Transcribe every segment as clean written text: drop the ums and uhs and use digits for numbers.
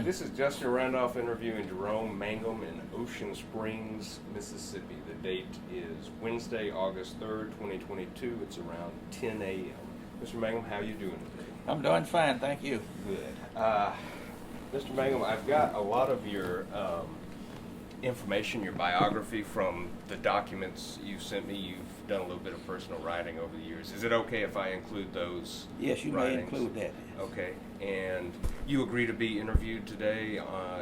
This is Justin Randolph interviewing Jerome Mangum in Ocean Springs, Mississippi. The date is Wednesday, August 3rd, 2022. It's around 10 a.m. Mr. Mangum, how are you doing today? I'm doing fine, thank you. Good. Mr. Mangum, I've got a lot of your information, your biography from the documents you've sent me. You've done a little bit of personal writing over the years. Is it okay if I include those? Yes, you writings? may include that. Okay. And you agree to be interviewed today?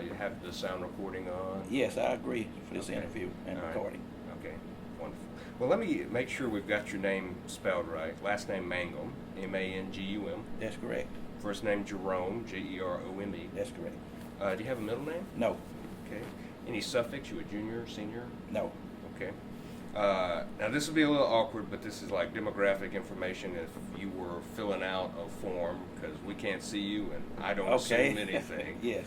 You have the sound recording on? Yes, I agree for this Okay. interview and All right. recording. Okay, wonderful. Well, let me make sure we've got your name spelled right. Last name Mangum, M-A-N-G-U-M. That's correct. First name Jerome, J-E-R-O-M-E. That's correct. Do you have a middle name? No, Okay. Any suffix? You a junior, senior? no. Okay. Now this will be a little awkward, but this is like demographic information. If you were filling out a form, because we can't see you and I don't Okay. assume anything. Yes.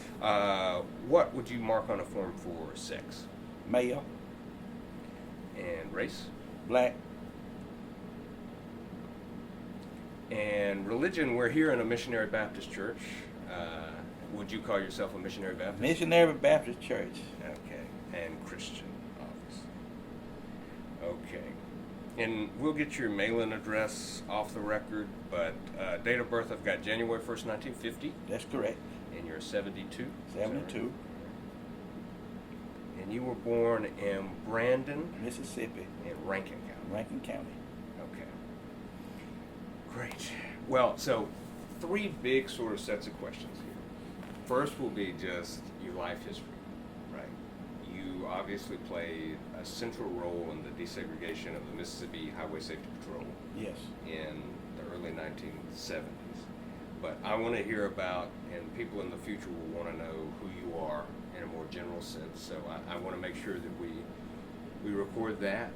What would you mark on a form for sex Male, and race black, and religion? We're here in a missionary Baptist church. Would you call yourself a missionary Baptist? Missionary Baptist Church. Okay, and Christian, obviously. Okay, and we'll get your mailing address off the record, but date of birth I've got January 1st, 1950, That's correct. and you're 72? 72, And you were born in Brandon, Mississippi, in Rankin County. Rankin County. Okay. Great. Well, so three big sort of sets of questions here. First will be just your life history, right? You obviously played a central role in the desegregation of the Mississippi Highway Safety Patrol Yes. in the early 1970s. But I want to hear about, and people in the future will want to know who you are in a more general sense. So I want to make sure that we record that.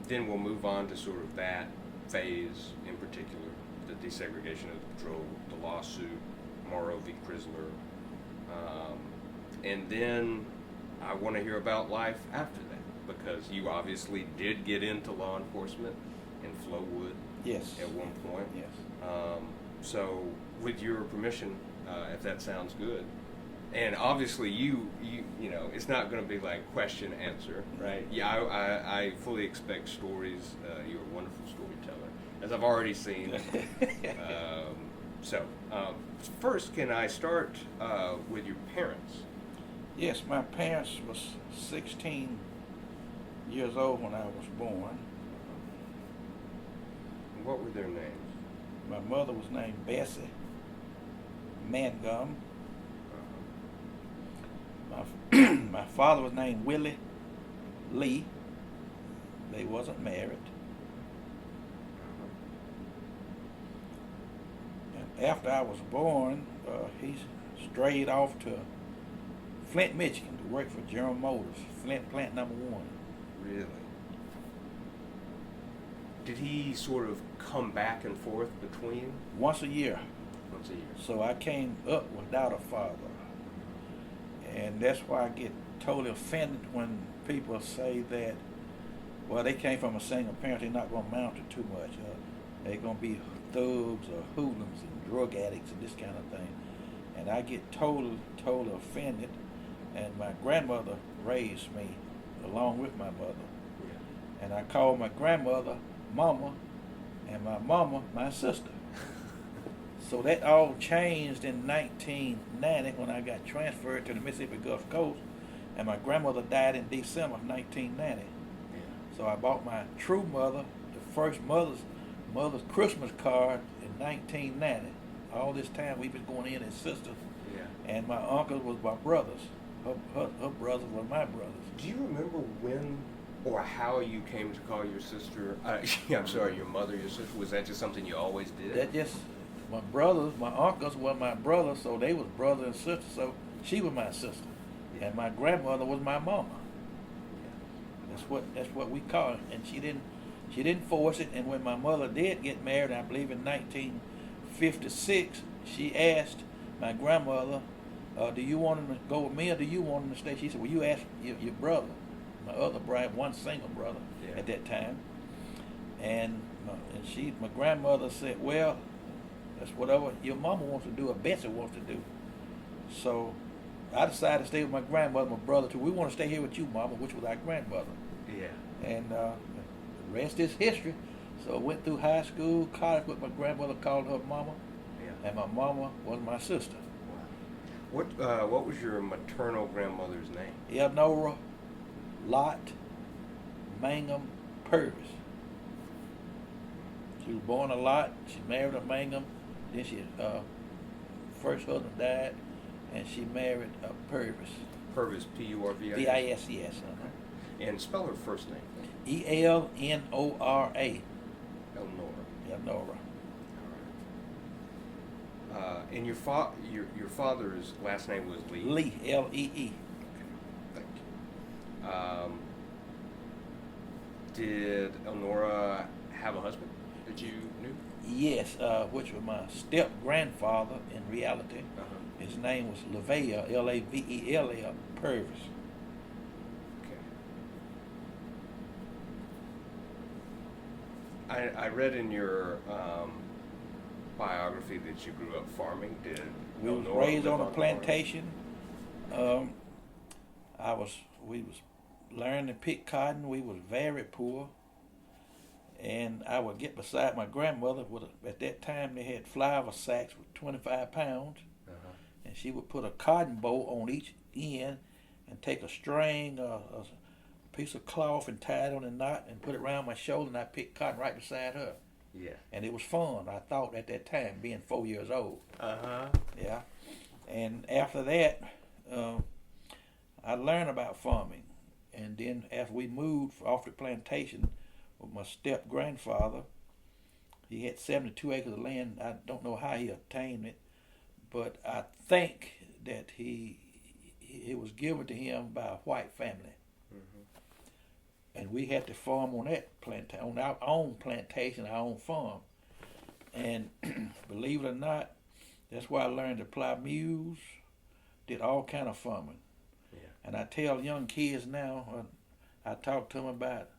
Then we'll move on to sort of that phase in particular, the desegregation of the patrol, the lawsuit, Morrow v. Chrysler. And then I want to hear about life after that, because you obviously did get into law enforcement in Flowood Yes. at one point. Yes. So, with your permission, if that sounds good, and obviously you know, it's not going to be like question answer, right? Yeah, I fully expect stories. You're a wonderful storyteller, as I've already seen. First, can I start with your parents? Yes, my parents was 16 years old when I was born. What were their names? My mother was named Bessie Mangum. My father was named Willie Lee. They wasn't married. And after I was born, he strayed off to Flint, Michigan to work for Jerome Motors, Flint plant number 1. Really? Did he sort of come back and forth between Once a year. once a year? So I came up without a father. And that's why I get totally offended when people say that, well, they came from a single parent, they're not going to amount to too much. They're going to be thugs or hoodlums and drug addicts and this kind of thing. And I get totally offended. And my grandmother raised me along with my mother. Yeah. And I called my grandmother Mama and my mama my sister. So that all changed in 1990 when I got transferred to the Mississippi Gulf Coast, and my grandmother died in December of 1990. Yeah. So I bought my true mother the first mother's Christmas card in 1990. All this time we been going in as sisters, Yeah. and my uncle was my brothers. Her brothers were my brothers. Do you remember when or how you came to call your sister? I'm sorry, your mother, your sister. Was that just something you always did? That just my brothers, my uncles were my brothers, so they was brother and sister. So she was my sister, Yeah. and my grandmother was my mama. Yeah. That's what we call it. And she didn't force it. And when my mother did get married, I believe in 1956, she asked my grandmother, "Do you want him to go with me, or do you want him to stay?" She said, "Well, you ask your brother." My other brother, one single brother Yeah. at that time, and my grandmother said, "Well, that's whatever your mama wants to do or Bessie wants to do." So I decided to stay with my grandmother, my brother too. We want to stay here with you, Mama, which was our grandmother. Yeah. And the rest is history. So I went through high school, college with my grandmother, called her Mama, Yeah. and my mama was my sister. What was your maternal grandmother's name? Eleanor Lot Mangum Purvis. She was born a Lot. She married a Mangum. Then she first husband died, and she married a Purvis. Purvis, P-U-R-V-I-S? V-I-S-E-S. And spell her first name. E-L-N-O-R-A. Eleanor. Eleanor. All right. And your father's last name was Lee? Lee, L-E-E. Okay, thank you. Did Elnora have a husband that you knew? Yes, which was my step-grandfather in reality. Uh-huh. His name was Lavelle, L-A-V-E-L-L, Purvis. I read in your biography that you grew up farming. Did We was Elnora raised live on a farm? plantation. We was learning to pick cotton. We was very poor, and I would get beside my grandmother at that time they had flour sacks with 25 pounds, Uh-huh. and she would put a cotton bow on each end and take a string, a piece of cloth and tie it on a knot and put it around my shoulder, and I picked cotton right beside her. Yeah. And it was fun, I thought, at that time, being 4 years old. Uh-huh. Yeah. And after that, I learned about farming. And then after we moved off the plantation with my step-grandfather, he had 72 acres of land. I don't know how he obtained it, but I think that it was given to him by a white family. Mm-hmm. And we had to farm on that on our own plantation, our own farm. And believe it or not, that's where I learned to plow mules, did all kind of farming. Yeah. And I tell young kids now, I talk to them about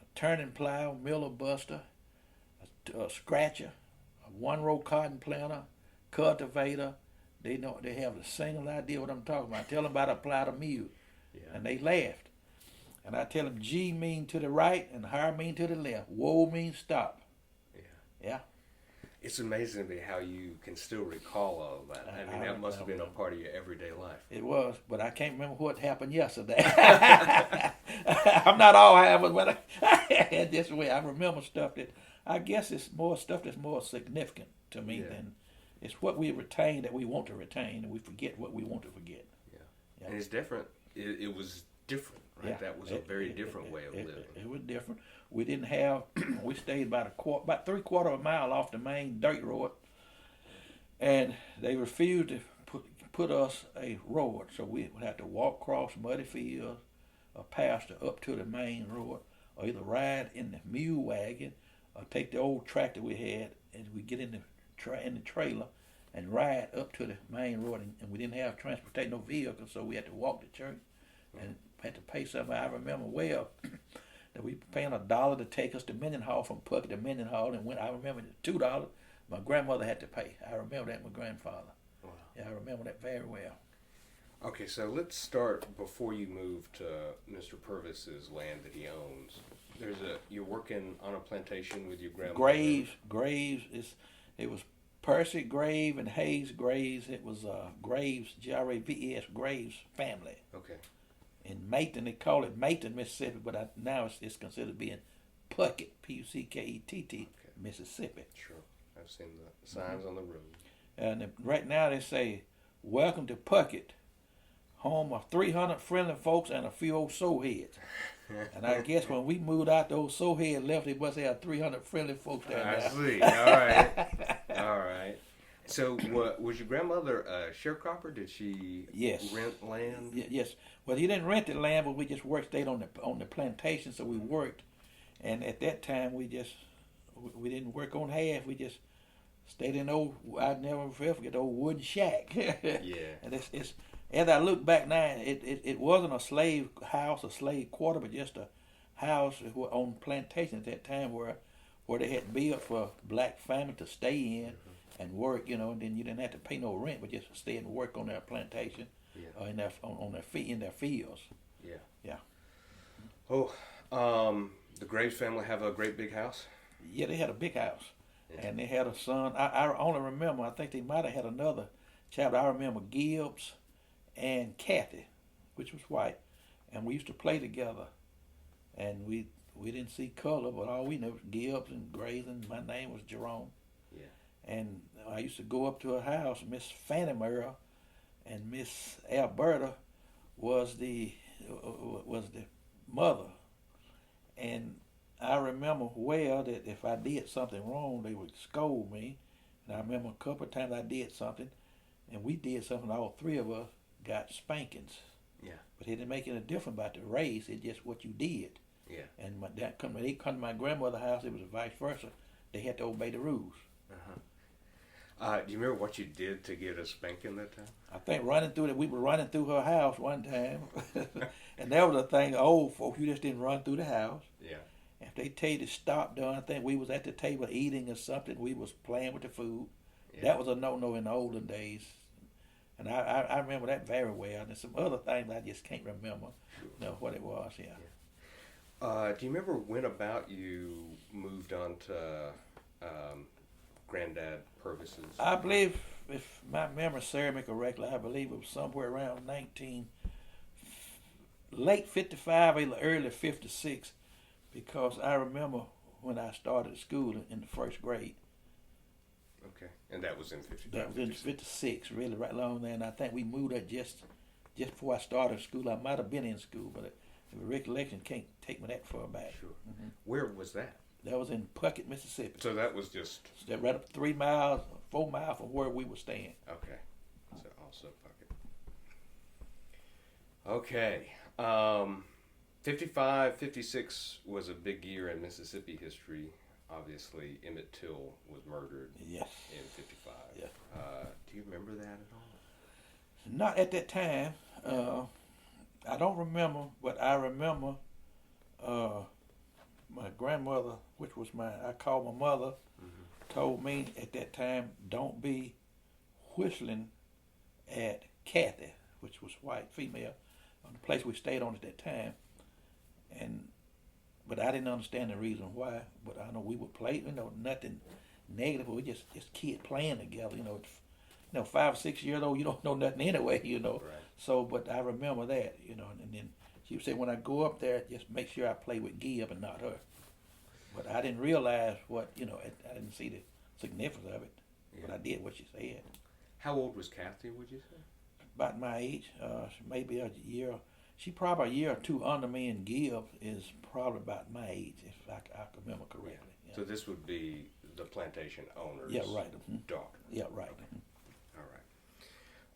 a turning plow, miller buster, a scratcher, a one-row cotton planter, cultivator. They have the single idea what I'm talking about. I tell them about a plow to mule, Yeah. and they laughed. And I tell them G mean to the right and H mean to the left. Whoa means stop. Yeah. Yeah. It's amazing to me how you can still recall all of that. I mean, that must have been a part of your everyday life. It was, but I can't remember what happened yesterday. I'm not all happy, but I had this way. I remember stuff that I guess it's more stuff that's more significant to me than it's what we retain that we want to retain, and we forget what we want to forget. Yeah. Yeah. And it's different. It was different, right? Yeah. That was a very different way of living. It was different. We didn't have. We stayed about three-quarter of a mile off the main dirt road, and they refused to put us a road, so we would have to walk across muddy fields, a pasture up to the main road, or either ride in the mule wagon, or take the old tractor we had, and we get in the trailer and ride up to the main road. And we didn't have transportation, no vehicle, so we had to walk to church and had to pay something. I remember well that we were paying $1 to take us to Mendenhall, from Puckett to Mendenhall, and when I remember $2 my grandmother had to pay. I remember that, my grandfather. Wow. Yeah, I remember that very well. Okay, so let's start before you move to Mr. Purvis's land that he owns. You're working on a plantation with your grandmother. Graves it was Percy Grave and Hayes Graves. It was Graves, Graves, Graves family. Okay. In Mayton, they call it Mayton, Mississippi, but now it's considered being Puckett, P-U-C-K-E-T-T, Mississippi. Sure. I've seen the signs on the road. And right now they say, "Welcome to Puckett, home of 300 friendly folks and a few old sowheads." And I guess when we moved out, those sowheads left. They must have 300 friendly folks there now. I see. All right. All right. So, was your grandmother a sharecropper? Did she rent land? Yes. Well, he didn't rent the land, but we just stayed on the plantation, so we worked. And at that time, we didn't work on half. We just stayed in I'd never forget the old wooden shack. Yeah. And it's as I look back now, it wasn't a slave house, a slave quarter, but just a house on plantation at that time where they had built for black family to stay in. and work, and then you didn't have to pay no rent, but just stay and work on their plantation, Yeah. in their on their in their fields. Yeah. Yeah. Oh, the Graves family have a great big house. Yeah, they had a big house, Yeah. and they had a son. I only remember. I think they might have had another child. I remember Gibbs and Kathy, which was white, and we used to play together, and we didn't see color, but all we knew was Gibbs and Graves, and my name was Jerome. Yeah. And I used to go up to her house. Miss Fannie Merle and Miss Alberta was the mother, and I remember well that if I did something wrong, they would scold me. And I remember a couple of times I did something, and we did something. All three of us got spankings. Yeah. But it didn't make any difference about the race. It's just what you did. Yeah. And they come to my grandmother's house. It was vice versa. They had to obey the rules. Do you remember what you did to get a spanking that time? I think we were running through her house one time, and that was the thing. Old folks, you just didn't run through the house. Yeah. If they tell you to stop doing, I think we was at the table eating or something. We was playing with the food. Yeah. That was a no-no in the olden days, and I remember that very well. And there's some other things I just can't remember. Sure. What it was. Yeah. Do you remember when about you moved on to Granddad Purvis's? I believe, if my memory serves me correctly, I believe it was somewhere around late 55, early 56, because I remember when I started school in the first grade. Okay, and that was in 55. That was in 56, really right along there, and I think we moved there just before I started school. I might have been in school, but the recollection can't take me that far back. Sure. Mm-hmm. Where was that? That was in Puckett, Mississippi. So that was just... So right up 3 miles, 4 miles from where we were staying. Okay. So also Puckett. Okay. 55, 56 was a big year in Mississippi history. Obviously, Emmett Till was murdered Yes. in 55. Yeah. Do you remember that at all? Not at that time. I don't remember, but I remember my grandmother, which was I called my mother, told me at that time, don't be whistling at Kathy, which was white, female, on the place we stayed on at that time. But I didn't understand the reason why. But I know we would play, nothing negative. We just kids playing together. 5 or 6 years old, you don't know nothing anyway. Right. So, but I remember that. And then she would say, when I go up there, just make sure I play with Gib and not her. But I didn't realize what, I didn't see the significance of it. Yeah. But I did what she said. How old was Kathy, would you say? About my age, maybe a year. She probably a year or two under me, and Gib is probably about my age, if I can remember correctly. Yeah. So this would be the plantation owner's right. daughter. Yeah, right. Okay.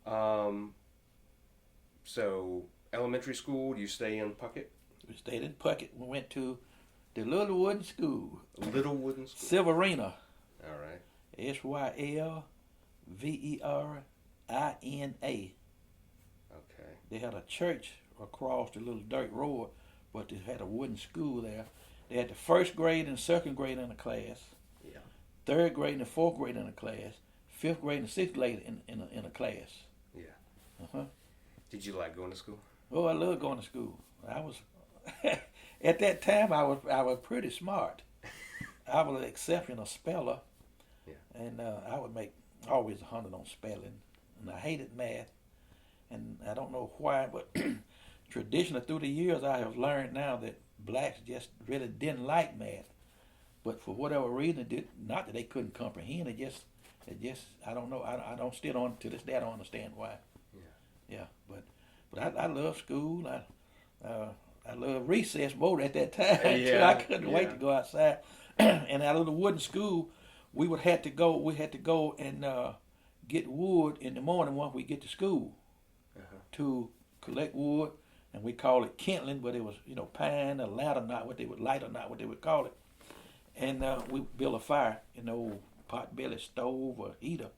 All right. So elementary school, you stay in Puckett? We stayed in Puckett. We went to the Little Wooden School. Little Wooden School? Silverina. All right. Sylverina. Okay. They had a church across the little dirt road, but they had a wooden school there. They had the first grade and second grade in the class, Yeah. third grade and the fourth grade in the class, fifth grade and sixth grade in a class. Yeah. Uh-huh. Did you like going to school? Oh, I love going to school. I was at that time I was pretty smart. I was an exceptional speller. Yeah. And I would make always 100 on spelling, and I hated math. And I don't know why, but traditionally through the years I have learned now that blacks just really didn't like math. But for whatever reason, not that they couldn't comprehend it, just I don't know. I don't still don't to this day I don't understand why. Yeah. But I love school. I love recess more at that time. Yeah, I couldn't wait to go outside. And out of the wooden school, we had to go and get wood in the morning once we get to school to collect wood, and we call it kindling, but it was pine or light or not what they would call it. And we built a fire in the old pot-belly stove or heater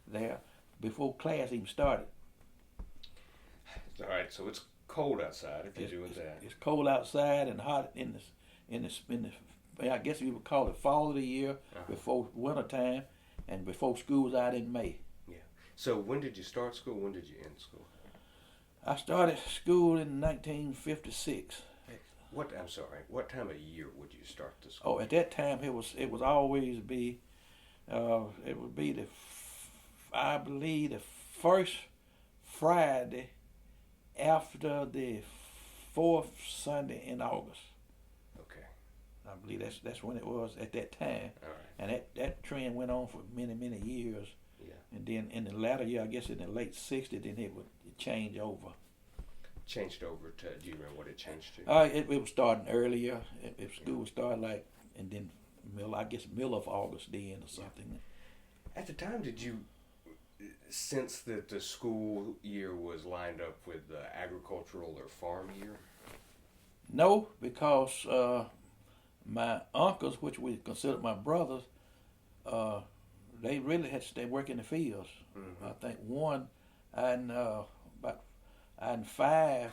there before class even started. All right, so it's cold outside if you're doing that. It's cold outside and hot in the I guess you would call it fall of the year before winter time, and before school was out in May. Yeah. So when did you start school? When did you end school? I started school in 1956. I'm sorry. What time of year would you start the school? Oh, at that time it was always be, it would be I believe the first Friday after the fourth Sunday in August. Okay. I believe that's when it was at that time. All right. And that trend went on for many years. Yeah. And then in the latter year, I guess in the late '60s, then it would change over. Changed over to, do you remember what it changed to? It was starting earlier. If school was starting and then middle of August then or something. At the time, did you sense that the school year was lined up with the agricultural or farm year? No, because my uncles, which we considered my brothers, they really had to stay work in the fields. Mm-hmm. I think one, I had 5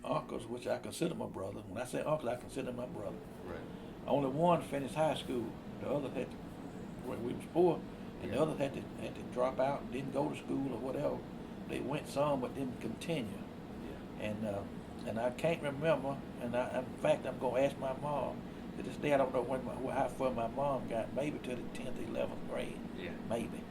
uncles, which I consider my brother. When I say uncle, I consider my brother. Right. Only one finished high school. The other had to, we was poor, and the Yeah. other had to drop out, didn't go to school or whatever. They went some, but didn't continue. Yeah. And I can't remember. And in fact, I'm gonna ask my mom. To this day, I don't know how far my mom got. Maybe to the 10th, 11th grade. Yeah. Maybe.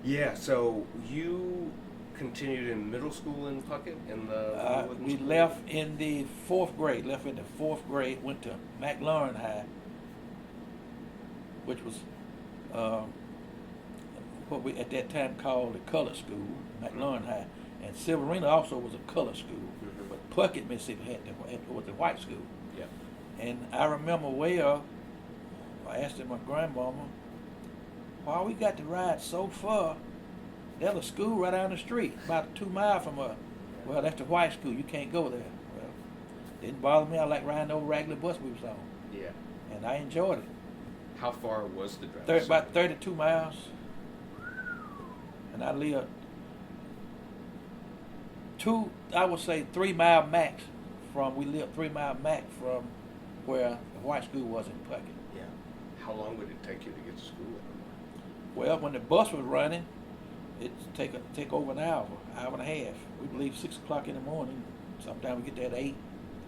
Yeah. So you continued in middle school in Puckett in the We left in the 4th grade. Went to McLaurin High, which was what we at that time called the colored school, McLaurin High, and Silverina also was a colored school. Mm-hmm. But Puckett, Mississippi, was the white school. Yeah. And I remember I asked my grandmama, why we got to ride so far? There's a school right down the street, about 2 miles from us. Well, that's the white school. You can't go there. Well, didn't bother me. I like riding over regular bus we was on. Yeah. And I enjoyed it. How far was the drive? About 32 miles. And I lived 3 mile max we lived 3 mile max from where the white school was in Puckett. Yeah. How long would it take you to get to school? Well, when the bus was running, it'd take over an hour and a half. We'd leave 6 o'clock in the morning. Sometimes we get there at 8.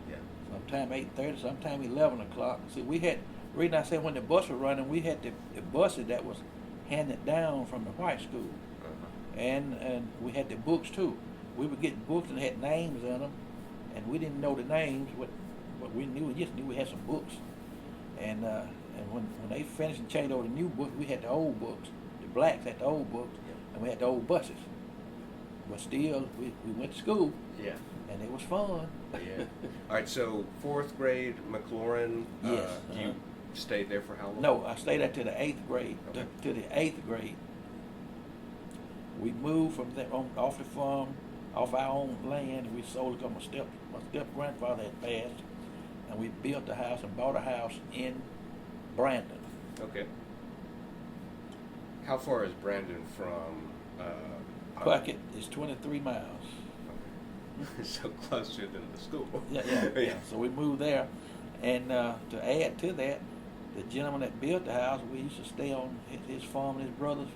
Yeah. Sometimes 8:30. Sometimes 11 o'clock. See, reason I said when the bus was running, we had the buses that was handed down from the white school, and we had the books too. We would get books and had names in them, and we didn't know the names, but we just knew we had some books. And when they finished and changed over the new books, we had the old books. The blacks had the old books, and we had the old buses. But still, we went to school. Yeah. And it was fun. Yeah. All right. So 4th grade, McLaurin. Yes. You stayed there for how long? No, I stayed there to the 8th grade. Okay. To the 8th grade. We moved from there off the farm, off our own land, and we sold it because my step grandfather had passed, and we built a house and bought a house in Brandon. Okay. How far is Brandon from? Puckett is 23 miles. Okay. So closer than the school. Yeah. So we moved there, and to add to that, the gentleman that built the house, we used to stay on his farm and his brother's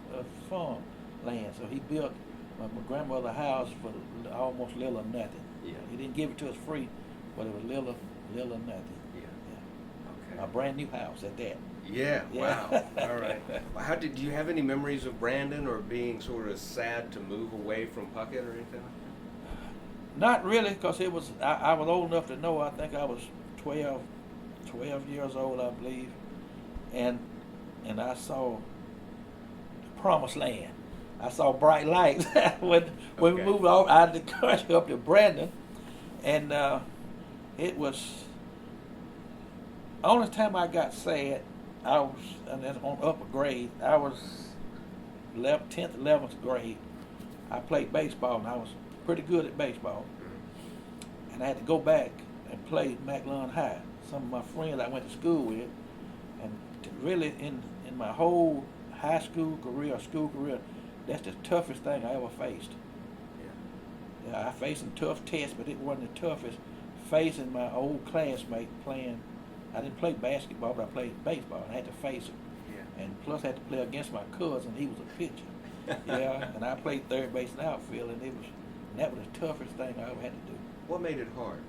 farm land. So he built my grandmother's house for almost little or nothing. Yeah. He didn't give it to us free, but it was little or nothing. Yeah. Okay. A brand new house at that. Yeah. Yeah. Wow. All right. Well, do you have any memories of Brandon or being sort of sad to move away from Puckett or anything like that? Not really, because I was old enough to know. I think I was 12 years old, I believe, and I saw the promised land. I saw bright lights when we moved out of the country up to Brandon, and it was only time I got sad. And that's on upper grade. I was 10th, 11th grade. I played baseball, and I was pretty good at baseball. And I had to go back and play McLaurin High. Some of my friends I went to school with, and really in my whole high school career, that's the toughest thing I ever faced. Yeah, I faced some tough tests, but it wasn't the toughest. Facing my old classmate playing. I didn't play basketball, but I played baseball, and I had to face him. and plus I had to play against my cousin. He was a pitcher. Yeah, and I played third base and outfield, and that was the toughest thing I ever had to do. What made it hard?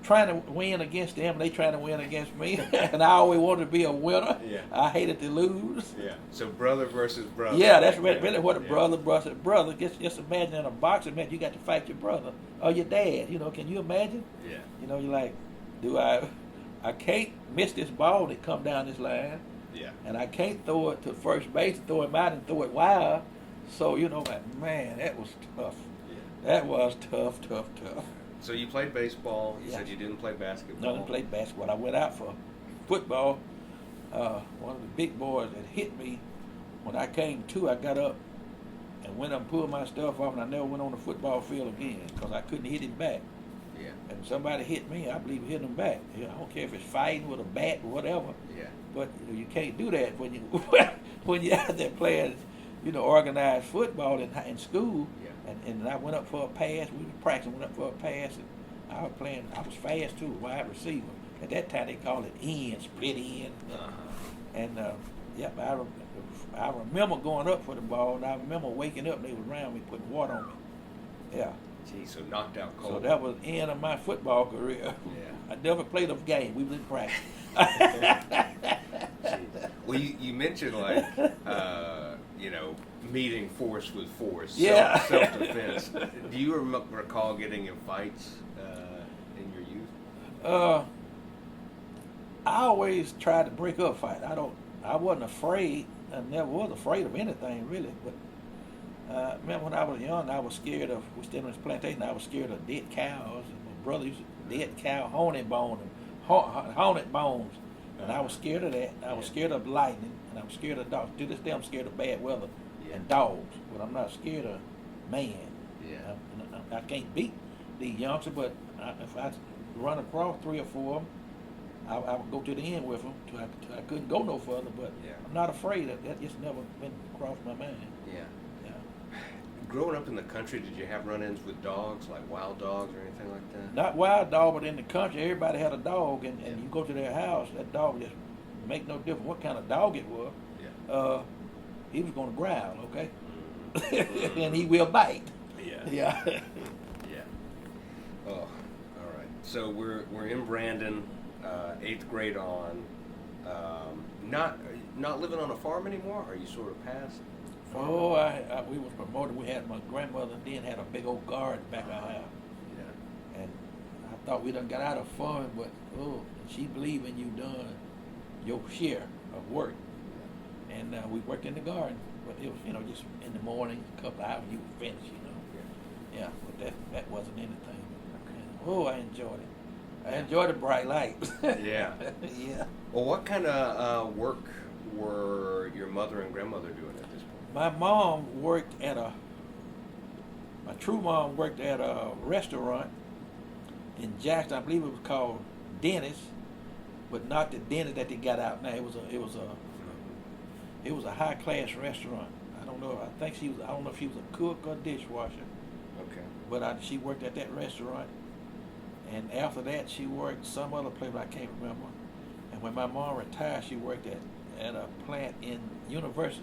Trying to win against them, they trying to win against me, and I always wanted to be a winner. Yeah. I hated to lose. Yeah. So brother versus brother. Yeah, that's really what a brother. Just imagine in a boxing match, you got to fight your brother or your dad. You know, can you imagine? Yeah. You know, you're like, I can't miss this ball that come down this line. Yeah. And I can't throw it to first base, throw it out and throw it wild. So, you know, like, man, that was tough. Yeah. That was tough. So you played baseball. You Yeah. said you didn't play basketball. No, I didn't play basketball. I went out for football. One of the big boys that hit me when I came to, I got up and went up and pulled my stuff off, and I never went on the football field again because I couldn't hit him back. Yeah. And somebody hit me, I believe hitting him back. You know, I don't care if it's fighting with a bat or whatever. Yeah. But you can't do that when you when you're out there playing, you know, organized football in school. Yeah. And I went up for a pass. We were practicing, went up for a pass, and I was playing. I was fast too, wide receiver. At that time they called it end, split end. Uh-huh. And yep, I remember going up for the ball, and I remember waking up and they was around me putting water on me. Yeah. Gee, so knocked out cold. So that was the end of my football career. Yeah. I never played a game. We was in practice. Well, you mentioned like you know, meeting force with force. Yeah. Self-defense. Do you recall getting in fights in your youth? I always tried to break up fight. I wasn't afraid. I never was afraid of anything really. But remember when I was young, I was scared of. We still in this plantation. I was scared of dead cows. My brother used to dead cow, haunted bones. And I was scared of that. I was scared of lightning, and I'm scared of dogs. To this day, I'm scared of bad weather and dogs, but I'm not scared of man. Yeah. I can't beat these youngsters, but if I run across 3 or 4 of them, I would go to the end with them. Till I couldn't go no further, but Yeah. I'm not afraid of that. Just never been across my mind. Yeah. Yeah. Growing up in the country, did you have run-ins with dogs, like wild dogs or anything like that? Not wild dog, but in the country, everybody had a dog, and Yeah. you go to their house, that dog just make no difference what kind of dog it was. Yeah. He was going to growl, okay, Mhm. and he will bite. Yeah. Yeah. Yeah. Oh, all right. So we're in Brandon, 8th grade on. Not living on a farm anymore. Are you sort of past? Oh, we was promoted. We had my grandmother then had a big old garden back our house, Yeah. and I thought we done got out of farming, but she believed in you done your share of work, and we worked in the garden. But it was just in the morning, a couple of hours you would finish, Yeah, but that wasn't anything. And, I enjoyed it. I enjoyed the bright lights. Yeah. Yeah. Well, what kind of work were your mother and grandmother doing at this point? My mom worked my true mom worked at a restaurant in Jackson. I believe it was called Dennis, but not the Dennis that they got out now. It was a high class restaurant. I don't know. I don't know if she was a cook or dishwasher. Okay. But she worked at that restaurant, and after that she worked some other place, but I can't remember. And when my mom retired, she worked at a plant in university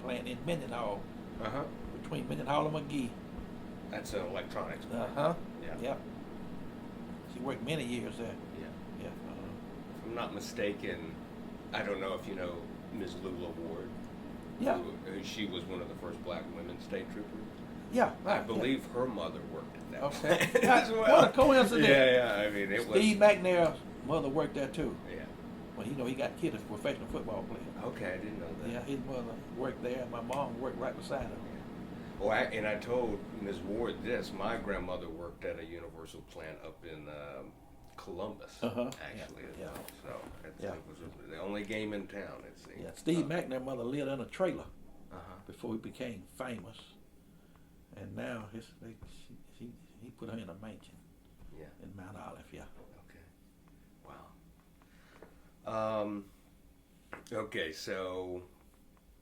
plant in Mendenhall, Uh-huh. between Mendenhall and McGee. That's an electronics plant. Uh-huh. Yeah. Yep. She worked many years there. Yeah. Yeah. If I'm not mistaken, I don't know if you know Ms. Lula Ward. Yeah. She was one of the first black women state troopers. Yeah. I believe her mother worked at that Okay. plant as well. What a coincidence. Yeah. I mean, it Steve McNair's mother worked there too. Yeah. Well, he got kid as a professional football player. Okay, I didn't know that. Yeah, his mother worked there, and my mom worked right beside her. Oh, I told Ms. Ward this. My grandmother worked at a Universal plant up in Columbus, Uh-huh. actually, as Yeah. well. So Yeah. it was the only game in town, it seemed. Yeah, Steve McNair's mother lived in a trailer Uh-huh. before he became famous, and now he put her in a mansion Yeah. in Mount Olive. Yeah. Okay. Wow. Okay, so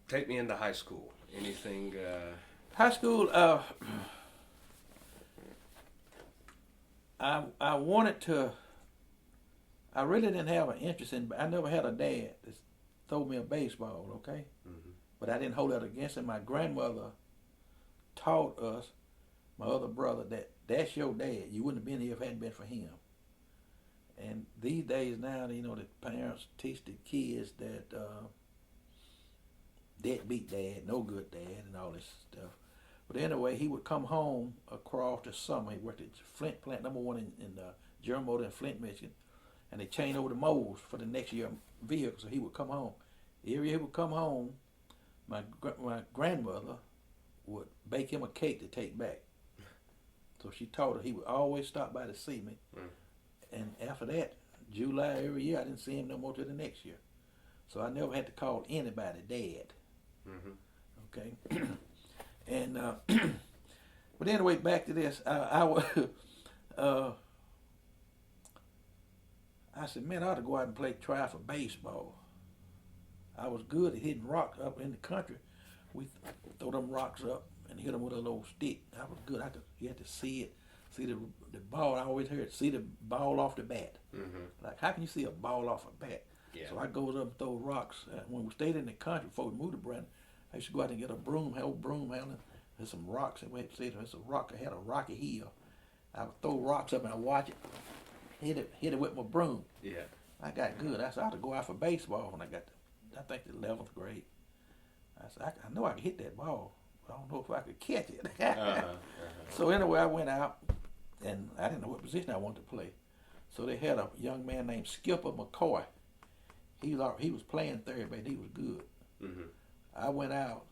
take me into high school. Anything? High school. I wanted to. I really didn't have an interest in. I never had a dad throw me a baseball, okay? Mm-hmm. But I didn't hold that against him. My grandmother taught us, my other brother, that that's your dad. You wouldn't have been here if it hadn't been for him. And these days now, you know, the parents teach the kids that deadbeat dad, no good dad, and all this stuff. But anyway, he would come home across the summer. He worked at Flint plant number one in Jerome in Flint, Michigan, and they changed over the molds for the next year vehicle. So he would come home. Every year he would come home. My grandmother would bake him a cake to take back. So she taught her he would always stop by to see me. Mm. And after that, July every year, I didn't see him no more till the next year. So I never had to call anybody dad. Mm-hmm. Okay. And but anyway, back to this. I said, man, I ought to go out and try for baseball. I was good at hitting rocks up in the country. We throw them rocks up and hit them with a little stick. I was good. You had to see it, see the ball. I always heard, see the ball off the bat. Mm-hmm. Like, how can you see a ball off a bat? Yeah. So I goes up and throw rocks. When we stayed in the country before we moved to Brandon, I used to go out and get a broom handle. There's some rocks. And we had to see there's a rock. I had a rocky hill. I would throw rocks up and I watch it, hit it with my broom. Yeah. I got good. I said I ought to go out for baseball when I got I think the 11th grade. I said I know I could hit that ball, but I don't know if I could catch it. So anyway, I went out and I didn't know what position I wanted to play. So they had a young man named Skipper McCoy. He was playing third base. He was good. Mm-hmm. I went out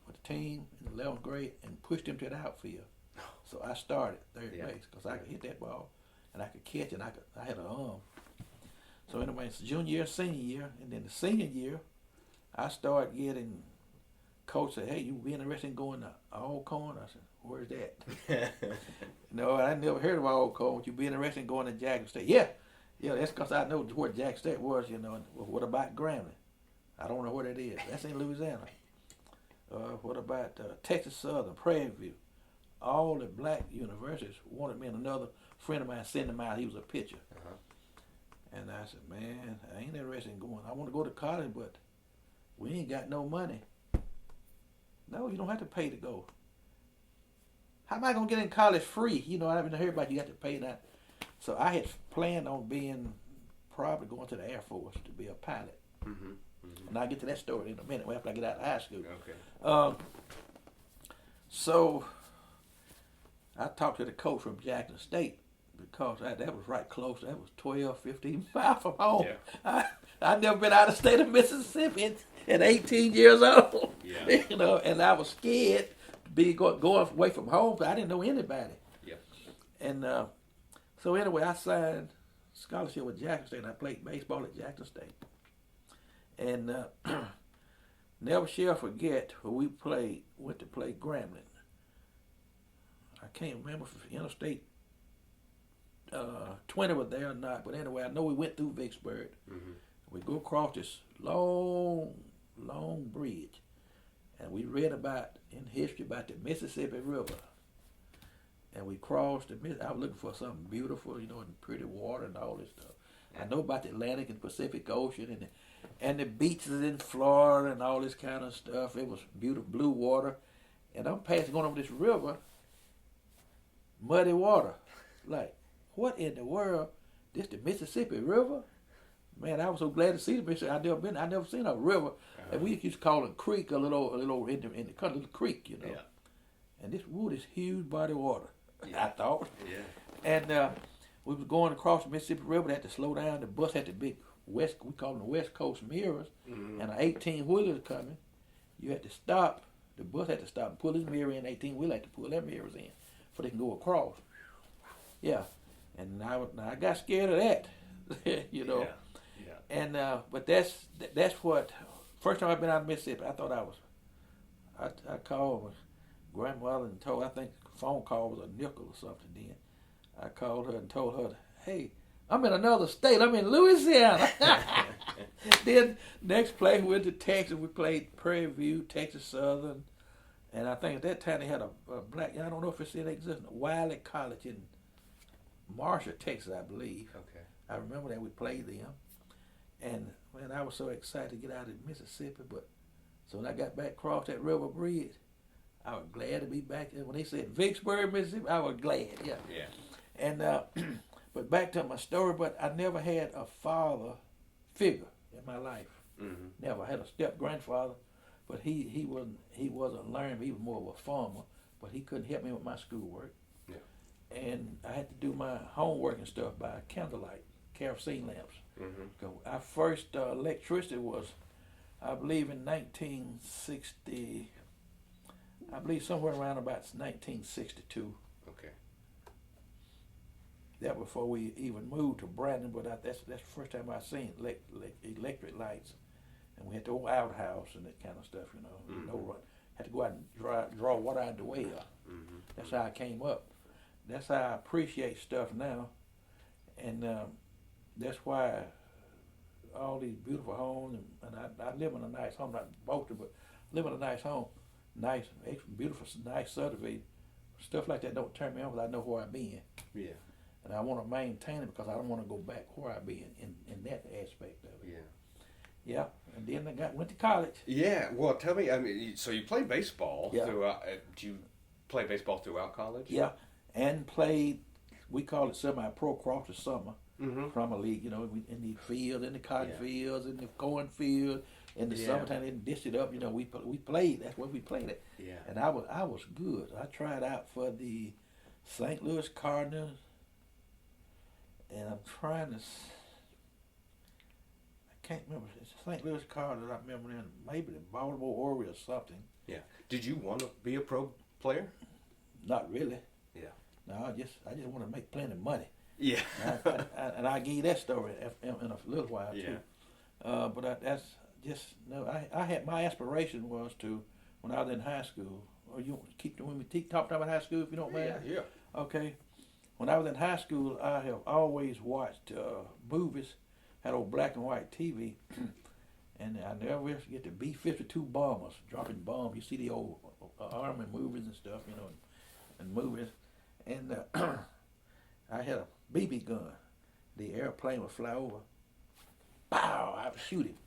with the team in the 11th grade and pushed him to the outfield. So I started third base because I could hit that ball and I could catch it. I had an arm. So anyway, it's junior year, senior year, and then the senior year, I started getting. Coach said, "Hey, you be interested in going to Alcorn?" I said, "Where's that?" No, I never heard of Alcorn. Would you be interested in going to Jackson State? Yeah, that's because I know where Jackson State was. You know, what about Grambling? I don't know where that is. That's in Louisiana. What about Texas Southern, Prairie View? All the black universities wanted me, and another friend of mine sent him out. He was a pitcher. Uh-huh. And I said, man, I ain't interested in going. I want to go to college, but we ain't got no money. No, you don't have to pay to go. How am I going to get in college free? You know, I haven't heard about you got to pay that. So I had planned on probably going to the Air Force to be a pilot. Mm-hmm. Mm-hmm. And I'll get to that story in a minute after I get out of high school. Okay. So I talked to the coach from Jackson State because that was right close. That was 12, 15 miles from home. Yeah. I'd never been out of the state of Mississippi at 18 years old. Yeah. You know, and I was scared to be going away from home. I didn't know anybody. Yep. And so anyway, I signed scholarship with Jackson State. And I played baseball at Jackson State. And never shall forget when we went to play Grambling. I can't remember if Interstate 20 was there or not, but anyway, I know we went through Vicksburg. Mm-hmm. We go across this long bridge, and we read about in history about the Mississippi River. And we crossed I was looking for something beautiful, you know, and pretty water and all this stuff. I know about the Atlantic and Pacific Ocean and the beaches in Florida and all this kind of stuff. It was beautiful, blue water. And I'm going over this river, muddy water. Like, what in the world? This the Mississippi River? Man, I was so glad to see the Mississippi. I never seen a river. Uh-huh. And we used to call it a creek, a little in the country, a little creek, you know. Yeah. And this huge body of water, yeah. I thought. Yeah. And we was going across the Mississippi River. They had to slow down. The bus had the big we call them the West Coast mirrors, mm-hmm. and an 18-wheeler coming. You had to stop. The bus had to stop and pull his mirror in. 18-wheeler had to pull their mirrors in so they can go across. Yeah. And I got scared of that, you know. Yeah. Yeah. And but that's what. First time I've been out of Mississippi, I thought I called my grandmother and told. I think the phone call was a nickel or something. Then I called her and told her, "Hey, I'm in another state. I'm in Louisiana." Then next place we went to Texas. We played Prairie View, Texas Southern, and I think at that time they had a black. I don't know if it still exists. Wiley College in Marshall, Texas, I believe. Okay. I remember that we played them, and man, I was so excited to get out of Mississippi, but so when I got back across that river bridge, I was glad to be back there. When they said Vicksburg, Mississippi, I was glad, yeah. Yeah. And but back to my story, but I never had a father figure in my life. Mm-hmm. Never. I had a step grandfather, but he wasn't learning. He was more of a farmer, but he couldn't help me with my schoolwork. Yeah. And I had to do my homework and stuff by candlelight, kerosene lamps. Mm-hmm. So our first electricity was, I believe, in 1960. I believe somewhere around about 1962. Okay. That before we even moved to Brandon, but that's the first time I seen electric lights, and we had the old outhouse and that kind of stuff, you know. Mm-hmm. No run. Had to go out and draw water out of the well. Mm-hmm. That's how I came up. That's how I appreciate stuff now, and that's why all these beautiful homes, and I live in a nice home, not Bolton, but live in a nice home, nice, beautiful, nice subdivision. Stuff like that don't turn me on because I know where I've been. Yeah. And I want to maintain it because I don't want to go back where I've been in that aspect of it. Yeah. Yeah, and then I went to college. Yeah. Well, tell me. I mean, so you played baseball Yeah. throughout. Did you play baseball throughout college? Yeah, and played. We call it semi-pro across the summer Mm-hmm. from a league. You know, in the fields, in the cotton Yeah. fields, in the cornfield. In the Yeah. summertime, they dished it up. You know, we played. That's what we played at. Yeah. And I was good. I tried out for the St. Louis Cardinals, and I'm trying to. I can't remember. It's the St. Louis Cardinals. I remember then maybe the Baltimore Orioles or something. Yeah. Did you want to be a pro player? Not really. Yeah. No, I just want to make plenty of money. Yeah. And I'll give you that story in a little while Yeah. too. But that's just no. I had my aspiration was to when I was in high school. Or you keep when we talk about high school if you don't mind. Yeah. Okay. When I was in high school, I have always watched movies. Had old black and white TV, and I never get the B-52 bombers dropping bombs. You see the old army movies and stuff, you know, and movies. And I had a BB gun. The airplane would fly over. Pow! I would shoot him.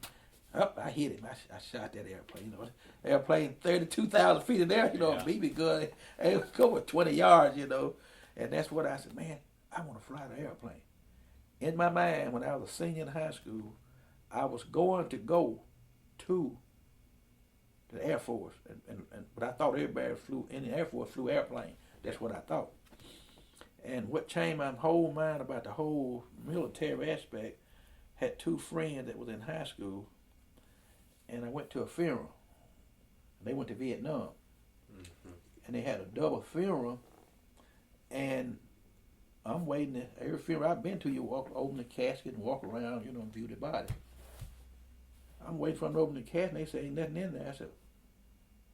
Up, I hit him. I shot that airplane. You know, airplane 32,000 feet in the air. You know, Yeah. a BB gun. It was over 20 yards. You know, and that's what I said. Man, I want to fly the airplane. In my mind, when I was a senior in high school, I was going to go to the Air Force, but I thought everybody flew in the Air Force flew airplane. That's what I thought. And what changed my whole mind about the whole military aspect, had two friends that was in high school, and I went to a funeral. They went to Vietnam, Mm-hmm. and they had a double funeral, and I'm waiting. Every funeral I've been to, you open the casket and walk around, you know, and view the body. I'm waiting for them to open the casket, and they say ain't nothing in there. I said,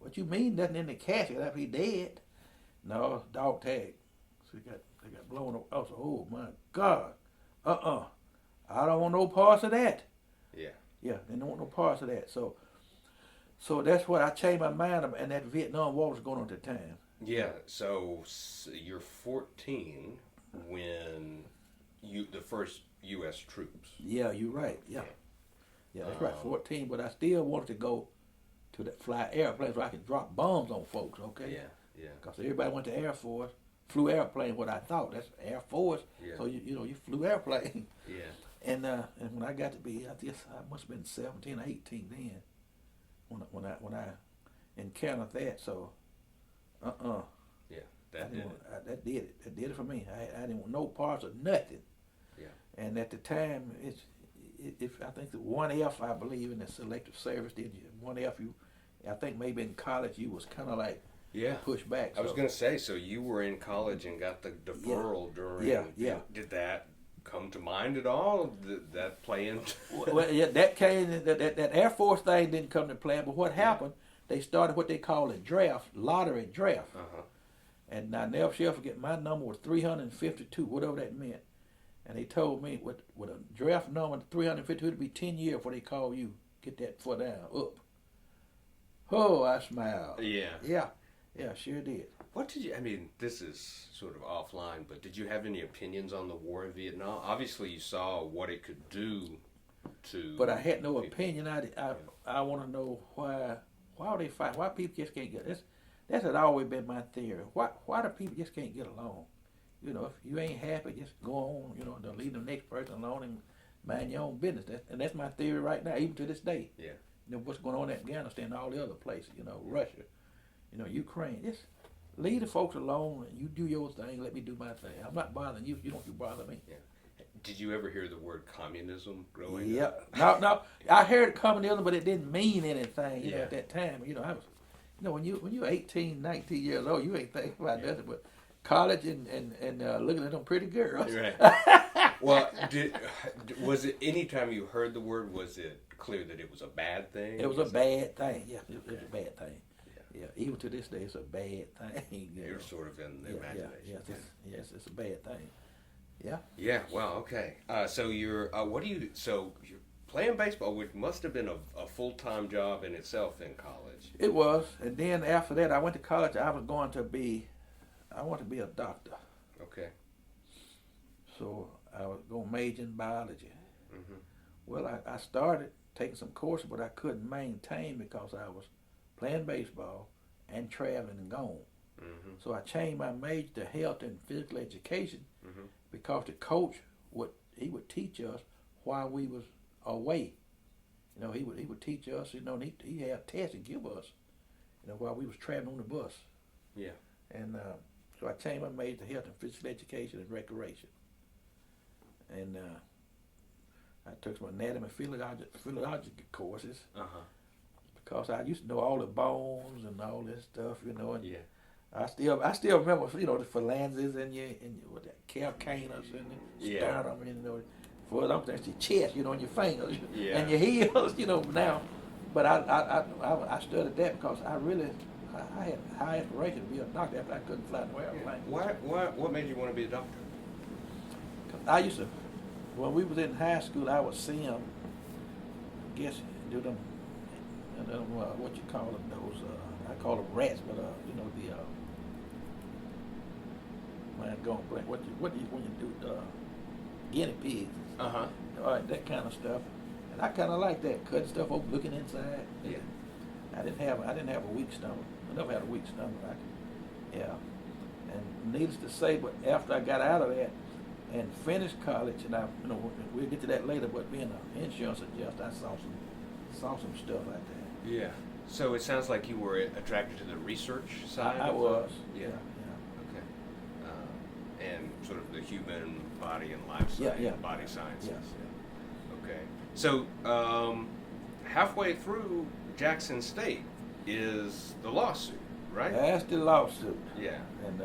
"What you mean nothing in the casket? After he dead?" No, dog tag. So they got blown up. I was like, "Oh my God, I don't want no parts of that." Yeah. Yeah, they don't want no parts of that. So that's what I changed my mind about, and that Vietnam War was going on at the time. Yeah. So you're 14 when the first U.S. troops. Yeah, you're right. Yeah, that's right. 14, but I still wanted to go to that fly airplanes so I could drop bombs on folks. Okay. Yeah. Because everybody went to Air Force, flew airplane. What I thought that's Air Force. Yeah. So you flew airplane. Yeah. And when I got to be, I guess I must have been 17 or 18 then, when I encountered that. So, Yeah. That did it. That did it. That did it for me. I didn't want no parts of nothing. Yeah. And at the time, I think the 1F, I believe in the selective service. Did you 1F? I think maybe in college you was kind of like pushed back. I was going to say, so you were in college and got the deferral during. Yeah. Did that come to mind at all? Did that play into? Well, yeah, that came. That Air Force thing didn't come to play. But what happened? They started what they call a draft, lottery draft. Uh-huh. And I never shall forget, my number was 352, whatever that meant. And they told me with a draft number 352, it'd be 10 years before they call you, get that foot down, up. Oh, I smiled. Yeah. Yeah, sure did. What did you, I mean, this is sort of offline, but did you have any opinions on the war in Vietnam? Obviously you saw what it could do to. But I had no people. opinion. I Yeah. want to know why are they fighting? Why people just can't get this? That's had always been my theory. Why do people just can't get along? You know, if you ain't happy, just go on. You know, don't leave the next person alone and mind your own business. That's my theory right now, even to this day. Yeah. You know what's going on in Afghanistan and all the other places. You know, Russia. You know, Ukraine. Just leave the folks alone and you do your thing. Let me do my thing. I'm not bothering you. You don't bother me. Yeah. Did you ever hear the word communism growing Yeah. up? No. I heard communism, but it didn't mean anything. You know, Yeah. at that time. You know, I was. You know, when you're 18, 19 years old, you ain't thinking about nothing but college and looking at them pretty girls. Right. Well, was it any time you heard the word? Was it clear that it was a bad thing? It was a bad thing. Yeah, it was a bad thing. Yeah. Yeah, even to this day, it's a bad thing. You're sort of in the imagination. Yes, it's a bad thing. Yeah. Yeah. Well, okay. So you're So you're playing baseball, which must have been a full-time job in itself in college. It was, and then after that, I went to college. I wanted to be a doctor. Okay. So I was going to major in biology. Mm-hmm. Well, I started taking some courses, but I couldn't maintain because I was playing baseball and traveling and gone. Mm-hmm. So I changed my major to health and physical education Mm-hmm. because the coach would teach us while we was away. You know, he would teach us. You know, and he had tests to give us. You know, while we was traveling on the bus. Yeah. And so I changed my major to health and physical education and recreation. And I took some anatomy and physiology courses Uh-huh. because I used to know all the bones and all this stuff, you know. And Yeah. I still remember, you know, the phalanges and your what that calcaneus and the Yeah. sternum, and, you know, for that's your chest, you know, and your fingers Yeah. and your heels, you know. Now, but I studied that because I had high aspiration to be a doctor after I couldn't fly nowhere. What made you want to be a doctor? I used to, when we was in high school, I would see them, I guess, do them, what you call them, those, I call them rats, but, you know, man, going blank, what do you, when you do, guinea pigs, Uh-huh. all right, that kind of stuff. And I kind of like that, cutting stuff open, looking inside. Yeah. I didn't have a weak stomach. I never had a weak stomach. Yeah. And needless to say, but after I got out of that and finished college, and we'll get to that later, but being an insurance adjuster, I saw some stuff like that. Yeah. So it sounds like you were attracted to the research side. I was. Yeah. Yeah. Okay. And sort of the human body and life science, Yeah. body sciences. Yeah. Okay. So halfway through Jackson State is the lawsuit, right? That's the lawsuit. Yeah. And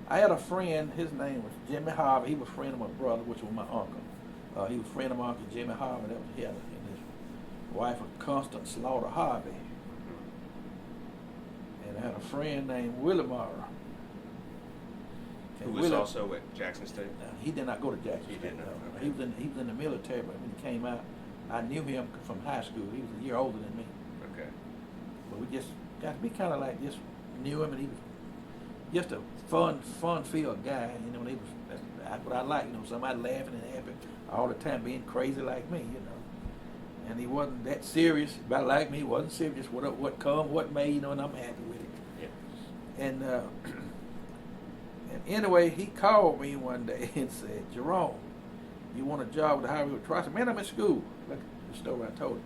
I had a friend, his name was Jimmy Harvey. He was a friend of my brother, which was my uncle. He was a friend of my uncle Jimmy Harvey. That was him and his wife, Constance Slaughter Harvey. And I had a friend named Willie Morrow. Who was also at Jackson State? He did not go to Jackson He State. did not, No. okay. He was in the military, but when he came out, I knew him from high school. He was a year older than me. Okay. But we just got to be kind of like just knew him, and he was just a fun-filled guy. You know, and that's what I like. You know, somebody laughing and happy all the time, being crazy like me. You know, and he wasn't that serious about like me. He wasn't serious. What come, what may. You know, and I'm happy with it. Yeah. And anyway, he called me one day and said, "Jerome, you want a job with the Highway Patrol?" I said, "Man, I'm in school." Like the story I told him.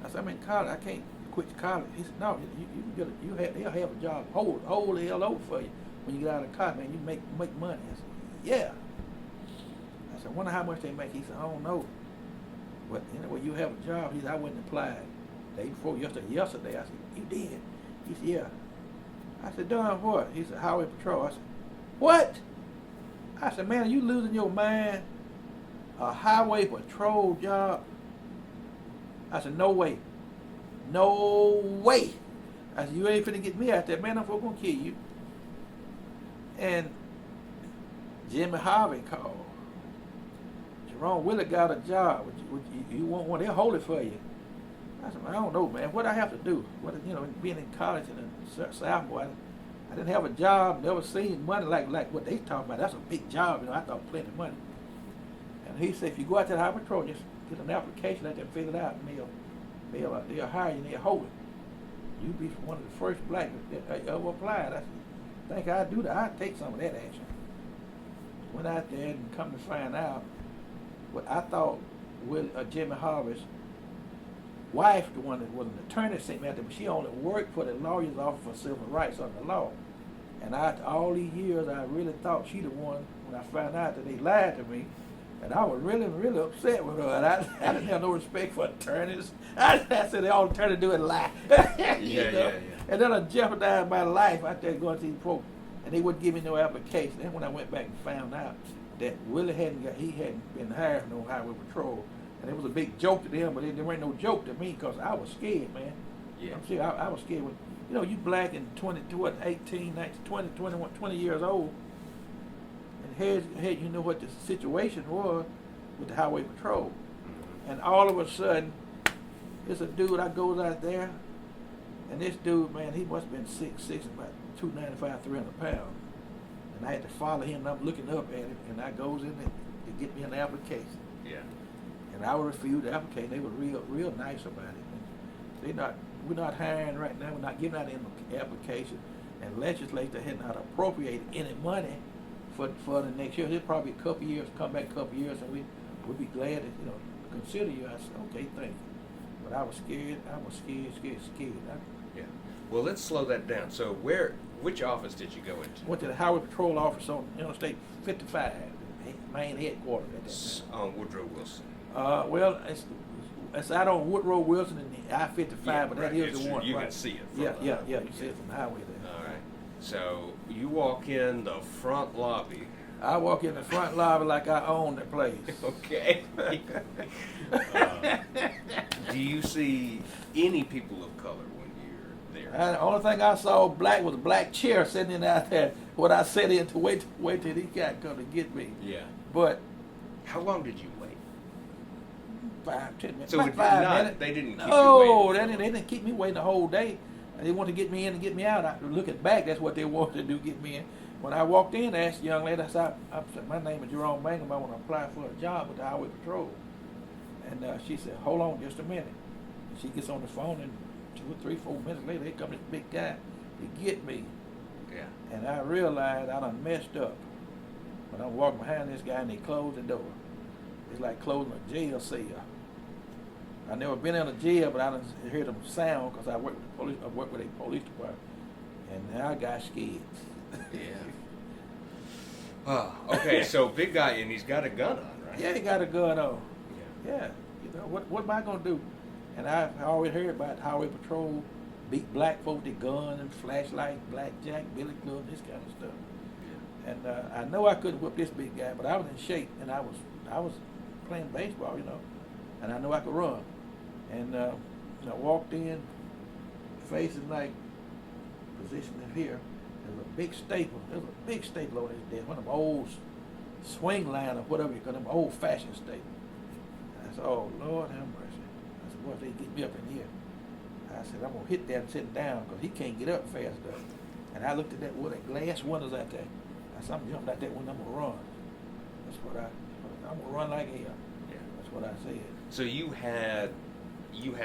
I said, "I'm in college. I can't quit college." He said, "No, they'll have a job. Hold the hell over for you when you get out of college, man. You make money." I said, "Yeah." I said, "I wonder how much they make." He said, "I don't know. But anyway, you have a job." He said, "I went and applied day before yesterday." I said, "You did?" He said, "Yeah." I said, "Done what?" He said, "Highway Patrol." I said, "What?" I said, "Man, are you losing your mind? A highway patrol job?" I said, "No way. No way." I said, "You ain't finna get me out there, man. I'm gonna kill you." And Jimmy Harvey called. "Jerome Willie got a job. You want one? They'll hold it for you." I said, "I don't know, man. What I have to do? Being in college in the South, boy, I didn't have a job. Never seen money like what they talking about. That's a big job, I thought plenty of money." And he said, "If you go out to the Highway Patrol, just get an application, let them fill it out, and they'll hire you and they'll hold it. You be one of the first black that ever applied. I think I'd do that. I'd take some of that action. Went out there and come to find out, what I thought Jimmy Harvey's wife, the one that was an attorney, sent me out there, but she only worked for the lawyer's office for civil rights under the law. And all these years, I really thought she the one, when I found out that they lied to me, and I was really, really upset with her. And I didn't have no respect for attorneys. I said all attorneys do is lie. Yeah. And then I jeopardized my life out there going to these folks, and they wouldn't give me no application. Then when I went back and found out that Willie hadn't been hired no highway patrol, and it was a big joke to them, but there ain't no joke to me because I was scared, man. Yeah. I'm serious. I was scared. You black and 18, 19, 20, 21, 20 years old, and here you know what the situation was with the highway patrol. Mm-hmm. And all of a sudden, there's a dude I goes out there, and this dude, man, he must have been 6'6", about 295, 300 pounds. And I had to follow him, and I'm looking up at him, and I goes in there to get me an application. Yeah. And I would refuse the application. They were real nice about it. And we're not hiring right now. We're not giving out any application. And legislature had not appropriated any money for the next year. There's probably a couple years, come back a couple years, and we'll be glad to consider you. I said, okay, thank you. But I was scared. Yeah. Well, let's slow that down. So which office did you go into? Went to the highway patrol office on Interstate 55, main headquarters at that time. On Woodrow Wilson. Well, it's out on Woodrow Wilson and the I-55, Yeah, but right. that is the one. You right. can see it. From Yeah. You see it from the highway there. All right. So you walk in the front lobby. I walk in the front lobby like I own the place. Okay. Do you see any people of color when you're there? The only thing I saw black was a black chair sitting in out there. What I sat in to wait till these guys come to get me. Yeah. But How long did you wait? 5, 10 minutes. So About 5 minutes. they didn't keep No, you they waiting. didn't keep me waiting the whole day. They wanted to get me in and get me out. Looking back, that's what they wanted to do, get me in. When I walked in, I asked the young lady, I said, my name is Jerome Mangum. I want to apply for a job with the Highway Patrol. And she said, hold on just a minute. And she gets on the phone, and 2 or 3, 4 minutes later, here comes this big guy to get me. Yeah. And I realized I done messed up. When I'm walking behind this guy, and they closed the door. It's like closing a jail cell. I never been in a jail, but I done heard them sound because I work with the police. I work with a police department, and I got scared. Yeah. Okay, so big guy, and he's got a gun on, right? Yeah, he got a gun on. Yeah. Yeah, what am I gonna do? And I always heard about Highway Patrol, beat black folk with guns and flashlights, blackjack, billy club, this kind of stuff. Yeah. And I know I couldn't whip this big guy, but I was in shape, and I was playing baseball, and I know I could run. And I walked in, facing like position in here. There's a big staple. There's a big staple over there. One of them old swing line or whatever you call them, old-fashioned staples. I said, oh, Lord have mercy. I said, what if they get me up in here? I said, I'm going to hit that and sit down because he can't get up fast enough. And I looked at that with that glass windows out there. I said, I'm jumping out that window, I'm going to run. That's what I'm going to run like hell. Yeah. That's what I said. So you had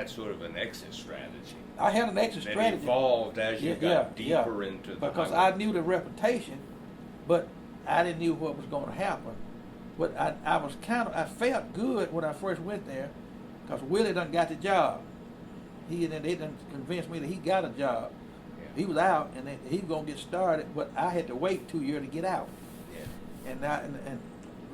sort of an exit strategy. I had an exit that strategy. evolved as you got deeper into the because highway. I knew the reputation, but I didn't know what was going to happen. But I felt good when I first went there, because Willie done got the job. They done convinced me that he got a job. Yeah. He was out and he was gonna get started, but I had to wait 2 years to get out. Yeah. And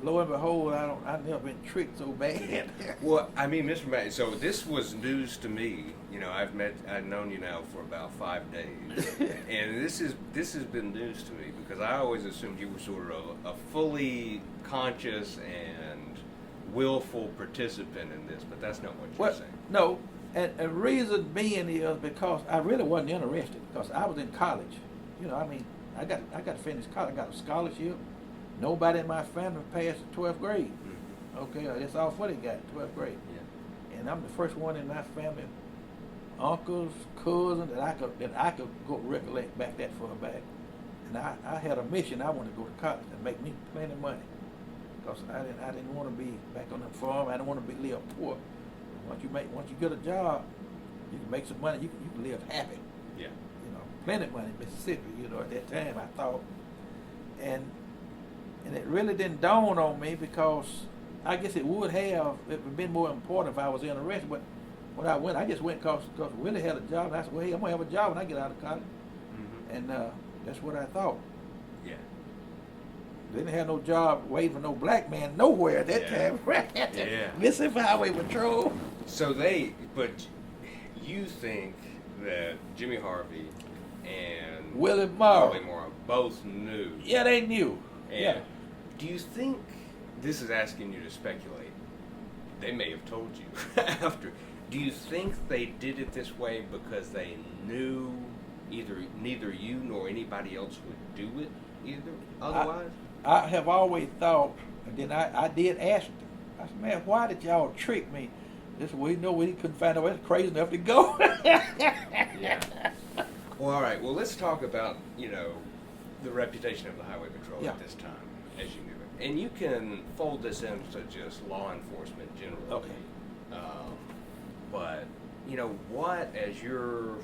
lo and behold, I've never been tricked so bad. Well, I mean, Mr. Matt, so this was news to me. I've known you now for about 5 days, and this has been news to me because I always assumed you were sort of a fully conscious and willful participant in this, but that's not what you're saying. No, and the reason being is because I really wasn't interested, because I was in college. I got to finish college. I got a scholarship. Nobody in my family passed the 12th grade. Mm-hmm. Okay, that's all for they got, 12th grade. Yeah. And I'm the first one in my family, uncles, cousins, that I could go recollect back that far back. And I had a mission. I wanted to go to college and make me plenty of money. because I didn't want to be back on the farm. I didn't want to be live poor. Once you get a job, you can make some money. You can live happy. Yeah. You know, plenty of money in Mississippi. You know, at that time I thought, and it really didn't dawn on me because I guess it would been more important if I was interested. But when I went, I just went because Willie had a job, and I said, well, hey, I'm gonna have a job when I get out of college, and that's what I thought. Yeah. They didn't have no job waiting for no black man nowhere at that time. Yeah. Mississippi Highway Patrol. So but you think that Jimmy Harvey and Willie Morrow both knew? Yeah, they knew. And Yeah. do you think, this is asking you to speculate, they may have told you after, do you think they did it this way because they knew neither you nor anybody else would do it either otherwise? I have always thought, and then I did ask them. I said, man, why did y'all trick me? This we couldn't find out. It's crazy enough to go. Yeah. Well, all right. Well, let's talk about, the reputation of the Highway Patrol at this time, as you knew it. And you can fold this into just law enforcement generally. Okay. But, what, as you're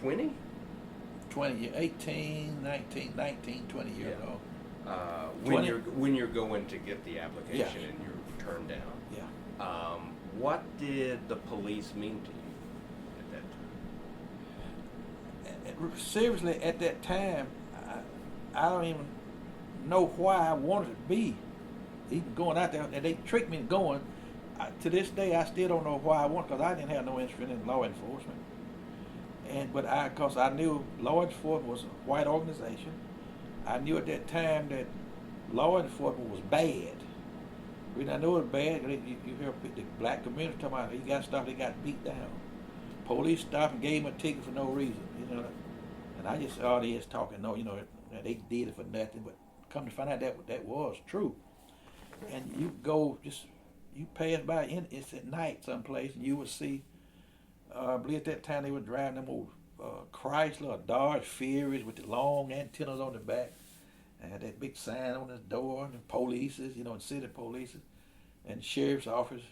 20? 20, 18, 19, 20 years old. When you're going to get the application and you're turned down. Yeah. What did the police mean to you at that time? Seriously, at that time, I don't even know why I wanted to be even going out there. And they tricked me into going. To this day, I still don't know why I wanted, because I didn't have no interest in law enforcement. Because I knew law enforcement was a white organization. I knew at that time that law enforcement was bad. The reason I knew it was bad, you hear the black community talking about he got stopped, he got beat down. Police stopped and gave him a ticket for no reason, And I just saw they just talking, they did it for nothing. But come to find out that was true. And you pass by, it's at night someplace, and you would see. I believe at that time they were driving them old Chrysler or Dodge Furies with the long antennas on the back, and had that big sign on the door, and the polices, and city polices, and sheriff's office.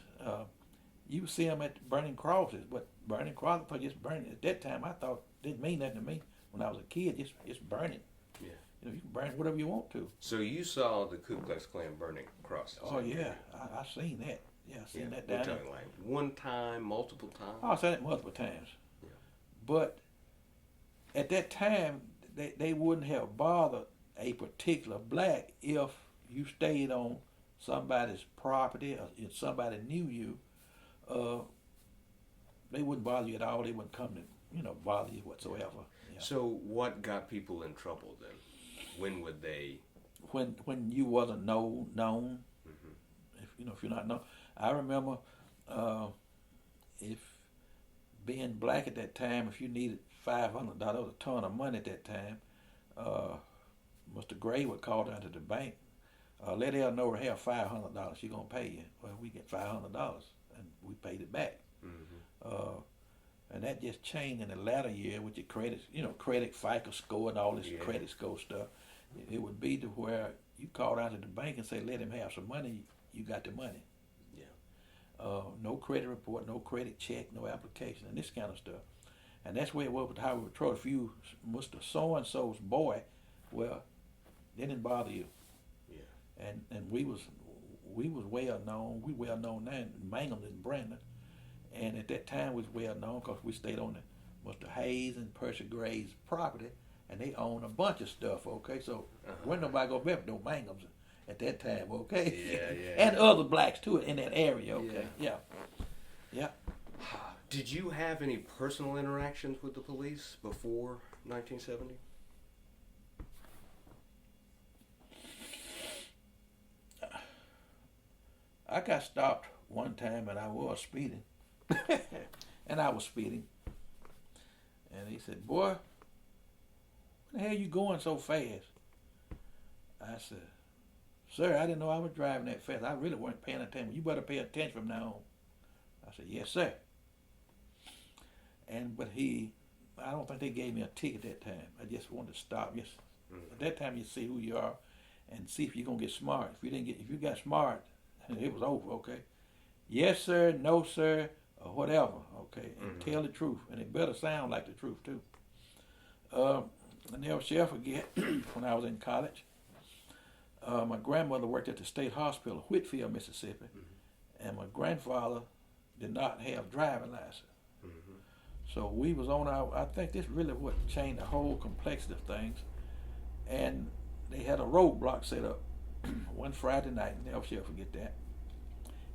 You would see them at burning crosses, but burning crosses, just burning. At that time, I thought didn't mean nothing to me when I was a kid. Just burning. Yeah. You can burn whatever you want to. So you saw the Ku Klux Klan burning crosses? Oh yeah, I seen that. Yeah, I seen that down there. Like one time, multiple times? Oh, I seen it multiple times. Yeah. But at that time, they wouldn't have bothered a particular black if you stayed on somebody's property or if somebody knew you. They wouldn't bother you at all. They wouldn't come to bother you whatsoever. Yeah. So what got people in trouble then? When would they? When you wasn't known. Mm-hmm. If you're not known. I remember if being black at that time, if you needed $500, a ton of money at that time, Mr. Gray would call down to the bank, let her know we have $500, she's going to pay you. Well, we get $500, and we paid it back. Mm-hmm. And that just changed in the latter year with your credit, credit FICO score and all this credit score stuff. It would be to where you call down to the bank and say, let him have some money, you got the money. No credit report, no credit check, no application, and this kind of stuff. And that's where it was with the Highway Patrol. If you Mr. So-and-so's boy, well, they didn't bother you. Yeah. And we was well known. We well known now. Mangum is Brandon. And at that time we was well known because we stayed on the Mr. Hayes and Percy Gray's property, and they owned a bunch of stuff, okay? So when nobody go back, no Mangums at that time, okay? Yeah. And other blacks too in that area, okay? Yeah. Did you have any personal interactions with the police before 1970? I got stopped one time and I was speeding. And I was speeding. And he said, boy, where the hell you going so fast? I said, sir, I didn't know I was driving that fast. I really weren't paying attention. You better pay attention from now on. I said, yes, sir. But I don't think they gave me a ticket that time. I just wanted to stop. At that time you see who you are. and see if you're gonna get smart. If you got smart, it was over. Okay, yes sir, no sir, or whatever. Okay, and tell the truth, and it better sound like the truth too. I never shall forget when I was in college. My grandmother worked at the state hospital, Whitfield, Mississippi, and my grandfather did not have driving license. So we was on our. I think this really what changed the whole complexity of things. And they had a roadblock set up one Friday night. Never shall forget that.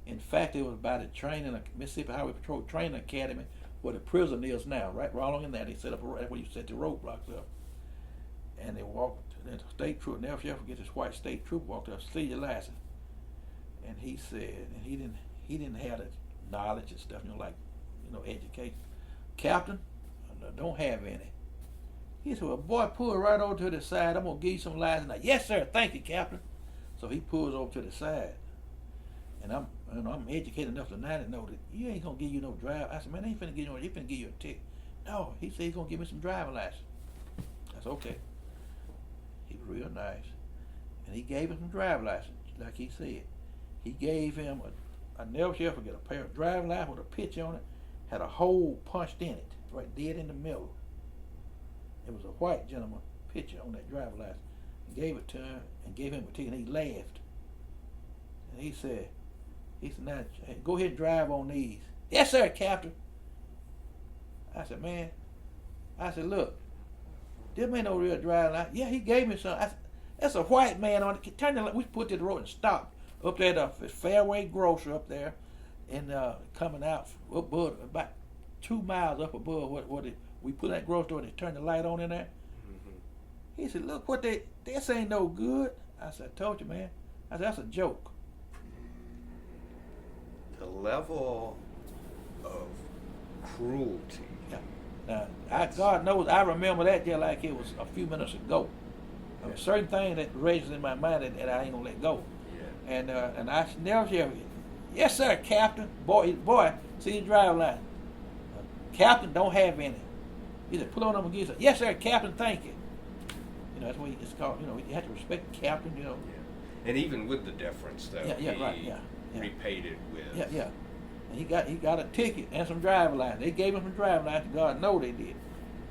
In fact, it was by the training, Mississippi Highway Patrol Training Academy, where the prison is now. Right along in there, they set up where you set the roadblocks up. And they walked. And the state trooper, never shall forget, this white state trooper walked up, "See your license," and he said, and he didn't have the knowledge and stuff, education. "Captain, I don't have any." He said, "Well, boy, pull right over to the side. I'm gonna give you some license." Now, "Yes, sir. Thank you, Captain." So he pulls over to the side, and I'm educated enough to know that you ain't gonna give you no drive. I said, "Man, I ain't finna give you no. He finna give you a ticket." "No," he said, "he's gonna give me some driving license." I said, "Okay." He was real nice, and he gave him some driving license, like he said. He gave him I never shall forget, a pair of driving license with a picture on it, had a hole punched in it, right dead in the middle. It was a white gentleman picture on that driver's license. He gave it to him and gave him a ticket, and he laughed. And he said, "Now, go ahead and drive on these." "Yes, sir, Captain." I said, "Man," "Look, this ain't no real driving license." "Yeah, he gave me some." I said, "That's a white man on it." Turn the light. We put to the road and stopped up there at the Fairway Grocery up there, and coming out above, about 2 miles up above we put that grocery store and they turned the light on in there. He said, "Look what this ain't no good." I said, "I told you, man." I said, "That's a joke." The level of cruelty. Yeah. Now, God knows, I remember that just like it was a few minutes ago. There was certain things that raises in my mind that I ain't gonna let go. Yeah. And I never shall forget. "Yes, sir, Captain." Boy, see your driving license. "Captain, don't have any." He said, "Put on them again." "Yes, sir, Captain, thank you." That's what it's called. You have to respect the captain. Yeah. And even with the deference, though, he repaid it with. Yeah. And he got a ticket and some driving license. They gave him some driving license. God knows they did.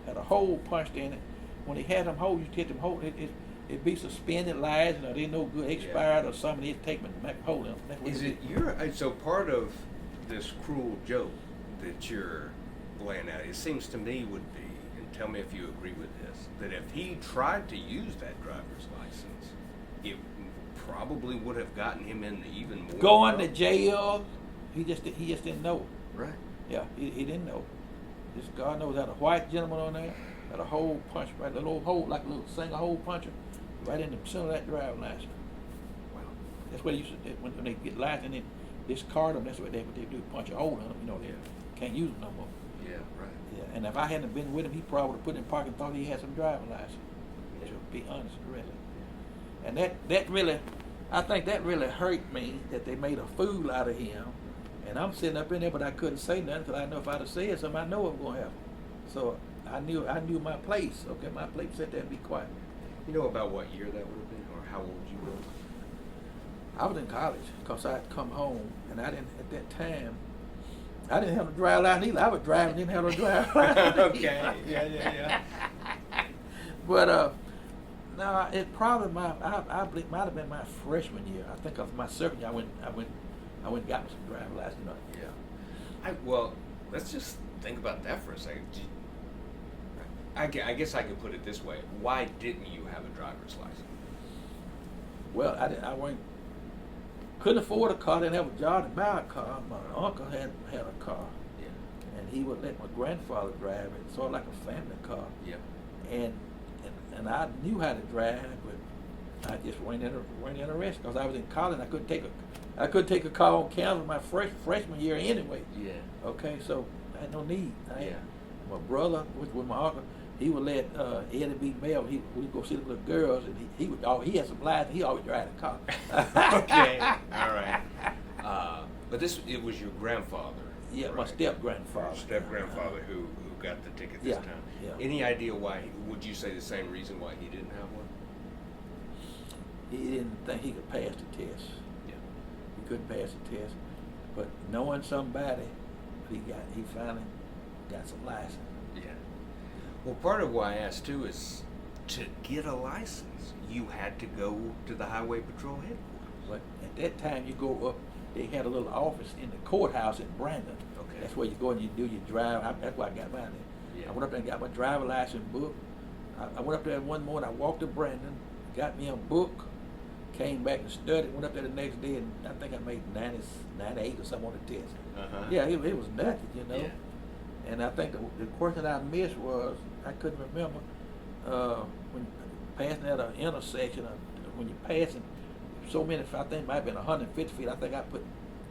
Had a hole punched in it. When he had them holes, you hit them holes. It be suspended lights. They no good, expired or something. They take them and hold them. Is it so part of this cruel joke that you're laying out? It seems to me would be, and tell me if you agree with this, that if he tried to use that driver's license, it probably would have gotten him into even more going trouble. to jail. He just didn't know. Right. Yeah, he didn't know. Just God knows, had a white gentleman on there, had a hole punch, right, a little hole, like a little single hole puncher, right in the center of that driving license. Wow. That's what when they get license and they discard them. That's what they do, punch a hole in them. They can't use them no more. Yeah, right. Yeah, and if I hadn't been with him, he probably would have put in park and thought he had some driving license. To be honest, really. And that really, I think that really hurt me that they made a fool out of him. And I'm sitting up in there, but I couldn't say nothing because I know if I'd have said something, I know what was going to happen. So I knew my place. Okay, my place sat there and be quiet. You know about what year that would have been, or how old you were? I was in college because I'd come home, and I didn't at that time. I didn't have a drive license either. I was driving, didn't have no drive license. Okay. Yeah. But no, it probably I believe might have been my freshman year. I think of my second year, I went and got me some driving license. Yeah. Well, let's just think about that for a second. I guess I could put it this way: why didn't you have a driver's license? Well, couldn't afford a car. Didn't have a job to buy a car. My uncle had a car, and he would let my grandfather drive it, sort of like a family car. Yeah. And I knew how to drive, but I just weren't interested because I was in college. I couldn't take a car on campus my freshman year anyway. Yeah. Okay, so I had no need. Yeah. My brother, with my uncle, he would let Eddie B. Mel. We'd go see the little girls, and he had some license. He always drive a car. Okay. All right. But it was your grandfather. Yeah, right? my step-grandfather. Step-grandfather who got the ticket this time. Yeah. Any idea why? Would you say the same reason why he didn't have one? he didn't think he could pass the test. Yeah. He couldn't pass the test. But knowing somebody, he finally got some license. Yeah. Well, part of why I asked too is to get a license, you had to go to the Highway Patrol headquarters. But at that time, you go up. They had a little office in the courthouse in Brandon. Okay. That's where you go and you do your drive. That's why I got mine there. Yeah. I went up there and got my driver license book. I went up there one morning. I walked to Brandon, got me a book, came back and studied. Went up there the next day, and I think I made 98 or something on the test. Uh-huh. Yeah, it was nothing, you know. Yeah. And I think the question I missed was I couldn't remember when passing at an intersection. When you're passing so many, I think it might have been 150 feet. I think I put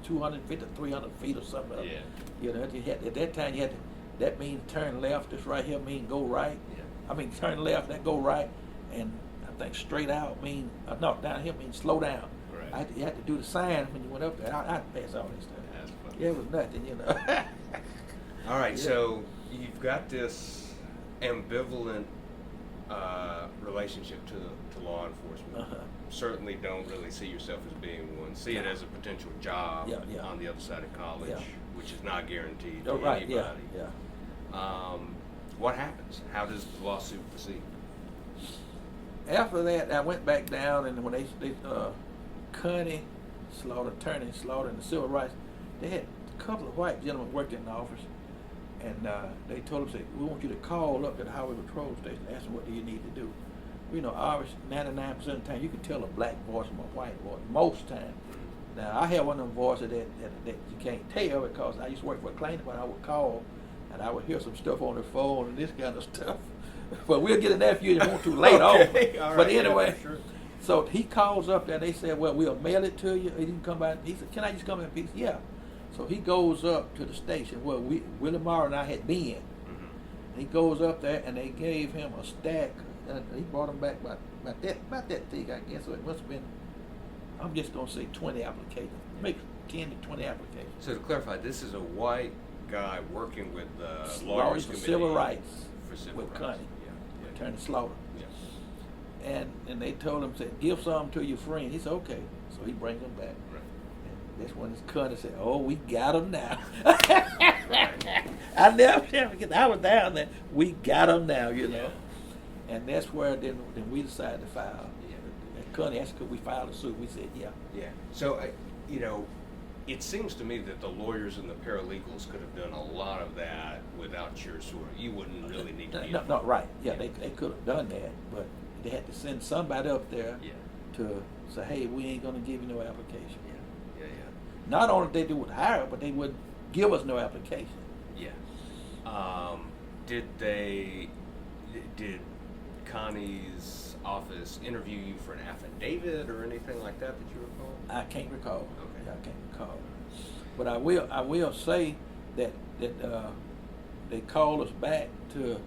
250 to 300 feet or something. Yeah. You know, you had, at that time you had to. That means turn left. This right here mean go right. Yeah. I mean turn left. That go right. And I think straight out mean no, down here means slow down. Right. You had to do the sign when you went up there. I passed all this stuff. That's funny. Yeah, it was nothing, you know. All right, Yeah. so you've got this ambivalent relationship to law enforcement. Uh-huh. Certainly don't really see yourself as being one. See it as a potential job Yeah, yeah. on the other side of college, Yeah. which is not guaranteed to Oh, right, anybody. yeah. What happens? How does the lawsuit proceed? After that, I went back down, and when they Connie Slaughter, Attorney Slaughter, and the Civil Rights, they had a couple of white gentlemen worked in the office, and they told them, say, we want you to call up to the Highway Patrol Station and ask them what do you need to do. You know, obviously, 99% of the time, you can tell a black voice from a white voice, most time. Now, I have one of them voices that you can't tell because I used to work for a claimant, but I would call, and I would hear some stuff on the phone and this kind of stuff. But we'll get in that if you want to later Okay, on. all But right, anyway, yeah, sure. so he calls up there, and they said, well, we'll mail it to you. He didn't come by. He said, can I just come in peace? Yeah. So he goes up to the station where Willie Morrow and I had been. Mm-hmm. He goes up there, and they gave him a stack. And he brought him back about that thick, I guess. So it must have been, I'm just going to say 20 applications. Maybe 10 to 20 applications. So to clarify, this is a white guy working with the Lawyers Lawyers for Committee Civil Rights for civil with rights. Connie, Yeah. Attorney Slaughter. Yeah. And they told him, said, give some to your friend. He said, okay. So he brings them back. Right. And that's when his Connie said, oh, we got him now. I never forget. I was down there. We got him now, you know. And that's where then we decided to file. Yeah. And Connie asked, could we file a suit? We said, yeah. Yeah. So, you know, it seems to me that the lawyers and the paralegals could have done a lot of that without your sort of, you wouldn't really need to be No, involved. right. Yeah, they could have done that, but they had to send somebody up there Yeah. to say, hey, we ain't going to give you no application. Yeah. Yeah. Not only did they would hire, but they wouldn't give us no application. Yeah. Did Connie's office interview you for an affidavit or anything like that you recall? I can't recall. Okay. Yeah, I can't recall. But I will say that they called us back to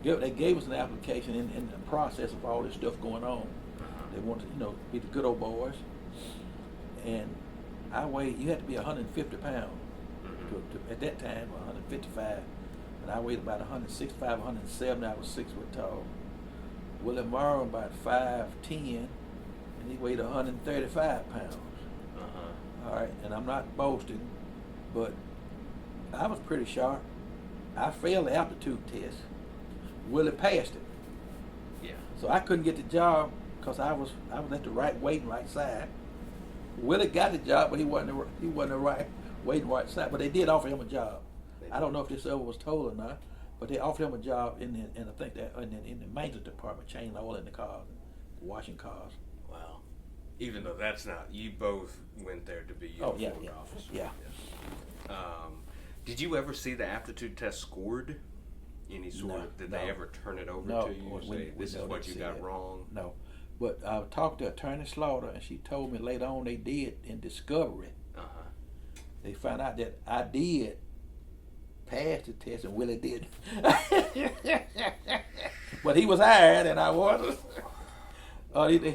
they gave us an application in the process of all this stuff going on. They wanted to, be the good old boys. And I weighed, you had to be 150 pounds to at that time, 155. And I weighed about 165, 170. I was 6 foot tall. Willie Morrow about 5'10", and he weighed 135 pounds. All right, and I'm not boasting, but I was pretty sharp. I failed the aptitude test. Willie passed it. Yeah. So I couldn't get the job because I was at the right weight and right side. Willie got the job, but he wasn't the right weight and right side. But they did offer him a job. I don't know if this ever was told or not, but they offered him a job in I think that in the maintenance department, changing oil in the cars, washing cars. Wow. Even though that's not, you both went there to be uniformed officers. Yeah. Did you ever see the aptitude test scored? Any sort of, did they ever turn it over to you and say, this is what you got wrong? No. But I talked to Attorney Slaughter, and she told me later on they did in discovery. They found out that I did pass the test and Willie didn't. But he was hired and I wasn't.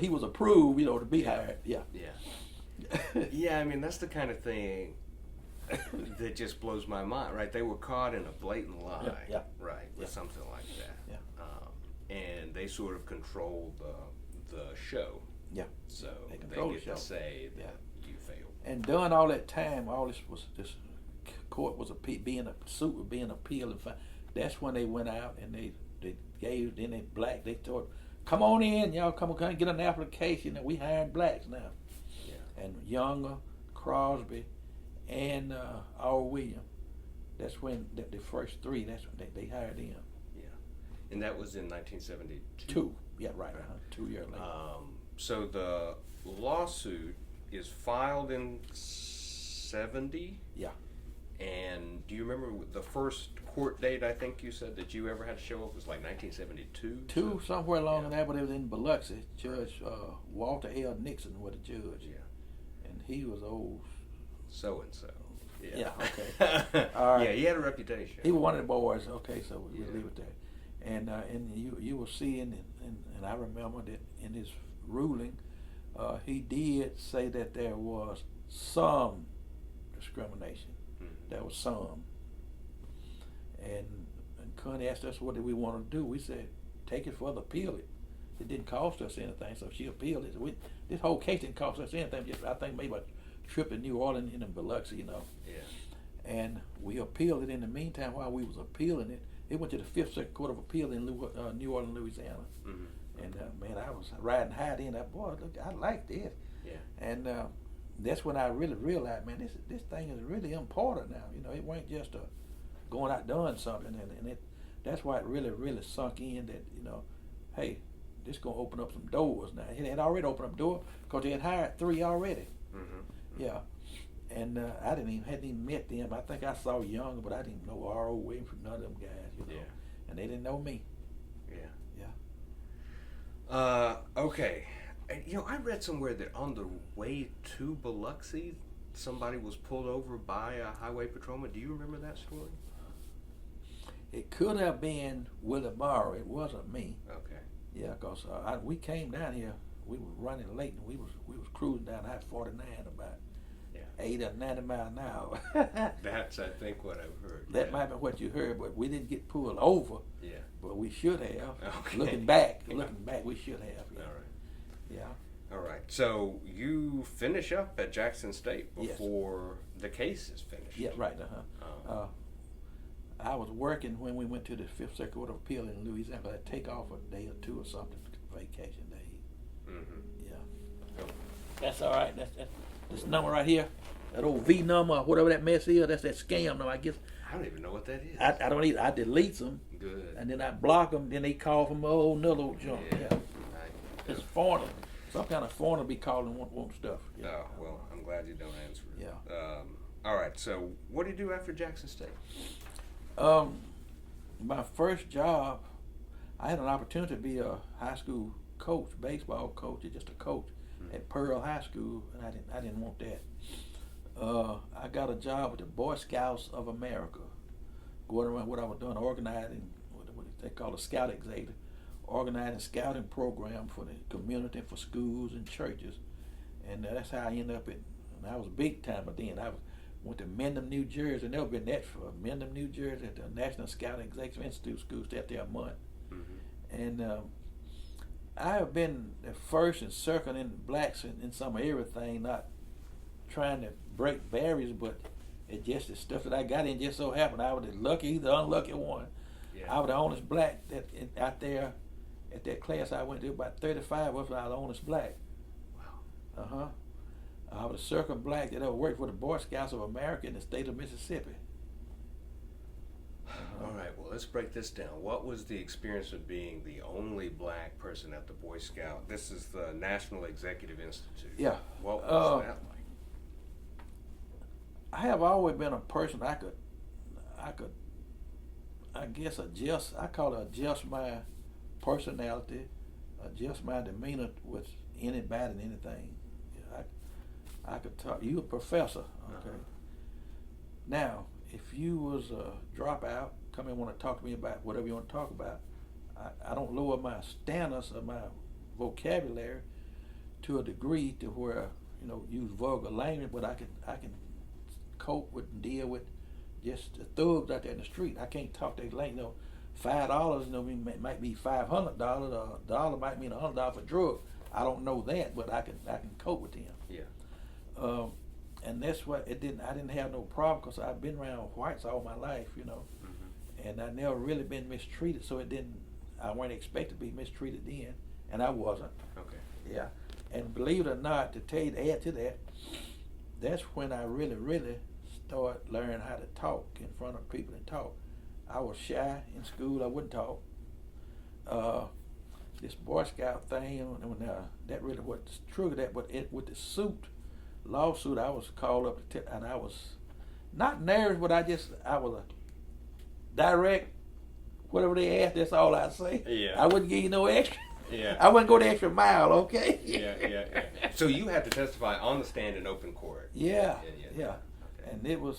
He was approved, to be hired. Yeah. Yeah. Yeah, I mean, that's the kind of thing that just blows my mind, right? They were caught in a blatant lie, Yeah. right, with something like that. Yeah. And they sort of controlled the show. Yeah. So They they control the get show. to say that Yeah. you failed. And during all that time, all this court was being a suit was being appealed, and that's when they went out and they gave, then they black, they told, come on in, y'all come on, get an application, and we hiring blacks now. Yeah. And Younger, Crosby, and R. William. That's when the first three. That's when they hired them. Yeah. And that was in 1972. Two. Yeah, right. 2 years later. So the lawsuit is filed in 70. Yeah. And do you remember the first court date? I think you said that you ever had to show up was like 1972. Two somewhere along Yeah. there, but it was in Biloxi. Judge Walter L. Nixon was the judge. Yeah. And he was old. So and so. Yeah, okay. All right. Yeah, he had a reputation. He was one of the boys. Okay, so we'll Yeah. leave it there. And you will see, and I remember that in his ruling, he did say that there was some discrimination. Mhm. There was some. And Connie asked us what did we want to do. We said, take it further, appeal it. It didn't cost us anything, so she appealed it. This whole case didn't cost us anything. Just I think maybe a trip to New Orleans and in Biloxi, you know. Yeah. And we appealed it. In the meantime, while we was appealing it, it went to the Fifth Circuit Court of Appeal in New Orleans, Louisiana. Mm-hmm. And man, I was riding high then. Boy, look, I like this. Yeah. And that's when I really realized, man, this thing is really important now. You know, it wasn't just going out doing something, and that's why it really sunk in that, you know, hey, this gonna open up some doors now. It had already opened up doors because they had hired 3 already. Mm-hmm. Yeah. And I hadn't even met them. I think I saw Young, but I didn't know R.O. Williams from none of them guys, you know. Yeah. And they didn't know me. Yeah. Yeah. Okay. And, you know, I read somewhere that on the way to Biloxi, somebody was pulled over by a highway patrolman. Do you remember that story? It could have been Willie Morrow. It wasn't me. Okay. Yeah, because we came down here. We were running late, and we was cruising down I-49 about 80 or 90 miles an hour. That's, I think, what I've heard. That might be what you heard, but we didn't get pulled over. Yeah. But we should have. Okay. Looking back, we should have. Yeah. All right. Yeah. All right. So you finish up at Jackson State Yes. before the case is finished. Yeah, right. I was working when we went to the Fifth Circuit Court of Appeal in Louisiana, but I'd take off a day or two or something, vacation day. Mm-hmm. Yeah. Oh, That's all right. That's this number right here, that old V number, or whatever that mess is. That's that scam number. I guess I don't even know what that is. I don't either. I delete them, Good. and then I block them. Then they call from another old junk. Yeah. Right. It's foreigner. Some kind of foreigner be calling want stuff. Yeah. Oh, well, I'm glad you don't answer it. Yeah. All right. So what do you do after Jackson State? My first job, I had an opportunity to be a high school coach, baseball coach, just a coach at Pearl High School, and I didn't want that. I got a job with the Boy Scouts of America, going around what I was doing, organizing what they call a scout executive, organizing scouting program for the community, for schools and churches, and that's how I ended up at. And I was big time, but then I went to Mangum, New Jersey. Never been that for Mangum, New Jersey, at the National Scouting Executive Institute School. Stayed there a month, and I have been the first and second in blacks in some of everything, not trying to break barriers, but it just the stuff that I got in just so happened. I was the lucky, the unlucky one. Yeah. I was the honest black out there at that class I went to. About 35 of us, I was the honest black. Wow. I was the second black that ever worked for the Boy Scouts of America in the state of Mississippi. All right, well, let's break this down. What was the experience of being the only black person at the Boy Scout? This is the National Executive Institute. Yeah. What was that like? I have always been a person I guess adjust. I call it adjust my personality, adjust my demeanor with anybody and anything. I could talk. You a professor, okay? Now, if you was a dropout, come and want to talk to me about whatever you want to talk about, I don't lower my standards or my vocabulary to a degree to where, you know, use vulgar language, but I can cope with and deal with just the thugs out there in the street. I can't talk their language. You know, $5, you know, might be $500, or a dollar might mean $100 for drugs. I don't know that, but I can cope with them. Yeah. And that's what I didn't have no problem because I've been around whites all my life, Mm-hmm. and I never really been mistreated, so I wasn't expected to be mistreated then, and I wasn't. Okay. Yeah, and believe it or not, to add to that, that's when I really, really started learning how to talk in front of people and talk. I was shy in school. I wouldn't talk. This Boy Scout thing, that really what triggered that. But with the lawsuit, I was called up and I was not nervous, but I was a direct. Whatever they asked, that's all I say. Yeah. I wouldn't give you no extra. Yeah. I wouldn't go the extra mile, okay? Yeah. So you had to testify on the stand in open court. Yeah. Okay. And it was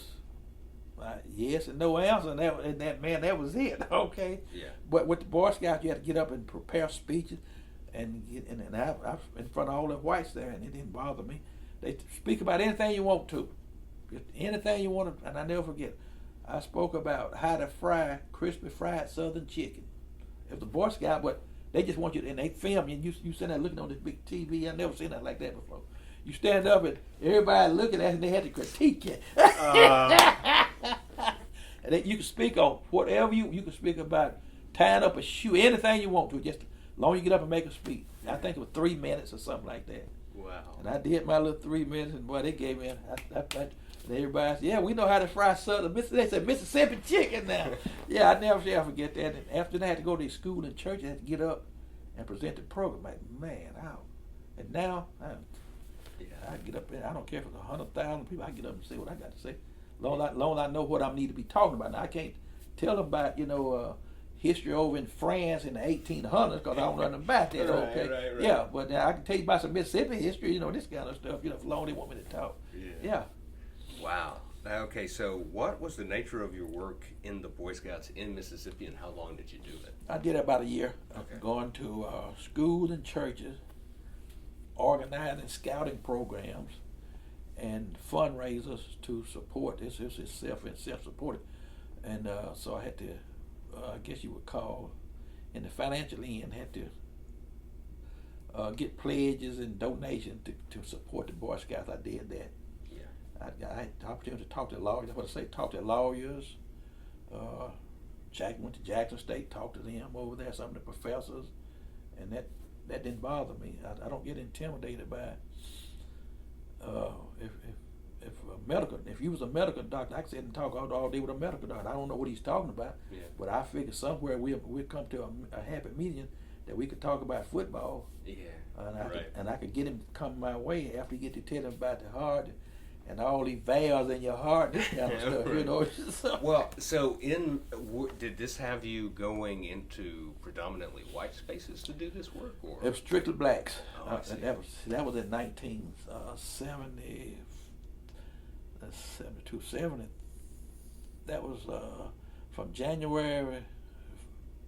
yes and no answer, and that was it, okay? Yeah. But with the Boy Scouts, you had to get up and prepare speeches, and I was in front of all the whites there, and it didn't bother me. They speak about anything you want to, just anything you want to, and I never forget. I spoke about how to fry crispy fried Southern chicken. It was the Boy Scout, but they just want you, and they film you, and you sitting there looking on this big TV. I never seen that like that before. You stand up and everybody looking at it, and they had to critique it. And then you can speak on whatever you can speak about tying up a shoe, anything you want to, just as long as you get up and make a speech. I think it was 3 minutes or something like that. Wow. And I did my little 3 minutes, and boy, they gave me, and everybody said, yeah, we know how to fry Southern. They said Mississippi chicken now. Yeah, I never shall forget that. And after that, I had to go to school and church. I had to get up and present the program. Like, man, and now I get up there. I don't care if it's 100,000 people. I get up and say what I got to say. Long as I know what I need to be talking about. Now I can't tell them about history over in France in the 1800s because I don't know nothing about that. Okay, right. Yeah, but I can tell you about some Mississippi history. This kind of stuff. For long they want me to talk. Yeah. Wow. Okay, so what was the nature of your work in the Boy Scouts in Mississippi, and how long did you do it? I did it about a year. Okay. Going to schools and churches, organizing scouting programs, and fundraisers to support this. It's self-supported, and so I had to, I guess you would call, in the financial end, had to get pledges and donations to support the Boy Scouts. I did that. Yeah. I had the opportunity to talk to lawyers. That's what I say. Talk to lawyers. Went to Jackson State. Talked to them over there. Some of the professors, and that didn't bother me. I don't get intimidated by if you was a medical doctor, I could sit and talk all day with a medical doctor. I don't know what he's talking about, but I figured somewhere we'll come to a happy medium that we could talk about football. Yeah. And I could get him to come my way after you get to tell him about the heart and all these valves in your heart, this kind of stuff, So. Well, so did this have you going into predominantly white spaces to do this work, or? It was strictly blacks. Oh, I see. That was in 1970. 72, 70. That was from January,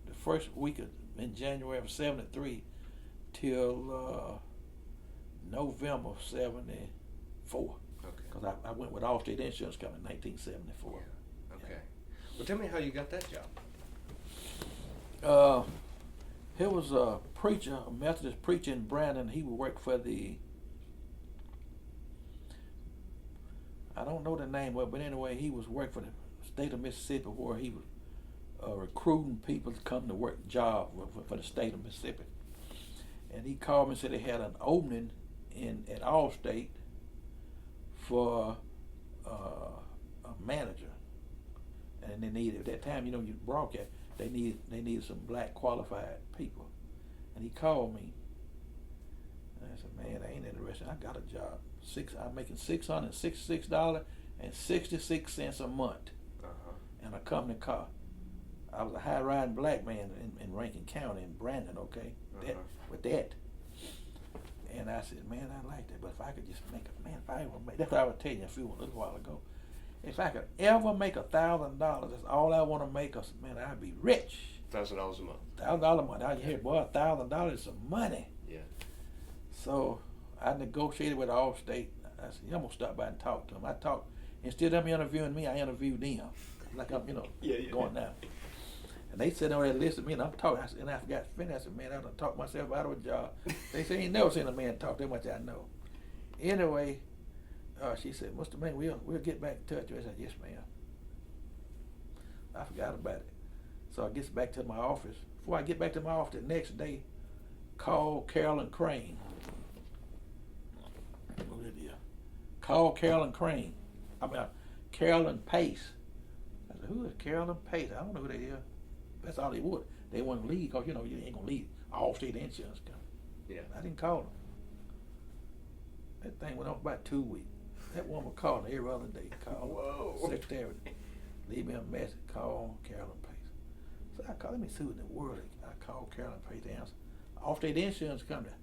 the first week in January of 73 till November of 74. Okay. Because I went with Allstate Insurance Company in 1974. Yeah. Okay. Well, tell me how you got that job. Here was a preacher, a Methodist preacher in Brandon. He would work for I don't know the name of it, but anyway, he was working for the state of Mississippi, where he was recruiting people to come to work job for the state of Mississippi. And he called me and said they had an opening at Allstate for a manager, and they needed, at that time, you broadcast, they needed some black qualified people. And he called me, and I said, man, I ain't interested. I got a job. I'm making $666.66 a month, and a company car. I was a high riding black man in Rankin County in Brandon. Okay, with that. And I said, man, I like that, but if I could just make that's what I was telling you a little while ago. If I could ever make $1,000, that's all I want to make. Man, I'd be rich. $1,000 a month. $1,000 a month. I hear, boy, $1,000 is some money. Yeah. So I negotiated with Allstate. I said, I'm gonna stop by and talk to them. I talked, instead of them interviewing me, I interviewed them, like I'm, going now. And they sitting over there listening to me, and I'm talking. And I forgot to finish. I said, man, I done talked myself out of a job. They say, ain't never seen a man talk that much. I know. Anyway, she said, Mr. Man, we'll get back in touch. I said, yes, ma'am. I forgot about it. So I get back to my office. Before I get back to my office the next day, call Carolyn Crane. Who it is? Call Carolyn Crane. Carolyn Pace. I said, who is Carolyn Pace? I don't know who they is. That's all they would. They wouldn't leave because, you know, you ain't going to leave Allstate Insurance Company. Yeah. I didn't call them. That thing went on about 2 weeks. That woman called me every other day. Called Whoa. secretary. Leave me a message. Call Carolyn Pace. So I called, let me see what in the world. I called Carolyn Pace. They answered. Allstate Insurance Company.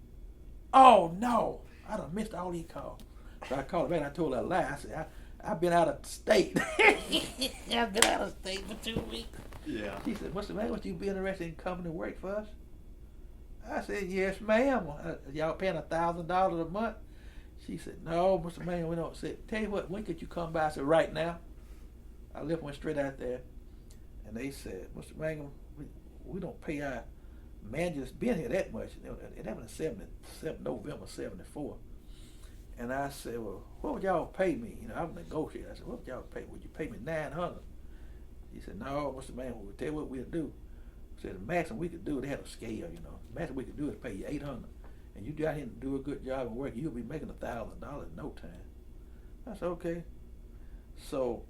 Oh, no. I done missed all these calls. So I called her back and I told her a lie. I said, I've been out of state. I've been out of state for 2 weeks. Yeah. She said, Mr. Man, would you be interested in coming to work for us? I said, yes, ma'am. Y'all paying $1,000 a month? She said, no, Mr. Man, we don't. I said, tell you what, when could you come by? I said, right now. I went straight out there. And they said, Mr. Mangum, we don't pay our managers been here that much. It happened in November 74. And I said, well, what would y'all pay me? You know, I was negotiating. I said, what would y'all pay? Would you pay me $900? He said, no, Mr. Man, we'll tell you what we'll do. I said, the maximum we could do, they had a scale, you know. The maximum we could do is pay you $800. And you got here and do a good job and work, you'll be making $1,000 in no time. I said, okay. So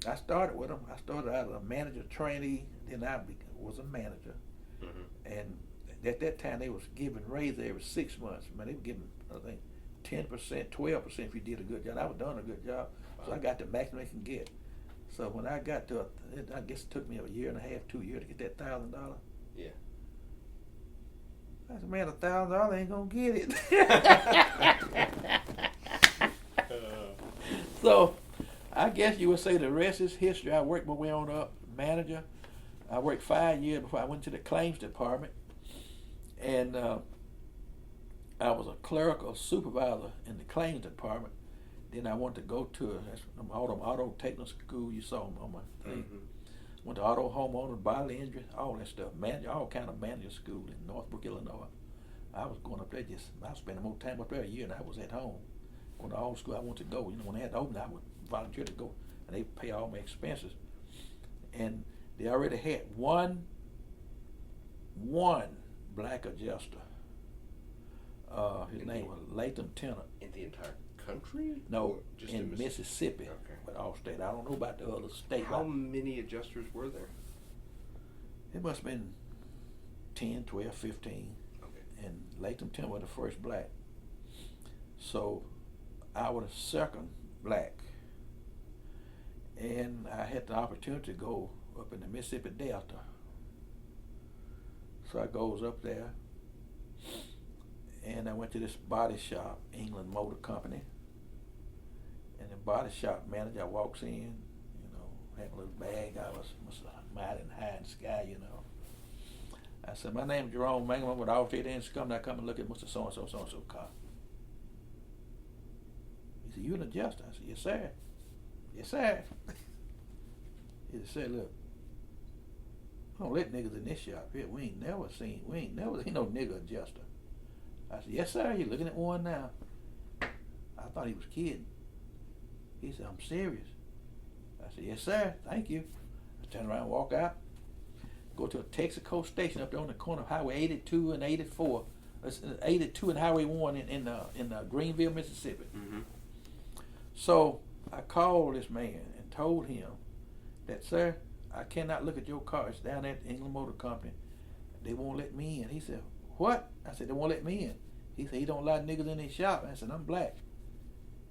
I started with them. I started out as a manager trainee, then I was a manager. Mm-hmm. And at that time, they was giving raises every 6 months. Man, they were giving, I think, 10%, 12% if you did a good job. I was doing a good job, so I got the maximum they can get. So when I got to, I guess it took me a year and a half, 2 years to get that $1,000. Yeah. I said, man, $1,000 ain't gonna get it. So I guess you would say the rest is history. I worked my way on up, manager. I worked 5 years before I went to the claims department, and I was a clerical supervisor in the claims department. Then I wanted to go to auto technical school. You saw them on my thing. Mm-hmm. Went to auto homeowner, bodily injury, all that stuff. All kind of manager school in Northbrook, Illinois. I was going up there I was spending more time up there a year than I was at home. Going to all school I wanted to go. You know, when they had to open, I would volunteer to go, and they pay all my expenses. And they already had one black adjuster. His name was Latham Tennant. In the entire country? No, just in Mississippi. Okay. But Allstate. I don't know about the other states. How many adjusters were there? It must have been 10, 12, 15. Okay. And Latham Tennant was the first black. So I was the second black. And I had the opportunity to go up in the Mississippi Delta. So I goes up there, and I went to this body shop, England Motor Company. And the body shop manager walks in, you know, had a little bag. I was mighty high in the sky, you know. I said, my name's Jerome Mangum. I'm with Allstate Insurance Company. I come and look at Mr. So-and-so car. He said, you an adjuster? I said, yes, sir. Yes, sir. He said, look, I don't let niggas in this shop here. We ain't never seen no nigga adjuster. I said, yes, sir. You looking at one now? I thought he was kidding. He said, I'm serious. I said, yes, sir. Thank you. I turned around and walk out. Go to a Texaco station up there on the corner of Highway 82 and 84. 82 and Highway 1 in Greenville, Mississippi. Mm-hmm. So I called this man and told him that, sir, I cannot look at your car. It's down at England Motor Company. They won't let me in. He said, what? I said, they won't let me in. He said, he don't allow niggas in his shop. I said, I'm black.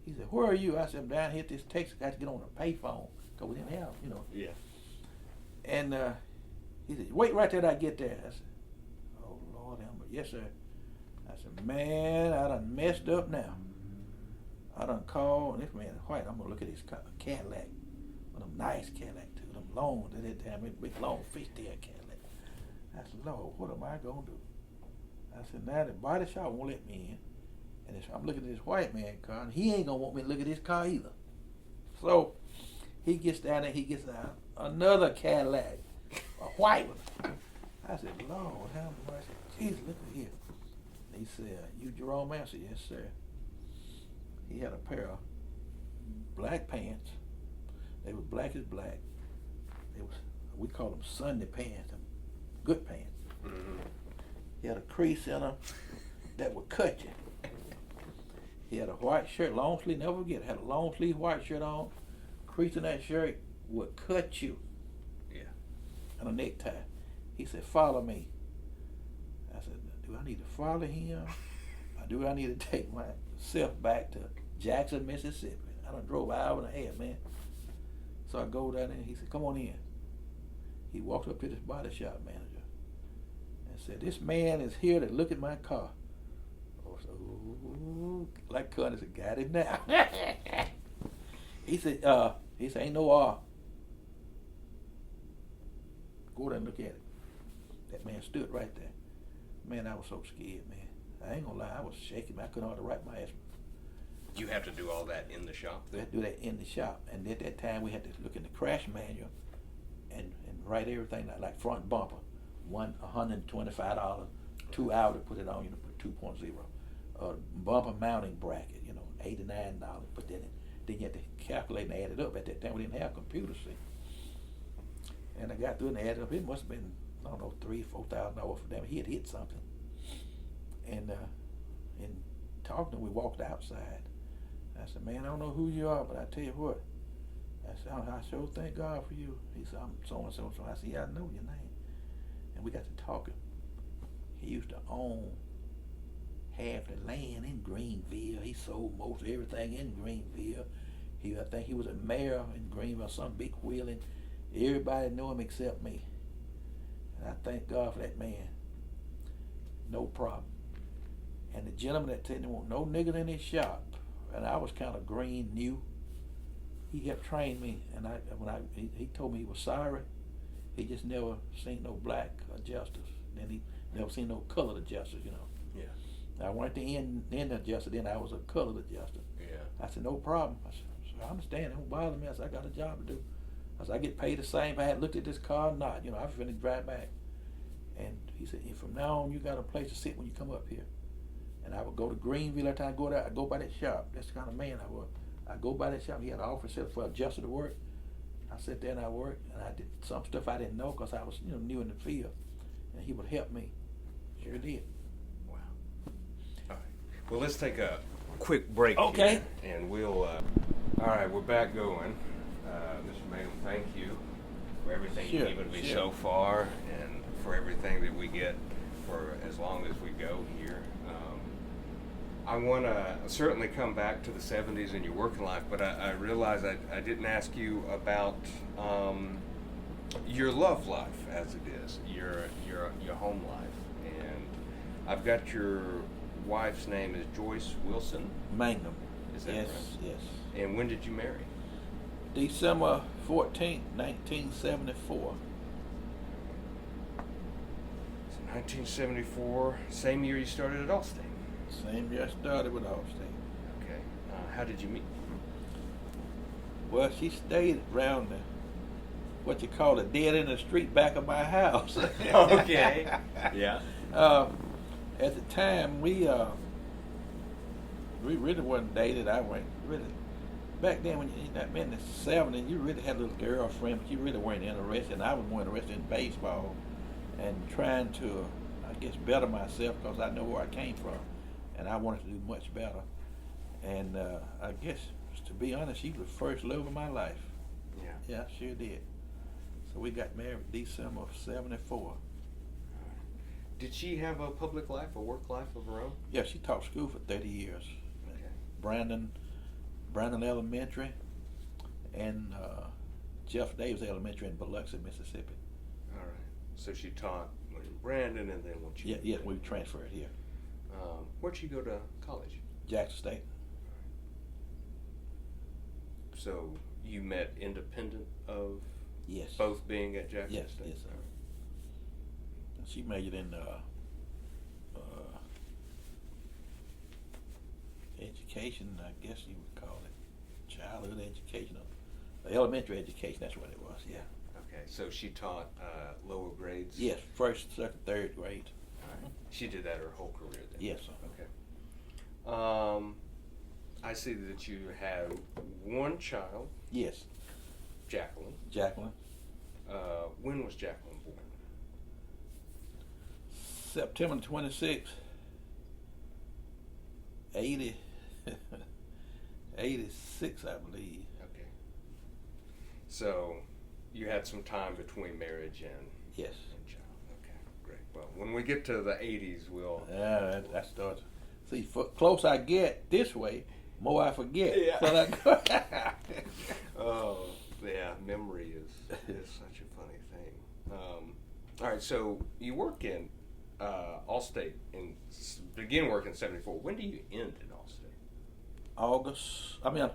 He said, where are you? I said, I'm down here at this Texas. I got to get on a payphone because we didn't have, you know. Yeah. And he said, wait right there till I get there. I said, oh, Lord, yes, sir. I said, man, I done messed up now. I done called, and this man is white. I'm going to look at his Cadillac. One of them nice Cadillac, too. Them long, at that time, big long fishtail Cadillac. I said, Lord, what am I going to do? I said, now the body shop won't let me in. And I'm looking at this white man car, and he ain't going to want me to look at his car either. So he gets down there, he gets out another Cadillac, a white one. I said, Lord, have mercy. Jesus, look at here. He said, you Jerome? I said, yes, sir. He had a pair of black pants. They were black as black. They was, we call them Sunday pants, them good pants. Mm-hmm. He had a crease in them that would cut you. He had a white shirt, long sleeve, never forget, had a long sleeve white shirt on. Crease in that shirt would cut you. Yeah. And a necktie. He said, follow me. I said, do I need to follow him? Or do I need to take myself back to Jackson, Mississippi? I done drove an hour and a half, man. So I go down there and he said, come on in. He walked up to this body shop manager and said, this man is here to look at my car. Oh, so, like Connie said, got it now. He said, ain't no go there and look at it. That man stood right there. Man, I was so scared, man. I ain't gonna lie, I was shaking. I couldn't hardly write my ass. You have to do all that in the shop We then? had to do that in the shop. And at that time, we had to look in the crash manual and write everything like front bumper, $125, 2 hours to put it on, put 2.0. Bumper mounting bracket, $89. But then you had to calculate and add it up. At that time, we didn't have computers, see. And I got through and added up. It must have been, I don't know, $3,000-4,000 for them. He had hit something. And in talking, we walked outside. I said, man, I don't know who you are, but I tell you what. I said, I sure thank God for you. He said, I'm so-and-so. So I said, yeah, I know your name. And we got to talking. He used to own half the land in Greenville. He sold most of everything in Greenville. I think he was a mayor in Greenville, some big wheeling. Everybody knew him except me. And I thank God for that man. No problem. And the gentleman that didn't want no niggas in his shop, and I was kind of green, new. He helped train me, and he told me he was sorry. He just never seen no black adjusters. Then he never seen no colored adjusters, Yeah. I weren't the end adjuster, then I was a colored adjuster. Yeah. I said, no problem. I said, I understand, it don't bother me. I said, I got a job to do. I said, I get paid the same if I had looked at this car or not. I finna drive back. And he said, from now on, you got a place to sit when you come up here. And I would go to Greenville every time I go there. I go by that shop. That's the kind of man I was. I go by that shop. He had an office set for adjuster to work. I sat there and I worked, and I did some stuff I didn't know because I was, new in the field. And he would help me. Sure did. Wow. All right. Well, let's take a quick break. Okay. Here, and we'll. All right, we're back going. Mr. Mangum, thank you for everything you've given me so far, and for everything that we get for as long as we go here. I want to certainly come back to the 70s and your working life, but I realize I didn't ask you about your love life as it is, your home life. And I've got your wife's name is Joyce Wilson. Mangum. Is that yes, right? Yes. And when did you marry? December 14th, 1974. So 1974, same year you started at Allstate. Same year I started with Allstate. Okay. How did you meet? Well, she stayed around what you call the dead end of the street back of my house. Okay. Yeah. At the time, we really wasn't dated. I went really. Back then, when in the 70s, you really had a little girlfriend, but you really weren't interested. And I was more interested in baseball and trying to, I guess, better myself because I know where I came from. And I wanted to do much better. And I guess, to be honest, she was the first love of my life. Yeah. Yeah, sure did. So we got married December of 74. Did she have a public life, a work life of her own? Yeah, she taught school for 30 years. Okay. Brandon Elementary and Jeff Davis Elementary in Biloxi, Mississippi. All right. So she taught in Brandon, and then when she Yeah, we transferred here. Where'd she go to college? Jackson State. So you met independent of Yes. both being at Jackson Yes, State? yes, sir. And she majored in education, I guess you would call it. Childhood education, elementary education, that's what it was, yeah. Okay, so she taught lower grades? Yes, first, second, third grade. All right. She did that her whole career then? Yes, sir. Okay. I see that you have one child, Yes, Jacqueline. Jacqueline. When was Jacqueline born? September 26, 80, 86, I believe. Okay. So you had some time between marriage and Yes. child. Okay, great. Well, when we get to the 80s, we'll. I start. See, close I get this way, more I forget. Yeah. So Oh, yeah. Memory is such a funny thing. All right. So you work in Allstate and begin work in '74. When do you end in Allstate?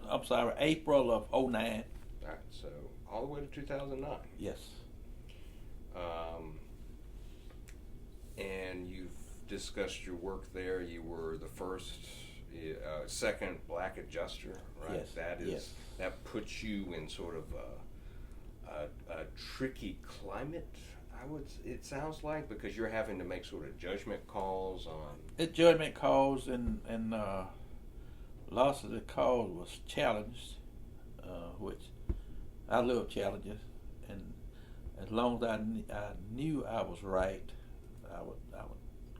I'm sorry, April of 09. All right. So all the way to 2009. Yes. And you've discussed your work there. You were the second black adjuster, right? Yes. That is Yes. that puts you in sort of a tricky climate. It sounds like, because you're having to make sort of judgment calls on. Judgment calls and lots of the calls was challenged, which I love challenges, and as long as I knew I was right, I would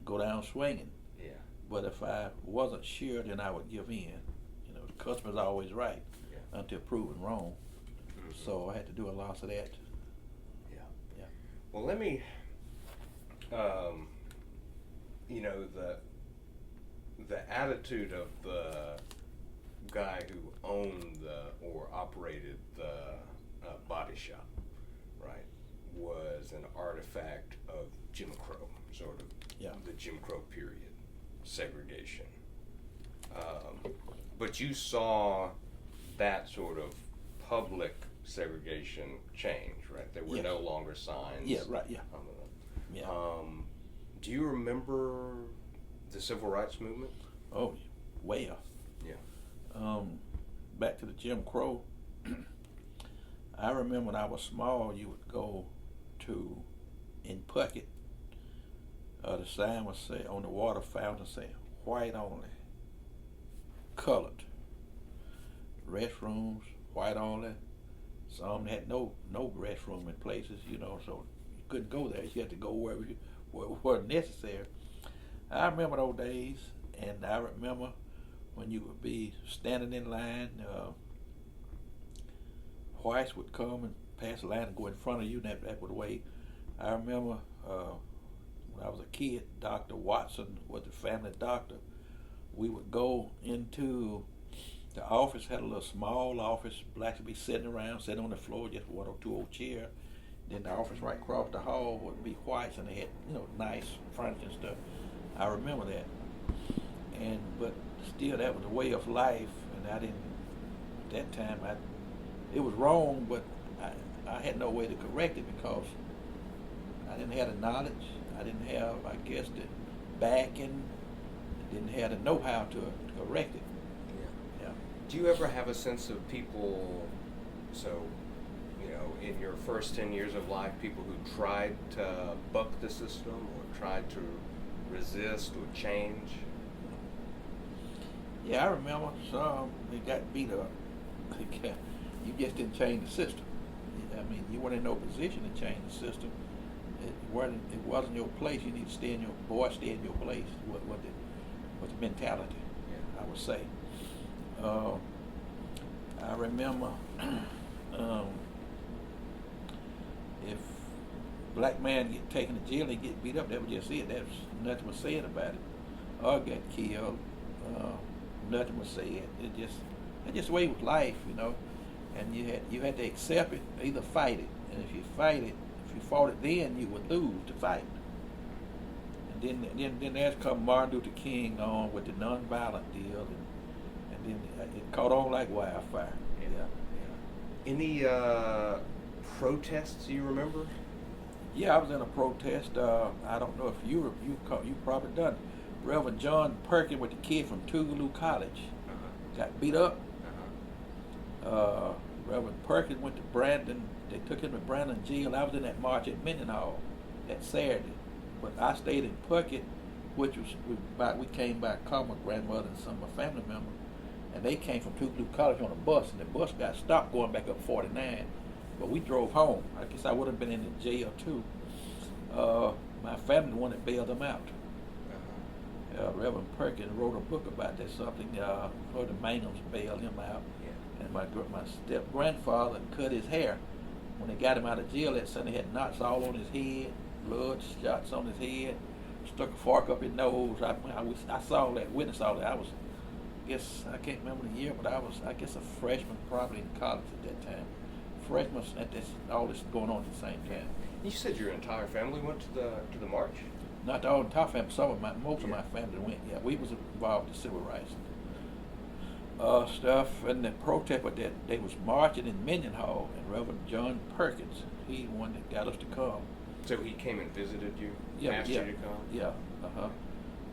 go down swinging. Yeah. But if I wasn't sure, then I would give in. You know, the customer's always right until proven wrong. Mm-hmm. So I had to do a lot of that. Yeah. Yeah. Well, let me. The attitude of the guy who owned or operated the body shop, right, was an artifact of Jim Crow, sort of the Jim Crow period, segregation. But you saw that sort of public segregation change, right? There were Yes. no longer signs. Yeah, right, yeah. Yeah. Do you remember the civil rights movement? Oh, well. Yeah. Back to the Jim Crow. I remember when I was small, you would go in Puckett. The sign would say on the water fountain, say white only, colored. Restrooms, white only. Some had no restroom in places, so you couldn't go there. You had to go where necessary. I remember those days, and I remember when you would be standing in line, whites would come and pass the line and go in front of you, and that would wait. I remember when I was a kid, Dr. Watson was the family doctor. We would go into the office, had a little small office, blacks would be sitting on the floor, just one or two old chairs. Then the office right across the hall would be whites, and they had, nice furniture and stuff. I remember that. But still, that was a way of life, and I didn't, at that time, it was wrong, but I had no way to correct it because I didn't have the knowledge. I didn't have, I guess, the backing. I didn't have the know-how to correct it. Yeah. Do you ever have a sense of people, in your first 10 years of life, people who tried to buck the system or tried to resist or change? Yeah, I remember some, they got beat up. You just didn't change the system. You weren't in no position to change the system. It wasn't your place. You need to stay in your place. What the mentality, I would say. I remember if black man get taken to jail and get beat up, that was just it. That was nothing was said about it. Or got killed, nothing was said. It just the way with life, And you had to accept it, either fight it. And if you fought it then, you would lose the fight. And then there's come Martin Luther King on with the nonviolent deal, and then it caught on like wildfire. Yeah. Any protests you remember? Yeah, I was in a protest. I don't know if you probably done. Reverend John Perkins with the kid from Tougaloo College got beat up. Reverend Perkins went to Brandon They took him to Brandon jail. I was in that march at Mendenhall that Saturday, but I stayed in Puckett, which was we came by car, my grandmother and some of my family members, and they came from Tougaloo College on a bus, and the bus got stopped going back up 49. But we drove home. I guess I would have been in the jail too. My family the one that bailed them out. Reverend Perkins wrote a book about that, something, or the Mangums bailed him out. Yeah. And my step-grandfather cut his hair. When they got him out of jail that Sunday, he had knots all on his head, blood shots on his head, stuck a fork up his nose. I saw that, witnessed all that. I guess, I can't remember the year, but I guess a freshman probably in college at that time. Freshman, at this, all this going on at the same time. You said your entire family went to the march? Not the whole entire family. Most of my family went. Yeah, we was involved in civil rights stuff and the protest. But that they was marching in Mendenhall, and Reverend John Perkins, he the one that got us to come. So he came and visited you, asked you to come? Yeah,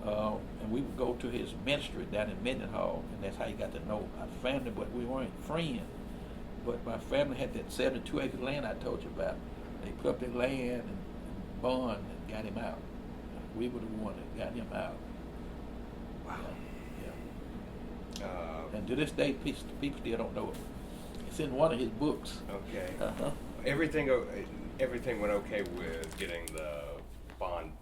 and we would go to his ministry down in Mendenhall, and that's how he got to know our family. But we weren't friends. But my family had that 72-acre land I told you about. They put up their land and bond and got him out. We were the one that got him out. Wow. Yeah. And to this day, people still don't know it. It's in one of his books. Okay. Everything went okay with getting the bond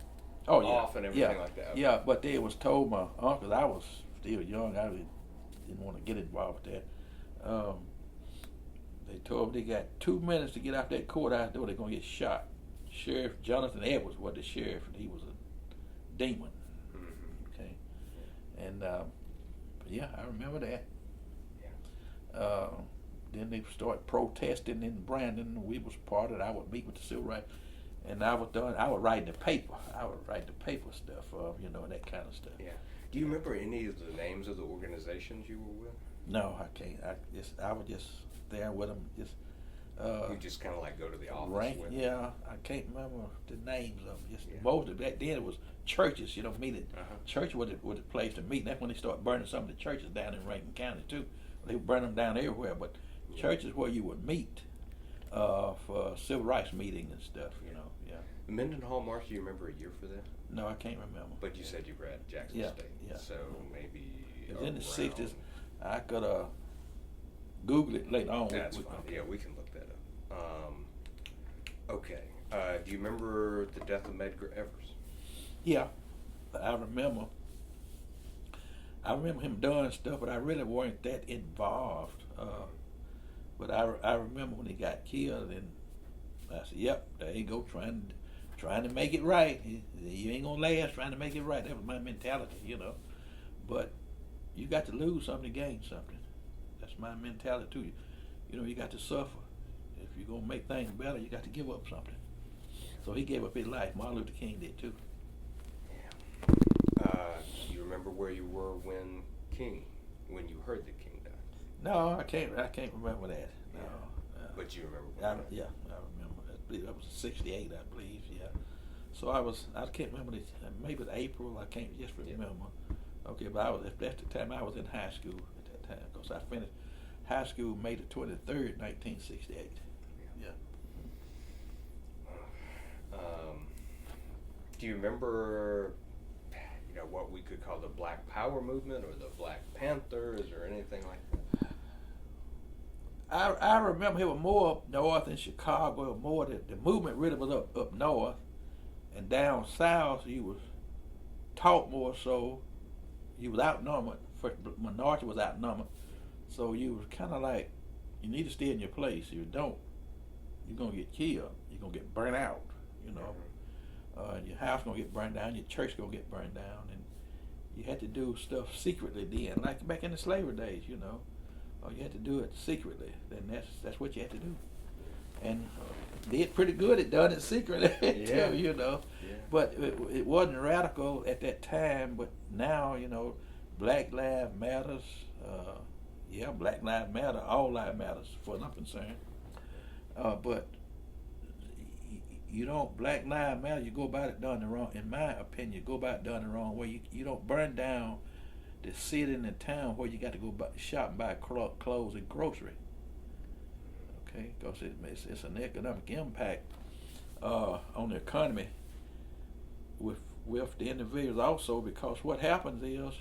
off and everything like that. Okay. Yeah, but they was told my uncle, I was still young, I didn't want to get involved with that. They told them they got 2 minutes to get out that courthouse door, they're going to get shot. Sheriff Jonathan Edwards was the sheriff, and he was a demon. Mm-hmm. Okay. And yeah, I remember that. Yeah. Then they started protesting in Brandon. We was part of it. I would meet with the civil rights, and I would write the paper. I would write the paper stuff, that kind of stuff. Yeah. Do you remember any of the names of the organizations you were with? No, I can't. I was just there with them. You just kind of like go to the office with them? Yeah, I can't remember the names of them. Most of back then it was churches, meeting. Church was the place to meet. And that's when they started burning some of the churches down in Rankin County too. They would burn them down everywhere, but churches where you would meet for civil rights meeting and stuff. Yeah. The Mendenhall March. Do you remember a year for that? No, I can't remember. But you said you were at Jackson State. Yeah. So maybe it was in the '60s. I could Google it later on. That's fine. Okay. Yeah, we can look that up. Okay. Do you remember the death of Medgar Evers? Yeah, I remember. I remember him doing stuff, but I really weren't that involved. But I remember when he got killed, and I said, "Yep, there you go, trying to make it right. You ain't gonna last trying to make it right." That was my mentality, But you got to lose something to gain something. That's my mentality too. You got to suffer. If you're gonna make things better, you got to give up something. So he gave up his life. Martin Luther King did too. Yeah. Do you remember where you were when you heard that King died? No, I can't remember that. No. But you remember? I remember. I believe that was '68. I believe. Yeah. So I can't remember. Maybe it was April. I can't just remember. Yeah. Okay, but that's the time I was in high school at that time, because I finished high school May the 23rd, 1968. Yeah. Do you remember, what we could call the Black Power movement or the Black Panthers or anything like that? I remember it was more up north in Chicago. More the movement really was up north, and down south you was taught more so. You was outnumbered. First, minority was outnumbered, so you was kind of like, you need to stay in your place. If you don't, you're gonna get killed. You're gonna get burnt out. Your house gonna get burned down. Your church gonna get burned down, and you had to do stuff secretly then, like back in the slavery days. You had to do it secretly. Then that's what you had to do, and did pretty good at done it secretly too. Yeah. But it wasn't radical at that time. But now, Black Lives Matters. Black Lives Matter. All lives matters, as far as I'm concerned. But Black Lives Matter. You go about it done the wrong. In my opinion, you go about it done the wrong way. You don't burn down the city and the town where you got to go shop and buy clothes and grocery. Okay, because it's an economic impact on the economy with the individuals also, because what happens is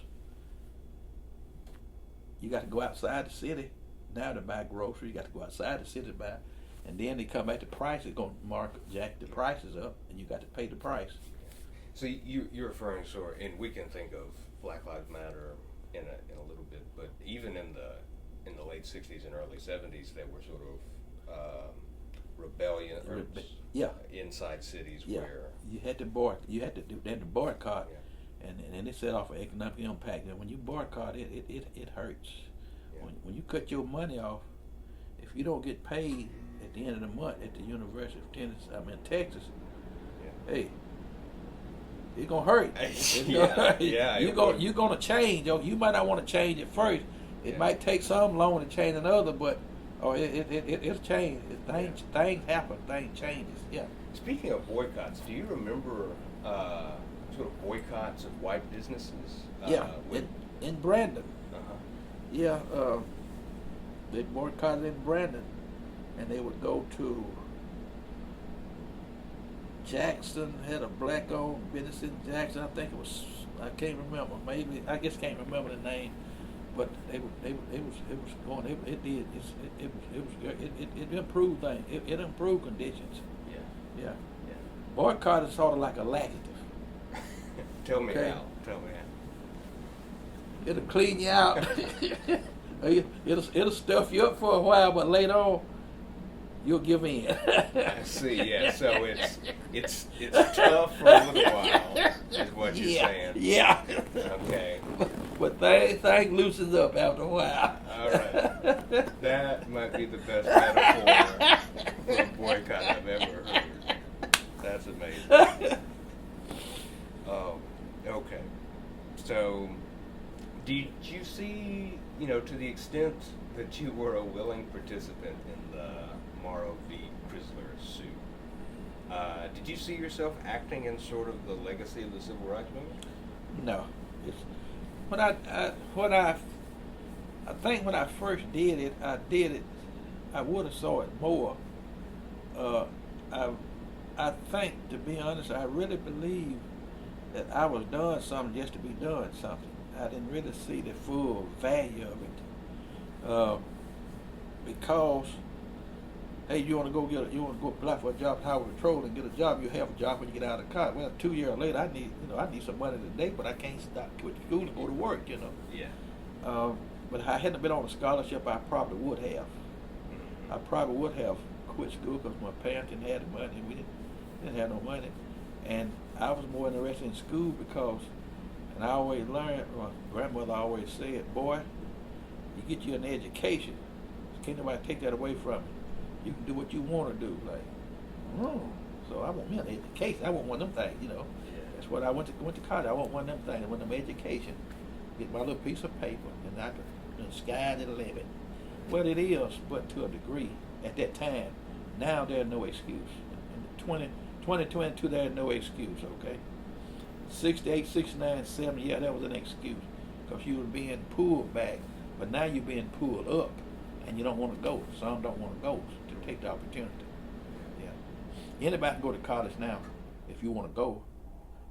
you got to go outside the city now to buy groceries. You got to go outside the city to buy, and then they come back, the price is going to jack the prices up, and you got to pay the price. So you're referring, and we can think of Black Lives Matter in a little bit, but even in the late '60s and early '70s, there were sort of rebellion inside cities where you had to boycott, and it set off an economic impact. And when you boycott, it hurts. Yeah. When you cut your money off, if you don't get paid at the end of the month at the University of Tennessee, Texas, hey, it's gonna hurt. You're gonna change. You might not want to change at first. It might take some longer to change another, but it'll change. Things happen. Things changes. Yeah. Speaking of boycotts, do you remember sort of boycotts of white businesses? In Brandon. Uh-huh. Yeah, they boycotted in Brandon, and they would go to Jackson, had a black-owned business in Jackson. I think it was, I can't remember. Maybe I just can't remember the name, but it was going. It improved things. It improved conditions. Yeah. Boycott is sort of like a laxative. Tell me Okay. how. It'll clean you out. It'll stuff you up for a while, but later on, you'll give in. I see. Yeah. So it's tough for a little while, is what you're saying. Yeah. Okay. But thing loosens up after a while. All right. That might be the best metaphor for a boycott I've ever heard. That's amazing. Okay. So, did you see, to the extent that you were a willing participant in the Morrow v. Chrysler suit, did you see yourself acting in sort of the legacy of the Civil Rights Movement? No. I think when I first did it, I would have saw it more. I think, to be honest, I really believe that I was doing something just to be doing something. I didn't really see the full value of it, because, hey, you want to go apply for a job at Highway Patrol and get a job. You have a job when you get out of the car. Well, 2 years later, I need some money today, but I can't stop quit school and go to work. Yeah. But if I hadn't been on a scholarship, I probably would have. I probably would have quit school because my parents didn't have the money. We didn't have no money, and I was more interested in school because, and I always learned. My grandmother always said, "Boy, you get you an education. Can't nobody take that away from you. You can do what you want to do." So I want me an education. I want one of them things. Yeah. That's what I went to college. I want one of them things. I want them education. Get my little piece of paper, and I could, the sky's the limit. Well, it is, but to a degree. At that time, now there's no excuse. In 2022, there's no excuse. Okay. 68, 69, 70, yeah, that was an excuse because you were being pulled back, but now you're being pulled up, and you don't want to go. Some don't want to go to take the opportunity. Yeah. Anybody can go to college now if you want to go.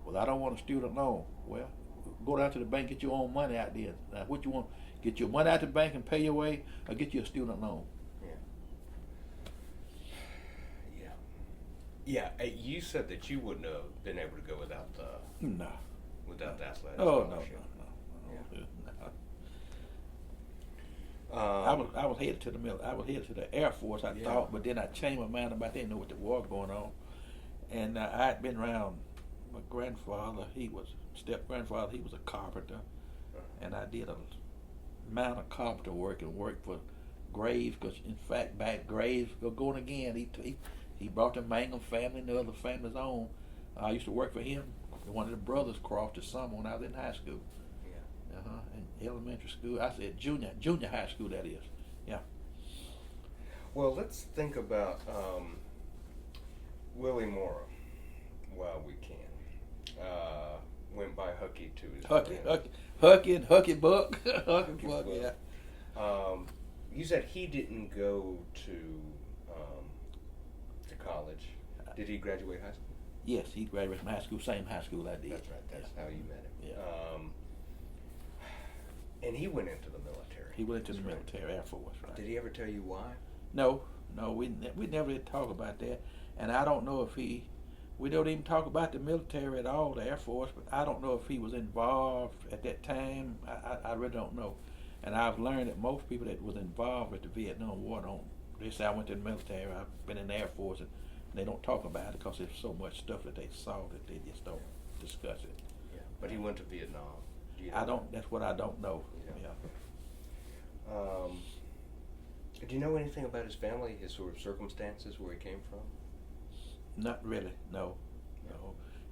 Well, I don't want a student loan. Well, go down to the bank, get your own money out there. Now, what you want? Get your money out the bank and pay your way, or get you a student loan. Yeah. You said that you wouldn't have been able to go without the athletic scholarship. No. I was headed to the military. I was headed to the Air Force. I thought, but then I changed my mind about. I didn't know what the war was going on, and I had been around my grandfather. Step grandfather. He was a carpenter, and I did a amount of carpenter work and worked for Graves. Because in fact, back Graves going again. He brought the Mangum family and the other families on. I used to work for him. One of the brothers crossed the summer when I was in high school. Yeah. In elementary school. I said junior high school, that is. Yeah. Well, let's think about Willie Morrow while we can. Went by Hucky to his Hucky and Hucky Buck. Hucky Buck, yeah. You said he didn't go to college. Did he graduate high school? Yes, he graduated from high school, same high school I did. That's right. That's how you met him. Yeah. And he went into the military. He went into the That's right. military, Air Force, right? Did he ever tell you why? No, we never did talk about that, and I don't know if we don't even talk about the military at all, the Air Force, but I don't know if he was involved at that time. I really don't know, and I've learned that most people that was involved with the Vietnam War don't. They say I went to the military, I've been in the Air Force, and they don't talk about it because there's so much stuff that they saw that they just don't discuss it. Yeah, but he went to Vietnam. Do you know I that? don't. That's what I don't know. Yeah. Yeah. Do you know anything about his family, his sort of circumstances, where he came from? Not really. No.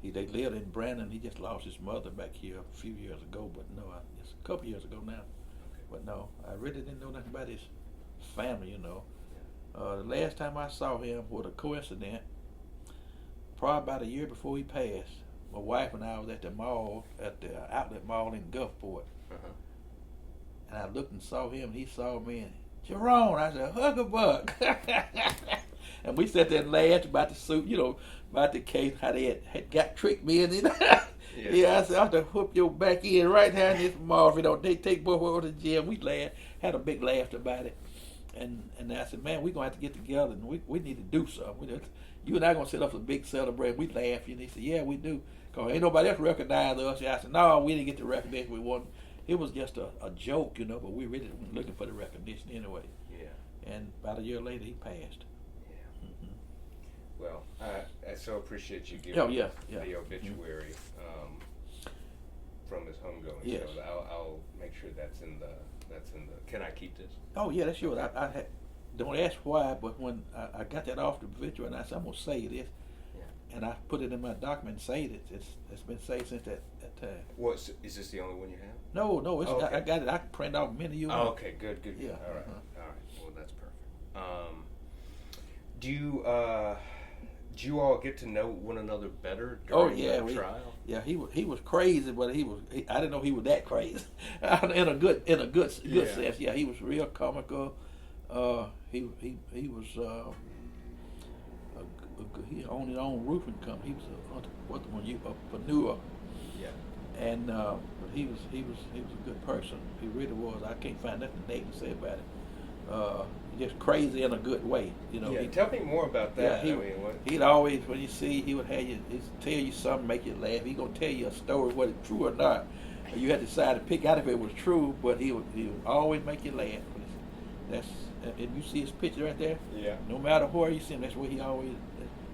They lived in Brandon. He just lost his mother back here a few years ago, but no, it's a couple years ago now. Okay. But no, I really didn't know nothing about his family. Yeah. The last time I saw him was a coincidence. Probably about a year before he passed, my wife and I was at the mall, at the outlet mall in Gulfport. Uh-huh. And I looked and saw him, and he saw me, and Jerome, I said, Hucklebuck. And we sat there and laughed about the suit, about the case, how they had got tricked me in it. Yeah, I said, I have to whoop your back in right here in this mall if you don't take both over to the gym. We laughed, had a big laugh about it. And I said, man, we're going to have to get together, and we need to do something. You and I going to set up a big celebration. We laughed, and he said, yeah, we do. Because ain't nobody else recognize us. I said, no, we didn't get the recognition we wanted. It was just a joke, but we really weren't looking for the recognition anyway. Yeah. And about a year later, he passed. Yeah. Mm-hmm. Well, I so appreciate you giving the obituary from his homegoing. Yes. So I'll make sure that's in the. Can I keep this? Oh yeah, that's yours. I don't ask why, but when I got that off the obituary, and I said I'm gonna say this, and I put it in my document and saved it. It's been saved since that time. Is this the only one you have? No, it's, okay. I got it. I can print off many of you. Oh, okay, good. Yeah. All right. Uh-huh. All right. Well, that's perfect. Do you all get to know one another better during the trial? Yeah, he was crazy, but I didn't know he was that crazy. in a good sense. Yeah, he was real comical. He was he owned his own roofing company. He was a entrepreneur. Yeah. And but he was a good person. He really was. I can't find nothing negative to say about it. Just crazy in a good way, Yeah, tell me more about that. Yeah, he'd always, when you see, he would have you, he'd tell you something, make you laugh. He gonna tell you a story, whether it's true or not. You had to decide to pick out if it was true, but he would always make you laugh. That's, if you see his picture right there. Yeah. No matter where you see him, that's where he always.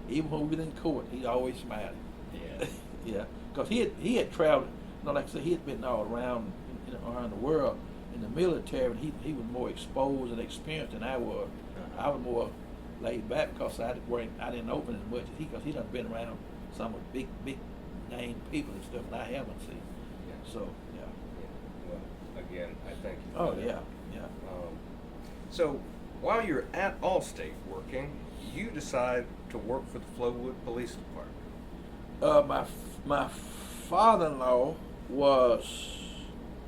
Even when we was in court, he always smiling. Yeah. Yeah, because he had traveled. Like I said, he had been all around around the world. In the military, and he was more exposed and experienced than I was. Uh-huh. I was more laid back because I didn't open as much as he, because he done been around some of big name people and stuff that I haven't seen. Yeah. So yeah. Well, again, I thank you. Oh for that. yeah. So while you're at Allstate working, you decide to work for the Flowood Police Department. My father-in-law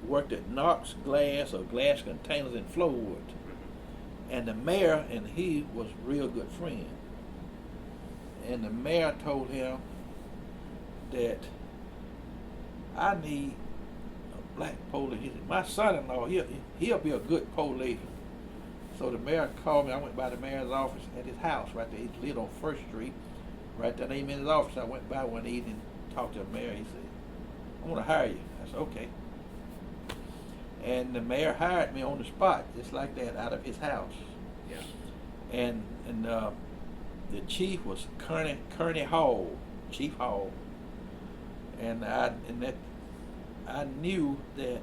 worked at Knox Glass or Glass Containers in Flowood, and the mayor and he was real good friends. And the mayor told him that I need a black police. He said, my son-in-law, he'll be a good police. So the mayor called me. I went by the mayor's office at his house right there. He lived on First Street. Right there, in his office. I went by one evening, talked to the mayor. He said, I want to hire you. I said, okay. And the mayor hired me on the spot, just like that, out of his house. Yeah. And the chief was Kearney Hall, Chief Hall. And I knew that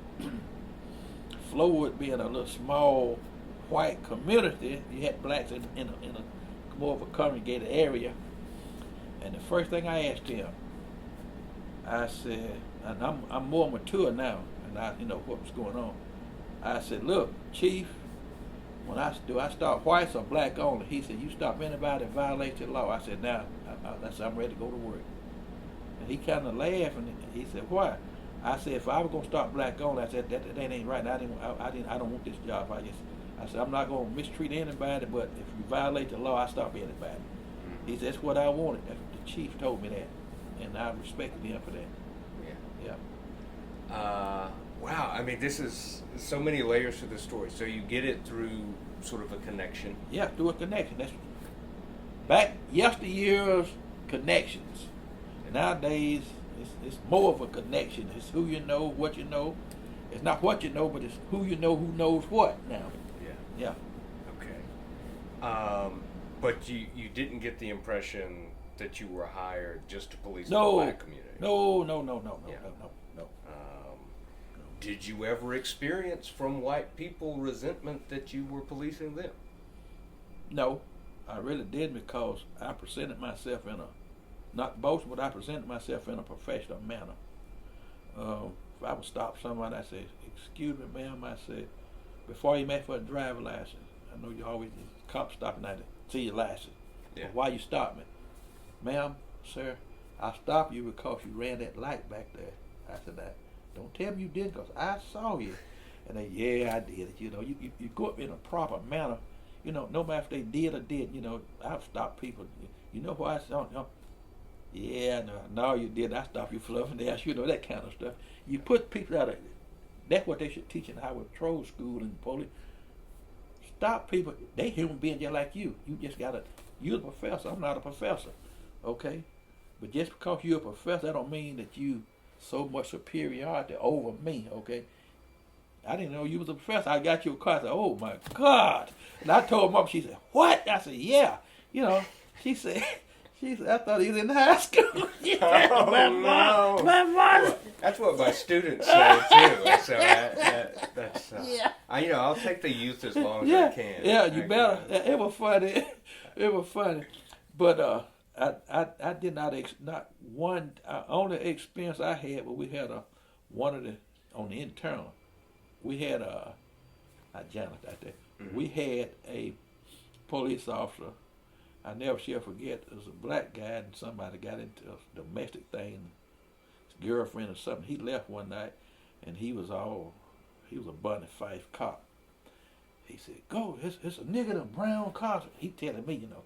Flowood being a little small white community, you had blacks in a more of a congregated area. And the first thing I asked him, I said, and I'm more mature now, and I know what's going on. I said, look, Chief, when I start whites or black only? He said, you stop anybody that violates the law. I said, now, I'm ready to go to work. And he kind of laughed, and he said, why? I said, if I was gonna start black only, I said that ain't right. I don't want this job. I said, I'm not gonna mistreat anybody, but if you violate the law, I stop anybody. He said, that's what I wanted. The chief told me that, and I respected him for that. Yeah. Yeah. Wow. I mean, this is so many layers to the story. So you get it through sort of a connection. Yeah, through a connection. That's back yesteryear's connections. Nowadays, it's more of a connection. It's who you know, what you know. It's not what you know, but it's who you know who knows what now. Yeah. Yeah. Okay. But you didn't get the impression that you were hired just to police No. the black community. No. Yeah. No. Did you ever experience from white people resentment that you were policing them? No, I really did, because I presented myself in a, not boasting, but I presented myself in a professional manner. If I would stop somebody, I said, excuse me, ma'am, I said, before you make for a driver license, I know you always, cops stopping at to see your license. Yeah. Why you stop me? Ma'am, sir, I stopped you because you ran that light back there. I said, don't tell me you did, because I saw you. And they, yeah, I did it. You know, you go up in a proper manner. You know, no matter if they did or did, you know, I've stopped people. You know why I saw, yeah, no, you did. I stopped you fluffing the ass, you know, that kind of stuff. You put people out of, that's what they should teach in highway patrol school and police. Stop people. They human beings just like you. You just gotta, you're a professor. I'm not a professor. Okay? But just because you're a professor, that don't mean that you so much superiority over me, okay? I didn't know you was a professor. I got you a car. I said, oh my God. And I told Mom, she said, what? I said, yeah. You know, she said, I thought he was in high school. Oh, my no. mom. Well, that's what my students say too. So that's Yeah. I'll take the youth as long as Yeah, I can. yeah, you better. It was funny. It was funny. But I did not not one. Only experience I had, but we had one of the on the internal. We had not Janet out there. Mm-hmm. We had a police officer. I never shall forget. It was a black guy, and somebody got into a domestic thing. His girlfriend or something. He left one night, and he was a Bunny Fife cop. He said, "Go, it's a nigga in a brown car." He telling me, you know.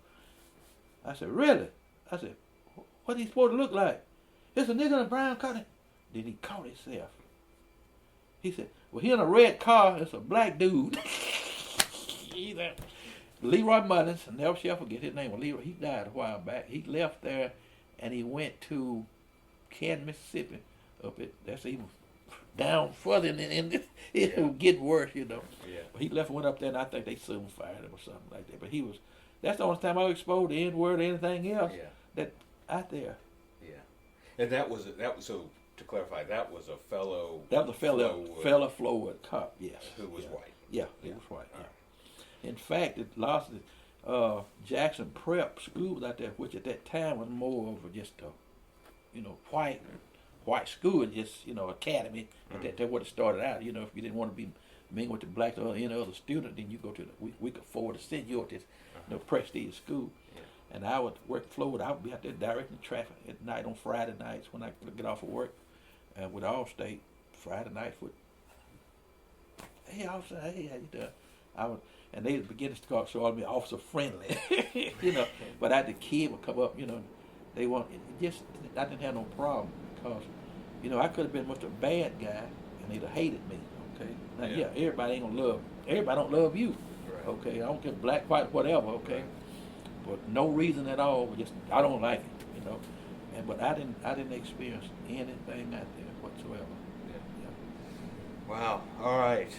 I said, "Really?" I said, "What he supposed to look like?" "It's a nigga in a brown car." Then he caught himself. He said, "Well, he in a red car. It's a black dude." Leroy Mullins, I never shall forget his name. Leroy, he died a while back. He left there, and he went to Canton, Mississippi. That's even down further, and it will get worse, you know. Yeah. But he left and went up there, and I think they soon fired him or something like that. But that's the only time I was exposed to the N-word or anything else that out there. Yeah. And that was so to clarify, that was a fellow. That was a fellow Flowood cop, yes. Who was white. Yeah, he was white. Yeah. In fact, it lost Jackson Prep School was out there, which at that time was more of just a, white school, just academy. Mm-hmm. But that's what it started out. You know, if you didn't want to be mingled with the blacks or any other student, then you go to we could afford to send you to this prestige school. Yeah. And I would work Florida. I would be out there directing traffic at night on Friday nights when I get off of work with Allstate. Friday nights with, hey officer, hey, how you doing? And they begin to call me officer friendly, But the kid would come up, they want just I didn't have no problem because, I could have been much a bad guy and they'd have hated me. Okay, now everybody don't love you. Right. Okay, I don't care black, white, whatever. Okay, Right. But no reason at all. Just I don't like it, but I didn't experience anything out there whatsoever. Yeah. Wow. All right.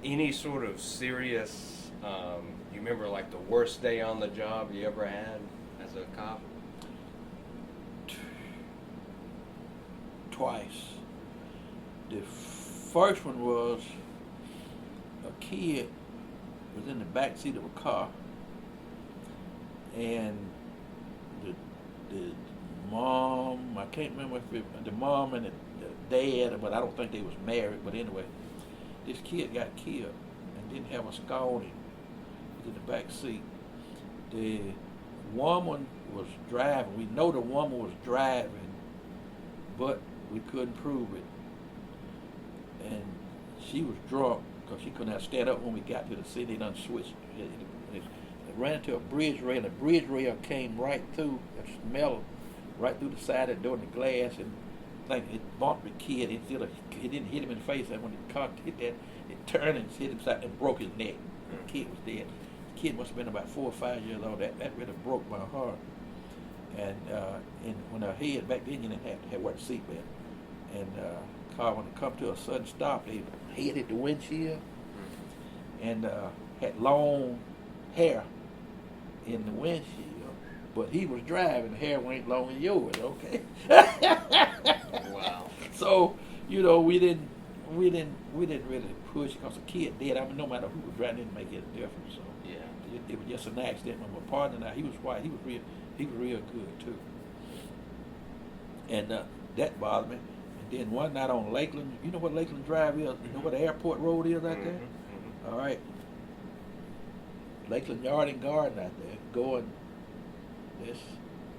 Any sort of serious, you remember like the worst day on the job you ever had as a cop? Twice. The first one was a kid was in the back seat of a car, and the mom, I can't remember if the mom and the dad, but I don't think they was married. But anyway, this kid got killed and didn't have a scar on him. He was in the back seat. The woman was driving. We know the woman was driving, but we couldn't prove it. And she was drunk because she couldn't have stand up when we got to the city. They done switched. ran into a bridge rail. The bridge rail came right through the smell, right through the side of the door and the glass, and I think it bumped the kid. It didn't hit him in the face, and when the car hit that, it turned and hit him side and broke his neck. The kid was dead. The kid must have been about 4 or 5 years old. That really broke my heart. And when her head back then, you didn't have to wear the seatbelt. And car, when it come to a sudden stop, they hit the windshield and had long hair in the windshield. But he was driving, the hair ain't long as yours, okay? Wow. So, you know, we didn't really push because the kid dead. I mean, no matter who was driving, it didn't make any difference. So Yeah. it was just an accident. But my partner and I, he was white. He was real good too. And that bothered me. And then one night on Lakeland, you know what Lakeland Drive is? You know what the airport road is out there? Mm-hmm. All right. Lakeland Yard and Garden out there, going this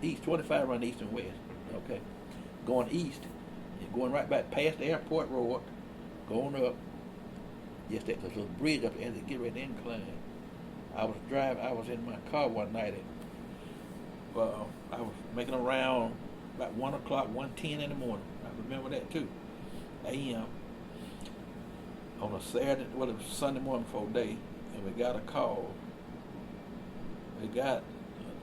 east, 25 run east and west. Okay. Going east, you're going right back past the airport road, going up. Yes, there's a little bridge up there as they get ready to incline. I was in my car one night and I was making around about 1 o'clock, 1:10 in the morning. I remember that too. A.M. on a Saturday, well, it was Sunday morning before day, and we got a call. We got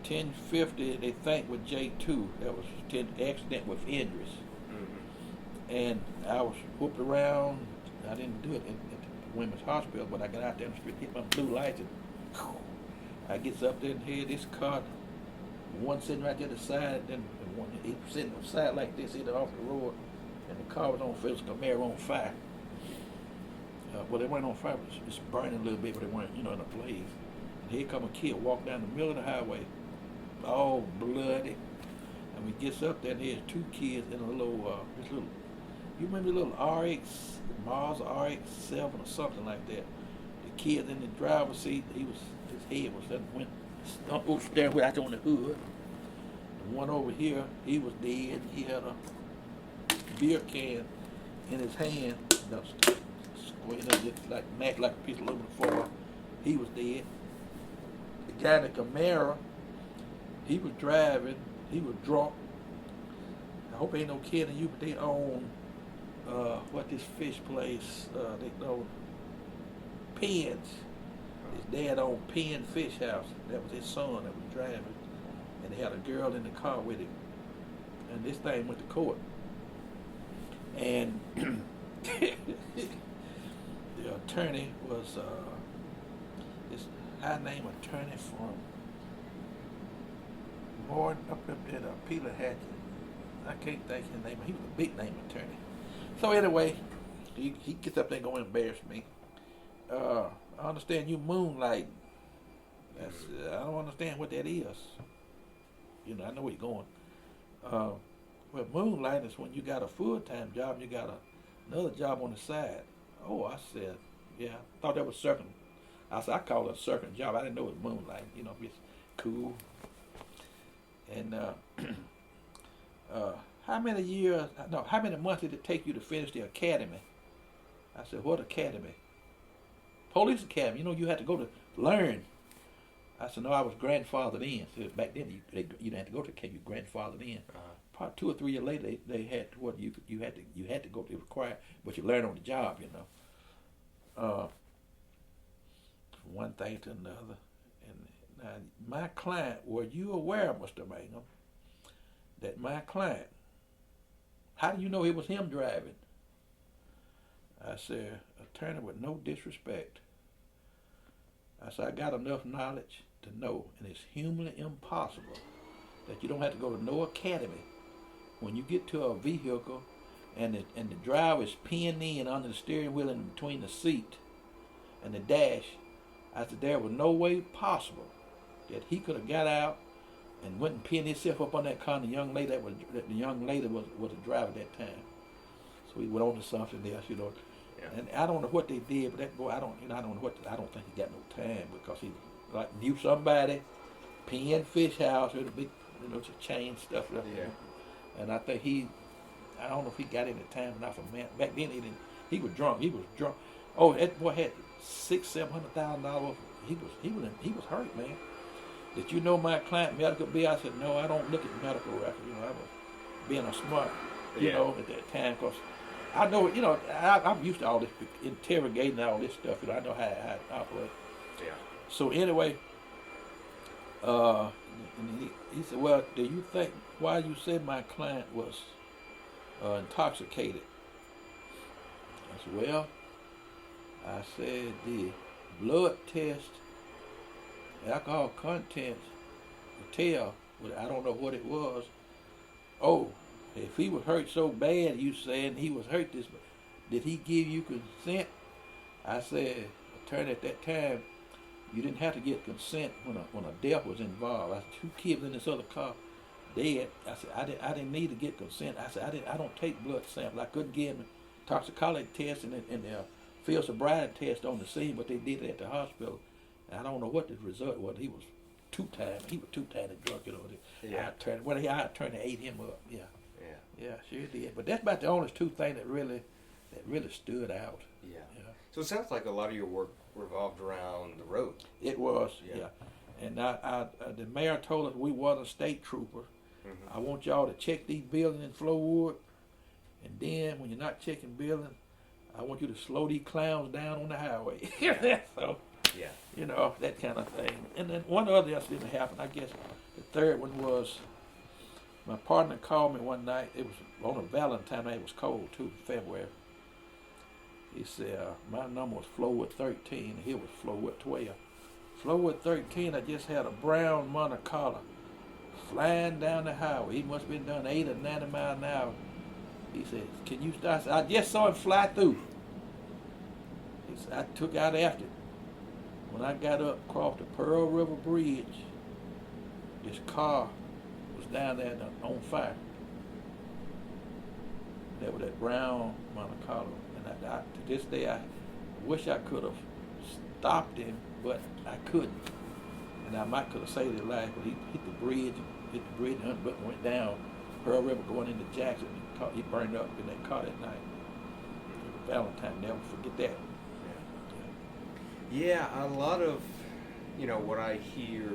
10:50, they think, with J2. That was 10 accident with injuries. Mm-hmm. And I was whooped around. I didn't do it at the women's hospital, but I got out there in the street, hit my blue lights, and I gets up there and hear this car, one sitting right there at the side, then one he sitting on the side like this, either off the road, and the car was on fire, Camaro on fire. Well, they weren't on fire, but it's burning a little bit, but they weren't, in a blaze. And here come a kid walk down the middle of the highway, all bloody. And we gets up there, and there's 2 kids in a little, you remember the little RX, Mars RX-7 or something like that. The kid in the driver's seat, his head was went upstairs without on the hood. The one over here, he was dead. He had a beer can in his hand, just like matched like a piece of aluminum foil. He was dead. The guy in the Camaro, he was driving. He was drunk. I hope ain't no kid in you, but they own what this fish place? They own Penn's. His dad owned Penn Fish House. That was his son that was driving, and they had a girl in the car with him. And this thing went to court. And the attorney was this high-name attorney from Morton up in Peter Hatch. I can't think his name. He was a big-name attorney. So anyway, he gets up there and going to embarrass me. I understand you moonlighting. I don't understand what that is. I know where you're going. Well, moonlighting is when you got a full-time job and you got another job on the side. Oh, I said, yeah. I thought that was circling. I said, I call it a circling job. I didn't know it was moonlighting. It's cool. And how many months did it take you to finish the academy? I said, what academy? Police academy. You had to go to learn. I said, no, I was grandfathered in. So back then, you didn't have to go to academy. You grandfathered in. Probably 2 or 3 years later, they had what you had to go to require, but you learn on the job. From one thing to another. And now, my client, were you aware, Mr. Mangum, that my client, how do you know it was him driving? I said, attorney, with no disrespect. I said, I got enough knowledge to know, and it's humanly impossible that you don't have to go to no academy when you get to a vehicle and the driver is pinned in under the steering wheel and between the seat and the dash. I said, there was no way possible that he could have got out and went and pinned himself up on that car. And the young lady was a driver at that time. So he went on to something else, Yeah. And I don't know what they did, but that boy, I don't think he got no time because he knew somebody, Penn Fish House with a big, chain stuff up there. And I think I don't know if he got any time or not for man. Back then he was drunk. Oh, that boy had $600,000-$700,000. He was hurt, man. did you know my client medical bill? I said, no, I don't look at medical records. You know, I was being a smart, you know, at that time, because I know, you know, I'm used to all this interrogating all this stuff. You know, I know how it operates. Yeah. So anyway, and he said, well, do you think why you said my client was intoxicated? I said, well, I said the blood test, alcohol contents would tell, but I don't know what it was. Oh, if he was hurt so bad, you saying he was hurt this, did he give you consent? I said, attorney, at that time, you didn't have to get consent when a death was involved. I said, 2 kids in this other car dead. I said, I didn't need to get consent. I said, I don't take blood samples. I couldn't give him a toxicology test and the field sobriety test on the scene, but they did it at the hospital. And I don't know what the result was. He was two-time drunk, you know. Yeah. Our attorney ate him up. Yeah, sure did. But that's about the only 2 things that really stood out. Yeah. So it sounds like a lot of your work revolved around the road. It was, yeah. And the mayor told us we wasn't state troopers. Mm-hmm. I want y'all to check these buildings in Flowood, and then when you're not checking buildings, I want you to slow these clowns down on the highway. So, yeah, you know, that kind of thing. And then one other incident happened. I guess the third one was my partner called me one night. It was on a Valentine night. It was cold too, February. He said, my number was Flowood 13, and here was Flowood 12. Flowood 13, I just had a brown Monte Carlo flying down the highway. He must have been done 80 or 90 miles an hour. He said, can you stop? I said, I just saw him fly through. He said, I took out after it. When I got up across the Pearl River Bridge, this car was down there on fire. That was that brown Monte Carlo. To this day, I wish I could have stopped him, but I couldn't. And I might could have saved his life, but he hit the bridge, and the button went down. Pearl River going into Jackson. He burned up in that car that night. Valentine, never forget that. Yeah, a lot of, you know, what I hear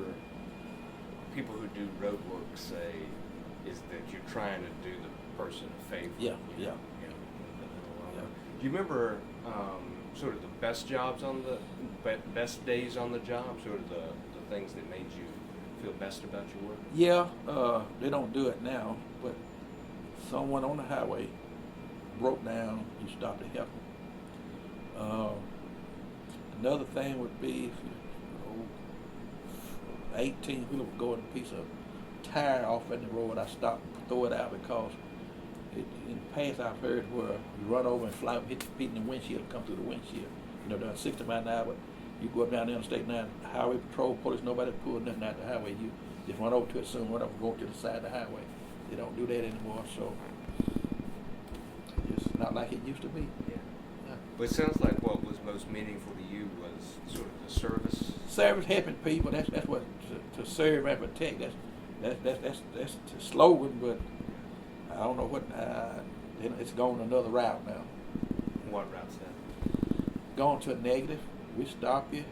people who do road work say is that you're trying to do the person a favor. Yeah. Do you remember sort of the best jobs on the best days on the job? Sort of the things that made you feel best about your work? Yeah, they don't do it now, but someone on the highway broke down. You stop to help them. Another thing would be if 18-wheeler would go in a piece of tire off in the road. I stopped and throw it out because in the past I've heard where you run over and fly, hit the feet in the windshield, come through the windshield. You know, down 60 miles an hour, but you go up down the Interstate 9, highway patrol, police, nobody pulled nothing out the highway. You just run over to it soon, run up and go to the side of the highway. They don't do that anymore, so it's not like it used to be. Yeah. But it sounds like what was most meaningful to you was sort of the service. Service, helping people. That's what to serve and protect. That's the slogan, but I don't know what. It's going another route now. What route's that? Going to a negative. We stop you.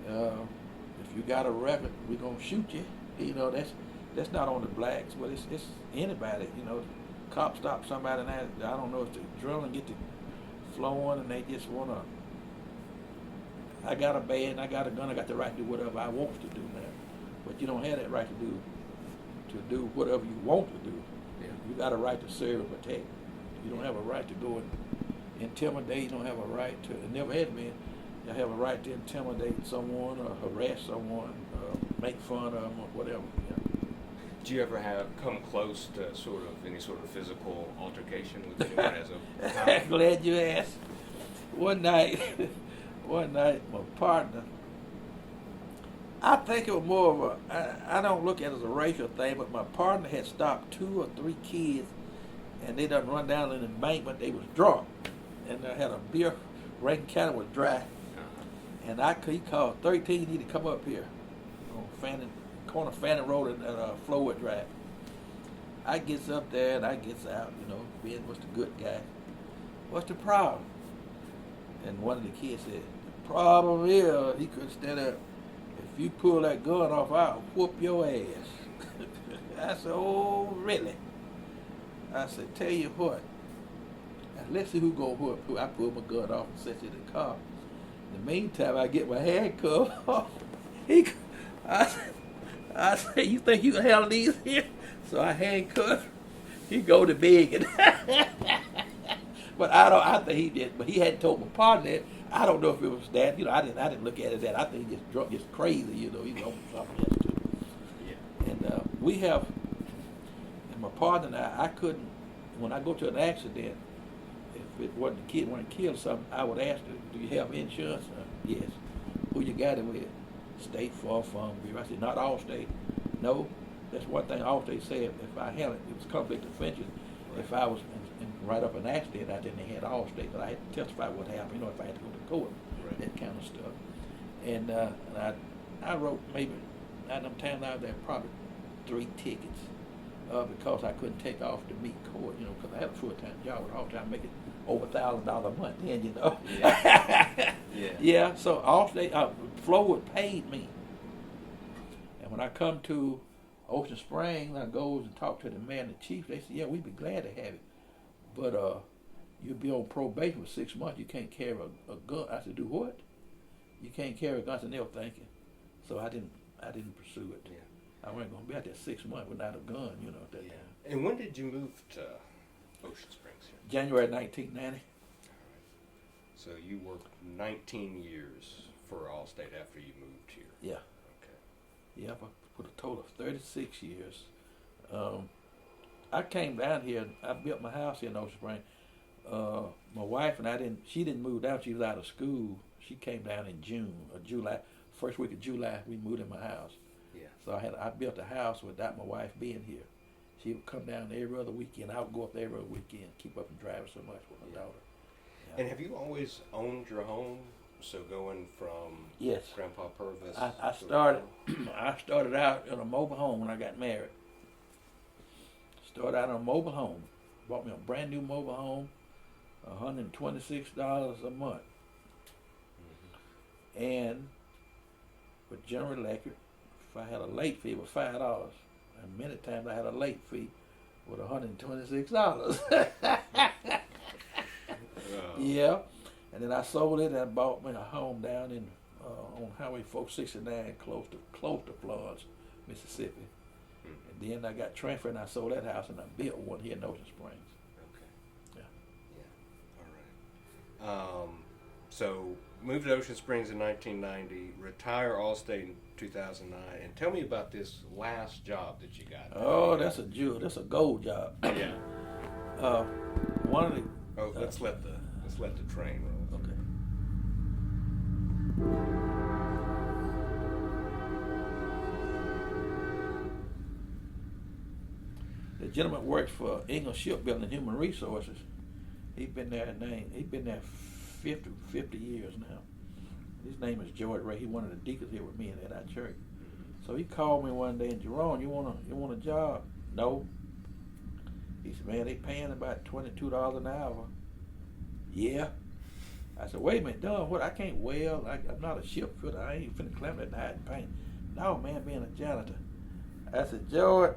If you got a record, we're gonna shoot you. You know, that's not on the blacks, but it's anybody. You know, cops stop somebody and I don't know if the drilling get to flowing and they just wanna. I got a bad and I got a gun. I got the right to do whatever I want to do now, but you don't have that right to do whatever you want to do. Yeah. You got a right to serve and protect. You don't have a right to go and intimidate. You don't have a right to. It never has been. You have a right to intimidate someone or harass someone, make fun of them or whatever. Yeah. Do you ever come close to sort of any sort of physical altercation with anyone as a Glad you asked. One night, my partner, I think it was more of I don't look at it as a racial thing, but my partner had stopped 2 or 3 kids, and they done run down an embankment. They was drunk, and they had a beer. Rankin County was dry, and he called 13. You need to come up here on corner Fannin Road and Flowood Drive. I gets up there and I gets out. You know, being what's the good guy. What's the problem? And one of the kids said, the problem is he couldn't stand up. if you pull that gun off, I'll whoop your ass. I said, oh, really? I said, tell you what, let's see who go whoop who. I pulled my gun off and set it in the car. In the meantime, I get my handcuff off. I said, you think you can handle these here? So I handcuffed. He go to begging. But I think he did. But he hadn't told my partner that. I don't know if it was that. I didn't look at it that. I think he just drunk, just crazy. He's on something else too. Yeah. And we have, and my partner and I couldn't. When I go to an accident, if it wasn't the kid when it killed something, I would ask her, do you have insurance? Yes. Who you got it with? State Farm. I said, not Allstate. No. That's one thing Allstate said. If I had it was conflict of interest. Right. If I was in right up an accident, I didn't have Allstate, but I had to testify what happened. If I had to go to court, right. That kind of stuff. And I wrote maybe at them times out there probably 3 tickets because I couldn't take off to meet court. Because I had a full-time job with all the time making over $1,000 a month. Then Yeah. Yeah. So Allstate, Flowood paid me. And when I come to Ocean Springs, I goes and talk to the man, the chief. They said, yeah, we'd be glad to have it. But you'll be on probation for 6 months. You can't carry a gun. I said, do what? You can't carry a gun. I said, no, thank you. So I didn't pursue it. Yeah. I wasn't going to be out there 6 months without a gun, at that time. And when did you move to Ocean Springs here? January 1990. All right. So you worked 19 years for Allstate after you moved here. Yeah. Okay. Yeah, for a total of 36 years. I came down here. I built my house here in Ocean Springs. My wife and she didn't move down. She was out of school. She came down in June or July. First week of July, we moved in my house. Yeah. So I built a house without my wife being here. She would come down every other weekend. I would go up there every other weekend, keep up and drive so much with my daughter. Yeah. And have you always owned your home? So going from yes. Grandpa Purvis. I started out in a mobile home when I got married. Started out in a mobile home. Bought me a brand new mobile home, $126 a month. Mm-hmm. And with General Electric, if I had a late fee, it was $5. And many times I had a late fee with $126. Yeah. And then I sold it and bought me a home down in on Highway 469, close to Florence, Mississippi. Mm-hmm. And then I got transferred and I sold that house and I built one here in Ocean Springs. Okay. Yeah. All right. So moved to Ocean Springs in 1990, retire Allstate in 2009, and tell me about this last job that you got. Oh, that's a jewel. That's a gold job. Yeah. One of the. Oh, let's let the train roll. Okay. The gentleman works for English Shipbuilding and Human Resources. He's been there 50 years now. His name is George Ray. He's one of the deacons here with me at our church. So he called me one day and Jerome, you want a job? No. He said, man, they paying about $22 an hour. Yeah. I said, wait a minute, Don, what? I can't weld. I'm not a ship fitter. I ain't finna climb that hide and paint. No, man, being a janitor. I said, George,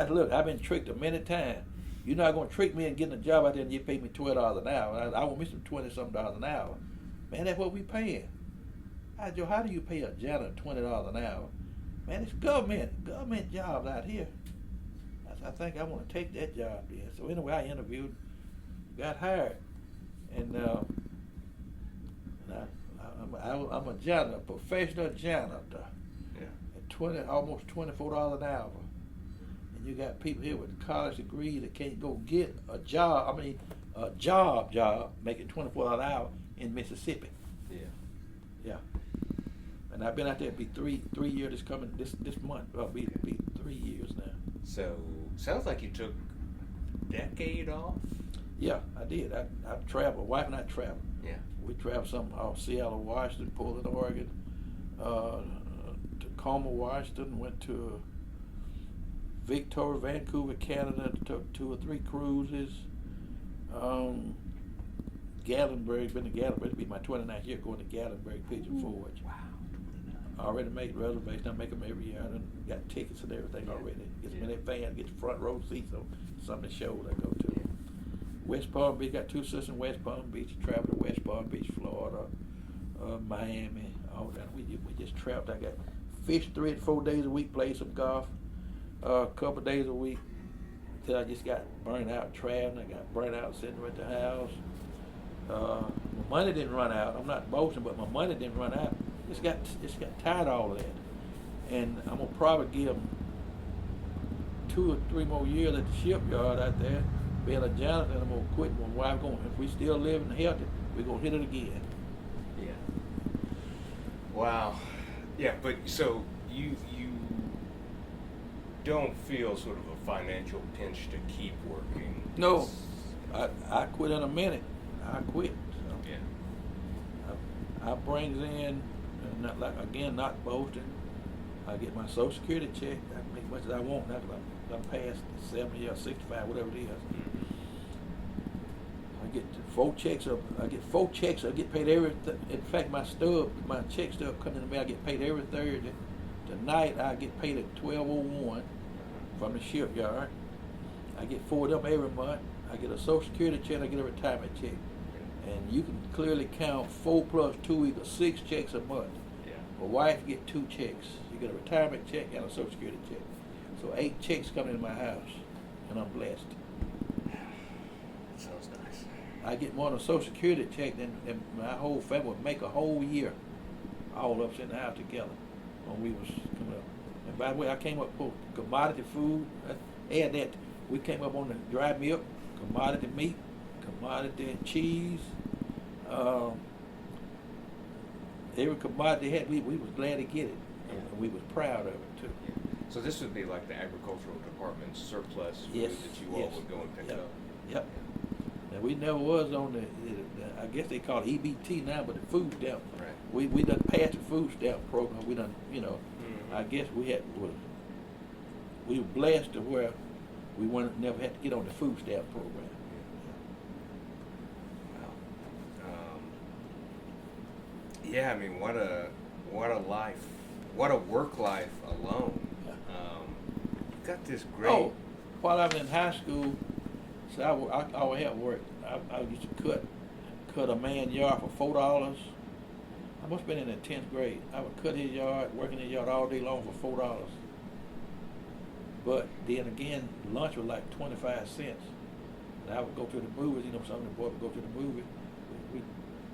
look, I've been tricked a many times. You're not going to trick me and getting a job out there and you pay me $12 an hour. I want me some $20-something an hour. Man, that's what we paying. I said, Joe, how do you pay a janitor $20 an hour? Man, it's government jobs out here. I said, I think I want to take that job then. So anyway, I interviewed, got hired. And I'm a janitor, a professional janitor. Yeah. At almost $24 an hour. And you got people here with college degrees that can't go get a job. I mean, a job making $24 an hour in Mississippi. Yeah. Yeah. And I've been out there. Be three years this month. It'll be 3 years now. So sounds like you took a decade off. Yeah, I did. I traveled. My wife and I traveled. Yeah. We traveled some Seattle, Washington, Portland, Oregon, Tacoma, Washington. Went to Victoria, Vancouver, Canada. Took 2 or 3 cruises. Gatlinburg. Been to Gatlinburg. It'll be my 29th year going to Gatlinburg Pigeon Forge. Wow. already made reservations. I make them every year. I done got tickets and everything already. Get them in advance, get the front row seats on some of the shows I go to. West Palm Beach, got two sisters in West Palm Beach. Travel to West Palm Beach, Florida, Miami, all that. We just traveled. I got fished 3 to 4 days a week, played some golf, a couple days a week. Till I just got burnt out traveling. I got burnt out sitting at the house. My money didn't run out. I'm not boasting, but my money didn't run out. Just got tired of all of that. And I'm gonna probably give them 2 or 3 more years at the shipyard out there, being a janitor, and I'm gonna quit. My wife going, if we still living healthy, we're gonna hit it again. Yeah. Wow. Yeah, but so you don't feel sort of a financial pinch to keep working? No, I quit in a minute. I quit. So. Yeah. I brings in, not boasting. I get my Social Security check. I can make as much as I want now because I'm past 70 or 65, whatever it is. Mm-hmm. I get 4 checks. I get 4 checks. I get paid every. In fact, my check stub coming in the mail. I get paid every Thursday. Tonight I get paid at 12:01 from the shipyard. I get 4 of them every month. I get a Social Security check. I get a retirement check. And you can clearly count 4 plus 2 equals 6 checks a month. Yeah. My wife get 2 checks. You get a retirement check and a Social Security check. So 8 checks come in my house, and I'm blessed. That sounds nice. I get more than a Social Security check than my whole family would make a whole year, all of us in the house together when we was coming up. And by the way, I came up with commodity food. Add that. We came up on the dry milk, commodity meat, commodity cheese. Every commodity had, we was glad to get it, and we was proud of it too. Yeah. So this would be like the agricultural department's surplus food Yes, that you all would go and pick yep. up. Yep. Now we never was on the I guess they call it EBT now, but the food stamp. Right. We done passed the food stamp program. We done, Mm-hmm. I guess we were blessed to where we never had to get on the food stamp program. Yeah, I mean, what a life, what a work life alone. Yeah. You've got this great. Oh, while I was in high school, so I always had work. I used to cut a man's yard for $4. I must have been in the 10th grade. I would cut his yard, work in his yard all day long for $4. But then again, lunch was like 25 cents. And I would go to the movies. Some of the boys would go to the movie.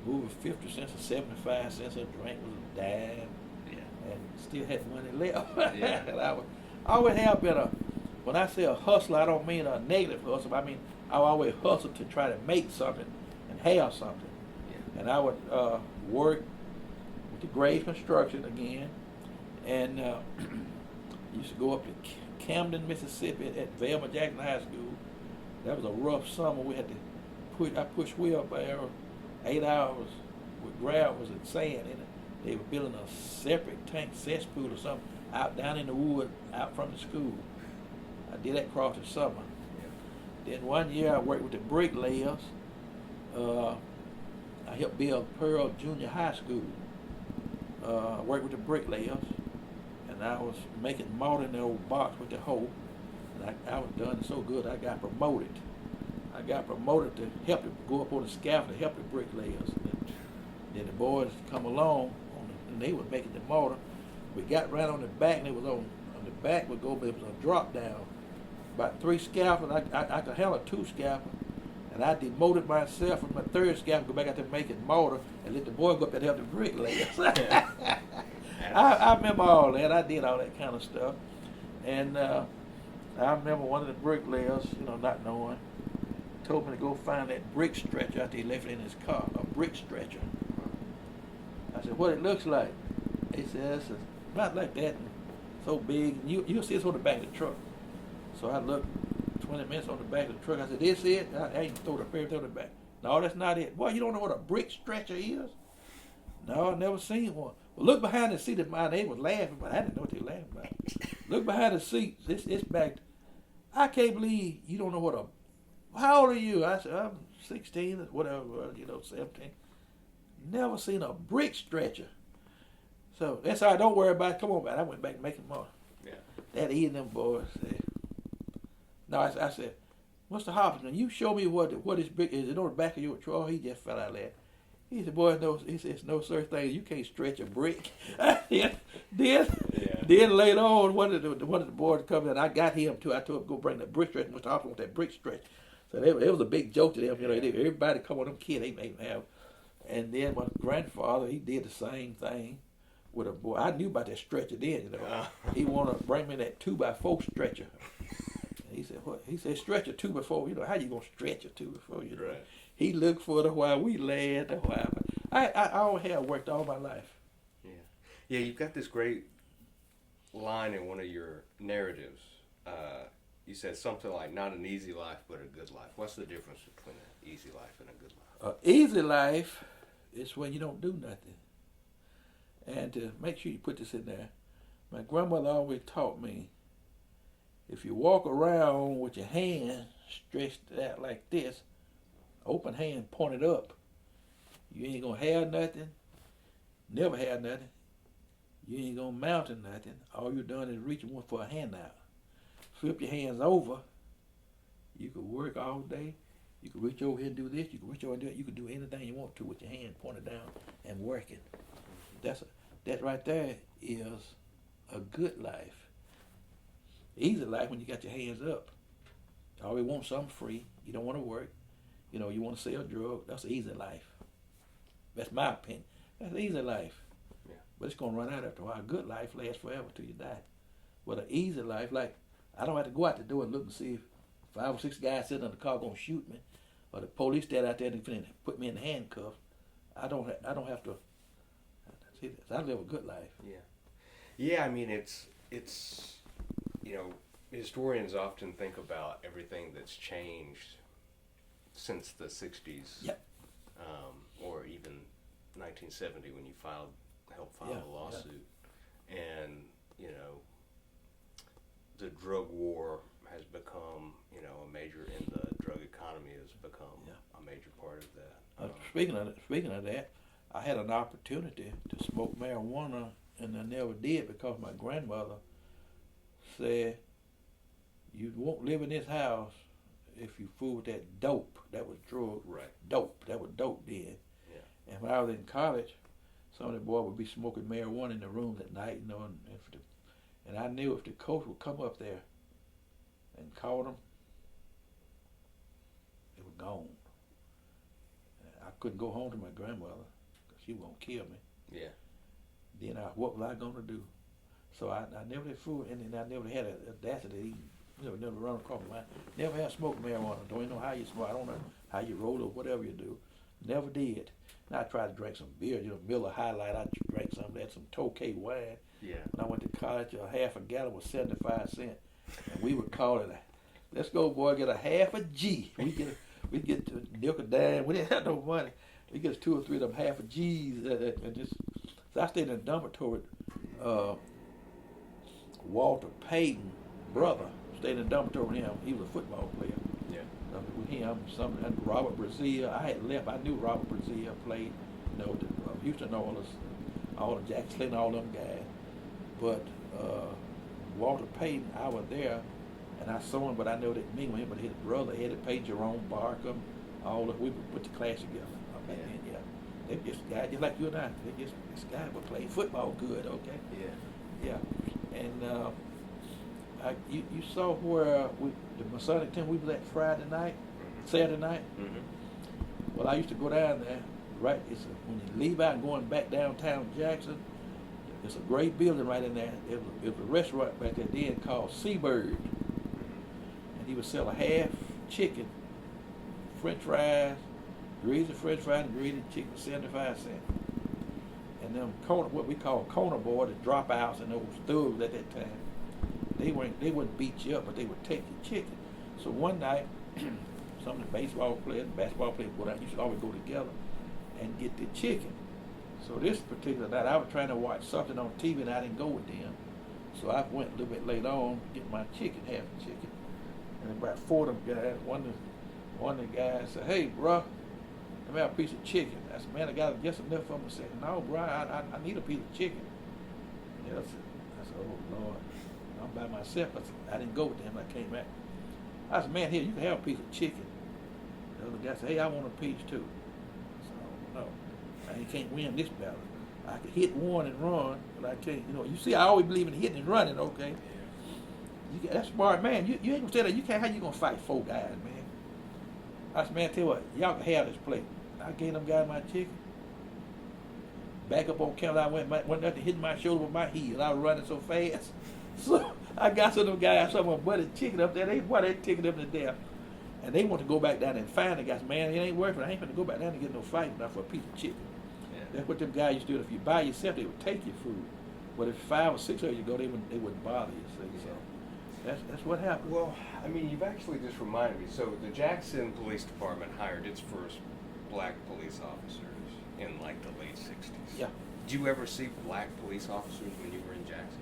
Movie 50 cents or 75 cents. A drink was a dime. Yeah. And still had money left. Yeah. And I always have been when I say a hustler, I don't mean a negative hustle. I mean I always hustled to try to make something and have something. Yeah. And I would work with the grade construction again, and used to go up to Camden, Mississippi at Velma Jackson High School. That was a rough summer. We had to push wheelbarrow 8 hours with gravels and sand in it. They were building a separate tank cesspool or something out down in the wood out from the school. I did that across the summer. Then one year I worked with the bricklayers. I helped build Pearl Junior High School. I worked with the bricklayers, and I was making mortar in the old box with the hoe. And I was done so good I got promoted. I got promoted to help to go up on the scaffold to help the bricklayers. And then the boys come along, and they were making the mortar. We got right on the back, and it was on the back would go, but it was a drop down. About 3 scaffolds. I could handle 2 scaffolds. And I demoted myself from my 3rd scaffold, go back out there making mortar, and let the boy go up there to help the bricklayers. I remember all that. I did all that kind of stuff. And I remember one of the bricklayers, not knowing, told me to go find that brick stretcher after he left it in his car, a brick stretcher. I said, what it looks like? He said, it's not like that, so big. You'll see it's on the back of the truck. So I looked 20 minutes on the back of the truck. I said, this it? I ain't throw the paper to the back. No, that's not it. Boy, you don't know what a brick stretcher is? No, I never seen one. Well, look behind the seat. My neighbor was laughing, but I didn't know what they were laughing about. Look behind the seat. It's back. I can't believe you don't know what a... How old are you? I said, I'm 16, whatever, 17. Never seen a brick stretcher. So that's all right. Don't worry about it. Come on, man. I went back making more. Yeah. That evening, them boys said, no, I said, Mr. Hopkins, you show me what is big. Is it on the back of your truck? He just fell out of that. He said, boy, no, he says, no such thing. You can't stretch a brick. then later on, one of the boys come in. I got him too. I told him go bring the brick stretch. Mr. Hopkins want that brick stretch. So it was a big joke to them. You know, everybody come on them kids. They have. And then my grandfather, he did the same thing with a boy. I knew about that stretcher then. You know, he wanted to bring me that 2x4 stretcher. He said, "What?" He said, "Stretch a 2x4. You know, how you gonna stretch a 2x4? You know." Right. He looked for it a while. We laughed a while. I always have worked all my life. Yeah. Yeah, you've got this great line in one of your narratives. You said something like, "Not an easy life, but a good life." What's the difference between an easy life and a good life? Easy life is when you don't do nothing. And to make sure you put this in there, my grandmother always taught me, if you walk around with your hand stretched out like this, open hand pointed up, you ain't gonna have nothing, never have nothing. You ain't gonna mount to nothing. All you're doing is reaching for a handout. Flip your hands over, you could work all day. You could reach over here and do this. You could reach over and do it. You could do anything you want to with your hand pointed down and working. That right there is a good life. Easy life when you got your hands up. You always want something free. You don't want to work. You know, you want to sell drugs. That's an easy life. That's my opinion. That's an easy life. Yeah. But it's going to run out after a while. A good life lasts forever till you die. But an easy life, like, I don't have to go out the door and look and see if 5 or 6 guys sitting in the car going to shoot me, or the police stand out there and put me in handcuffs. I don't have to. See this. I live a good life. Yeah. Yeah, I mean, it's you know, historians often think about everything that's changed since the 60s. Yep. Or even 1970 when you helped file a lawsuit. Yeah. And, you know, the drug war has become, you know, a major, in the drug economy has become a major part of that. Speaking of that, I had an opportunity to smoke marijuana, and I never did because my grandmother said, "You won't live in this house if you fool with that dope." That was drug. Right. Dope. That was dope then. Yeah. And when I was in college, some of the boys would be smoking marijuana in the rooms at night, you know, and I knew if the coach would come up there and caught them, they were gone. I couldn't go home to my grandmother because she was going to kill me. Yeah. Then what was I going to do? So I never did fool, and then I never had an audacity to even, you know, never run across my mind. Never had smoked marijuana. Don't even know how you smoke. I don't know how you roll or whatever you do. Never did. Now I tried to drink some beer, you know, Miller High Life. I drank some of that, some Tokay wine. Yeah. When I went to college, a half a gallon was 75 cents, and we would call it let's go, boy, get a half a G. We get to nickel dime. We didn't have no money. We get 2 or 3 of them half a G's, and just. So I stayed in a dormitory. Walter Payton, brother, stayed in a dormitory with him. He was a football player. Yeah. With him, and Robert Brazil. I had left. I knew Robert Brazil played, you know, the Houston Oilers, all the Jackson, all them guys. But Walter Payton, I was there, and I saw him, but I know that me with him, but his brother, Eddie Payton, Jerome Barkham, we put the class together. Back then, yeah. They just guys just like you and I. This guy was playing football good, okay? Yeah. Yeah. And you saw where the Masonic Temple we was at Friday night, Saturday night. Mm-hmm. Well, I used to go down there. Right, when you leave out and going back downtown Jackson, there's a great building right in there. It was a restaurant back there then called Seabird, and he would sell a half chicken, French fries, greasy French fries, and greasy chicken, 75 cents. And them what we call corner boys, the dropouts and those thugs at that time, they wouldn't beat you up, but they would take your chicken. So one night, some of the baseball players and basketball players go down. You should always go together and get the chicken. So this particular night, I was trying to watch something on TV, and I didn't go with them. So I went a little bit later on to get my chicken, half the chicken. And about 4 of them guys, one of the guys said, "Hey, bro, let me have a piece of chicken." I said, "Man, I got just enough for me." I said, "No, bro, I need a piece of chicken." Yes. I said, oh Lord, I'm by myself. I didn't go with them. I came back. I said, man, here, you can have a piece of chicken. The other guy said, hey, I want a piece too. I said, oh no, I can't win this battle. I can hit one and run, but I can't, you see, I always believe in hitting and running, okay? That's smart, man. You ain't gonna tell that, how you gonna fight 4 guys, man? I said, man, tell you what, y'all can have this plate. I gave them guys my chicken. Back up on counter, I went nothing hitting my shoulder with my heel. I was running so fast. So I got some of them guys, some of them butted chicken up there. They taking them to death. And they want to go back down and find the guys. Man, it ain't worth it. I ain't gonna go back down and get no fight now for a piece of chicken. Yeah. That's what them guys used to do. If you buy yourself, they would take your food. But if 5 or 6 of you go, they wouldn't bother you. See? So that's what happened. Well, I mean, you've actually just reminded me. So the Jackson Police Department hired its first black police officers in like the late 60s. Yeah. Did you ever see black police officers when you were in Jackson?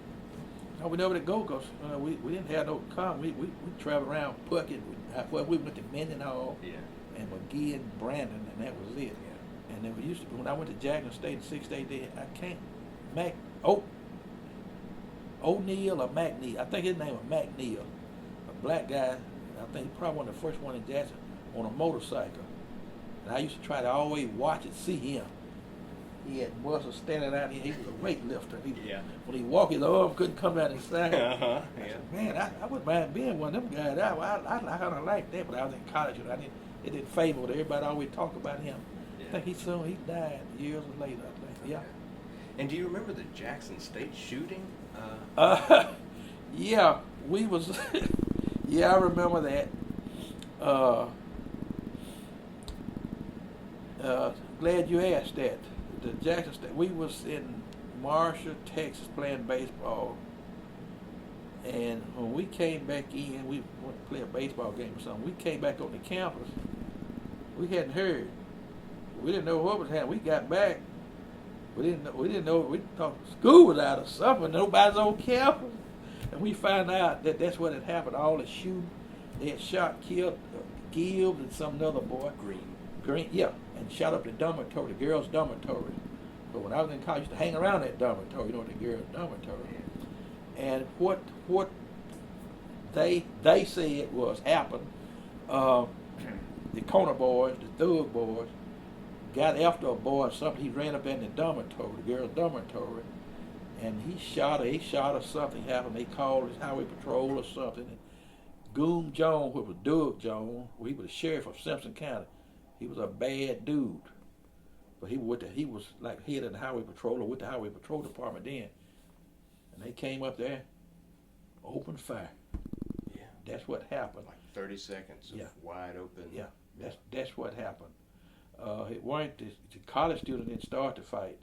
No, we never did go because we didn't have no car. We traveled around Puckett. We went to Mendenhall and McGee and Brandon, and that was it. Yeah. And then we used to, when I went to Jackson State in 6 days, O'Neill or McNeil. I think his name was McNeil, a black guy. I think he probably one of the first one in Jackson on a motorcycle. And I used to try to always watch and see him. He had muscles standing out here. He was a weightlifter. When he walked, his arm couldn't come down his side. Yeah. Man, I wouldn't mind being one of them guys. I kind of like that, but I was in college and it didn't favor me. Everybody always talk about him. Yeah. I think he died years later. I think. Yeah. And do you remember the Jackson State shooting? Yeah, we was. Yeah, I remember that. Glad you asked that. The Jackson State. We was in Marshall, Texas, playing baseball, and when we came back in, we went to play a baseball game or something. We came back on the campus. We hadn't heard. We didn't know what was happening. We got back. We didn't know. We thought school was out or something. Nobody's on campus, and we found out that that's what had happened. All the shooting, they had shot, killed Gibbs and some other boy. Green, yeah, and shot up the dormitory, the girls' dormitory. But when I was in college, I used to hang around that dormitory, the girls' dormitory. And what they said was happened. The corner boys, the thug boys, got after a boy or something. He ran up in the dormitory, the girls' dormitory, and he shot her. Something happened. They called his highway patrol or something. And Goom Jones, which was Doug Jones, he was the sheriff of Simpson County. He was a bad dude, but he was like head of the highway patrol or with the highway patrol department then. And they came up there, opened fire. Yeah, that's what happened. Like 30 seconds of wide open. Yeah, that's what happened. It weren't the college student didn't start the fight.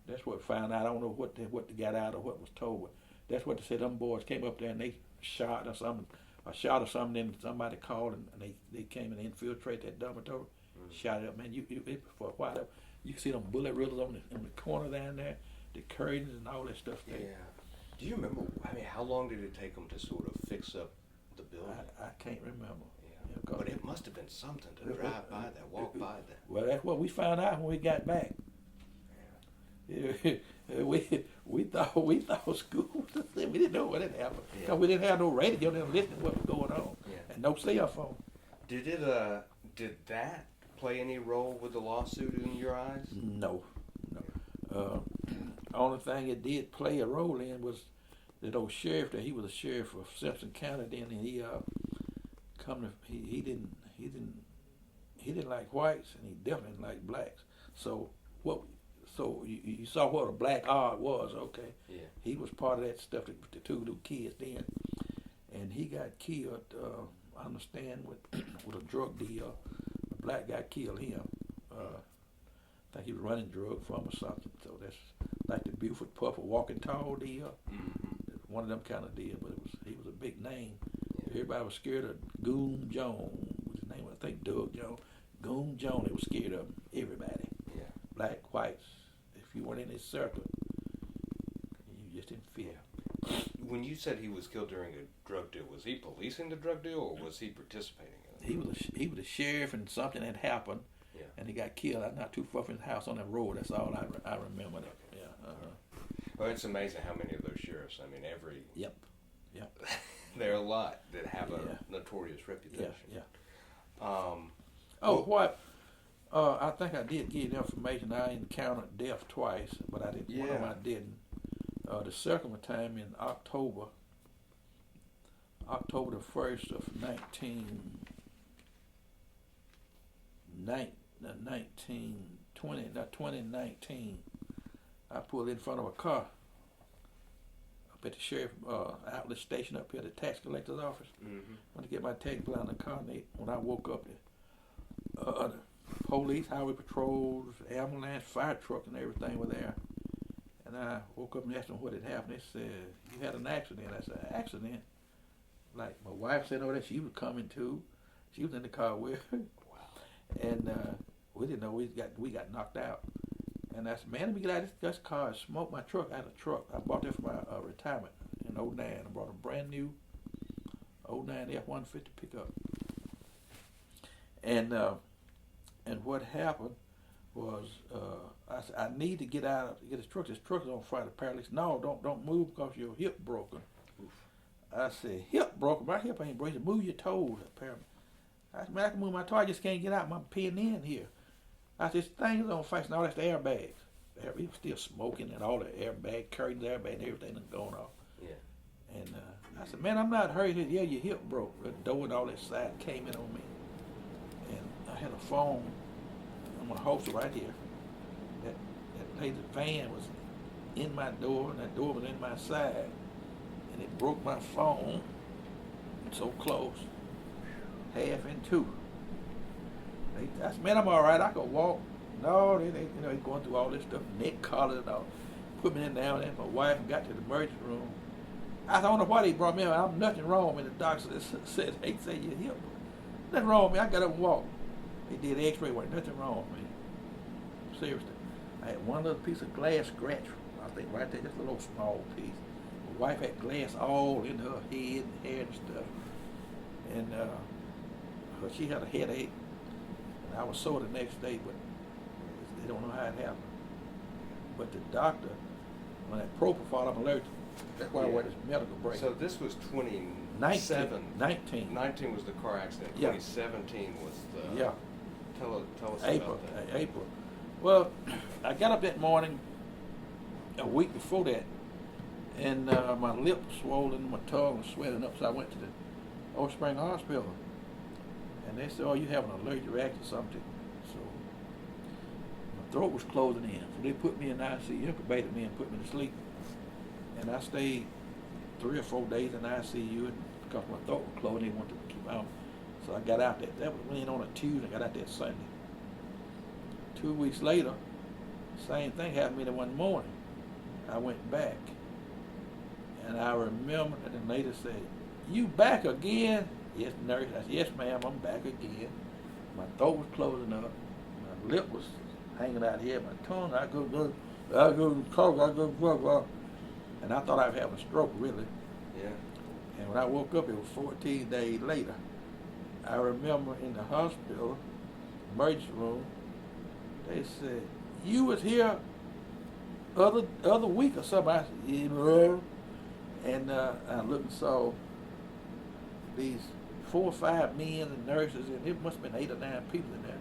That's what found out. I don't know what they got out or what was told. But that's what they said. Them boys came up there and they shot or something. A shot or something, then somebody called and they came and infiltrated that dormitory, shot it up. Man, for a while, you can see them bullet riddles on the corner down there, the curtains and all that stuff there. Yeah. Do you remember, how long did it take them to sort of fix up the building? I can't remember. Yeah, but it must have been something to drive by that, walk by that. Well, that's what we found out when we got back. Yeah. We thought school was we didn't know what had happened because we didn't have no radio to listen to what was going on and no cell phone. Did that play any role with the lawsuit in your eyes? No. Only thing it did play a role in was that old sheriff that he was a sheriff of Simpson County then, and he didn't like whites and he definitely didn't like blacks. So you saw what a black art was, okay? Yeah. He was part of that stuff, the two little kids then. And he got killed, I understand, with a drug deal. A black guy killed him. I think he was running drugs from or something. So that's like the Buford Puffer Walking Tall deal. Mm-hmm. One of them kind of deal, but he was a big name. Yeah. Everybody was scared of Goom Jones. His name was, I think, Doug Jones. Goom Jones, they were scared of him. Everybody. Yeah. Black, whites. If you weren't in his circle, you just didn't fear. When you said he was killed during a drug deal, was he policing the drug deal or was he participating in it? He was a sheriff and something had happened, and he got killed not too far from his house on that road. That's all I remember. That. Yeah. Well, it's amazing how many of those sheriffs. I mean, every Yep. there are a lot that have a Yeah. notorious Yeah. reputation. Yeah. Um, Oh, well, what? I think I did give you the information. I encountered death twice, but I didn't. One of them Yeah. I didn't. The second time in October the 1st of 2019, I pulled in front of a car up at the sheriff outlet station up here at the tax collector's office. mhm. Went to get my tax bill out of the car, and when I woke up, the police, highway patrols, ambulance, fire truck, and everything were there. And I woke up and asked them what had happened. They said, "You had an accident." I said, "Accident?" Like my wife said, "Oh, that she was coming too. She was in the car with her." Wow. And we didn't know we got knocked out. And I said, "Man, let me get out of this car and smoke my truck." I had a truck. I bought that for my retirement in '09. I bought a brand new '09 F-150 pickup. And what happened was I said, "I need to get this truck. This truck is on fire." The paralysis, "No, don't move because your hip broken." Oof. I said, "Hip broken? My hip ain't broken. Move your toes." Apparently, I said, "Man, I can move my toe. I just can't get out. I'm pinned in here." I said, "This thing is on fire." No, that's the airbags. He was still smoking, and all the airbag curtains, airbag, and everything was going off. Yeah. And I said, "Man, I'm not hurt." He said, "Yeah, your hip broke." The door and all that side came in on me. And I had a phone on my holster right here. That lady's van was in my door, and that door was in my side. And it broke my phone so close, half in two. I said, "Man, I'm all right. I can walk." No, they going through all this stuff, neck collar and all. Put me in down there. My wife got to the emergency room. I don't know why they brought me in. I'm nothing wrong with me. The doctor said, "Hey, say your hip. Nothing wrong with me." I got up and walked. They did X-ray. Wasn't nothing wrong with me. Seriously. I had one little piece of glass scratch. I think right there, just a little small piece. My wife had glass all in her head and hair and stuff. And she had a headache. And I was sore the next day, but they don't know how it happened. But the doctor, when that propofol, I'm allergic. That's why I wear this medical break. So this was 2017. 19 was the car accident. Yeah. 2017 was the. Yeah. Tell us April. about that. April. Well, I got up that morning, a week before that, and my lip was swollen, my tongue was swelling up, so I went to the Old Spring Hospital. And they said, "Oh, you have an allergic reaction or something." So my throat was closing in. So they put me in the ICU, incubated me and put me to sleep. And I stayed 3 or 4 days in the ICU because my throat was closed. They wanted to keep out. So I got out that went in on a Tuesday. I got out that Sunday. 2 weeks later, same thing happened to me the one morning. I went back. And I remember that the lady said, "You back again?" "Yes, nurse." I said, "Yes, ma'am, I'm back again." My throat was closing up. My lip was hanging out here. My tongue, I go talk. And I thought I was having a stroke, really. Yeah. And when I woke up, it was 14 days later. I remember in the hospital, emergency room, they said, "You was here other week or something." I said, "Yeah." And I looked and saw these 4 or 5 men and nurses, and it must have been 8 or 9 people in there.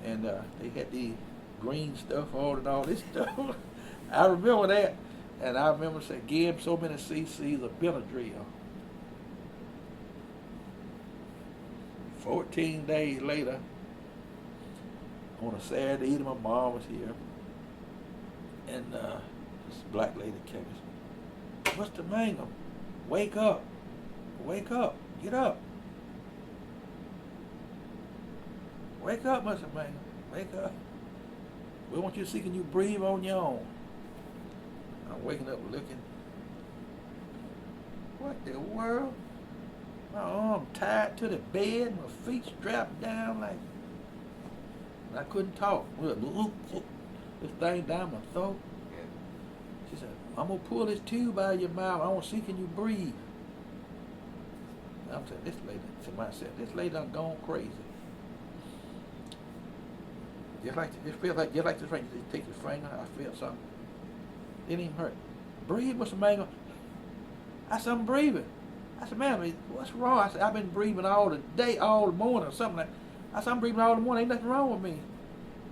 And they had the green stuff on and all this stuff. I remember that. And I remember saying, "Give him so many cc's of Benadryl." 14 days later, on a Saturday evening, my mom was here. And this black lady came and said, "Mr. Mangum, wake up. Wake up. Get up. Wake up, Mr. Mangum. Wake up. We want you to see, can you breathe on your own?" I'm waking up looking. What the world? My arm tied to the bed, my feet strapped down like, and I couldn't talk. This thing down my throat. Yeah. She said, "I'm gonna pull this tube out of your mouth. I want to see, can you breathe?" I'm saying, this lady, to myself, this lady done gone crazy. Just like this right. You take your finger, I feel something. Didn't even hurt. Breathe, Mr. Mangum. I said, I'm breathing. I said, man, what's wrong? I said, I've been breathing all the day, all the morning or something like that. I said, I'm breathing all the morning. Ain't nothing wrong with me.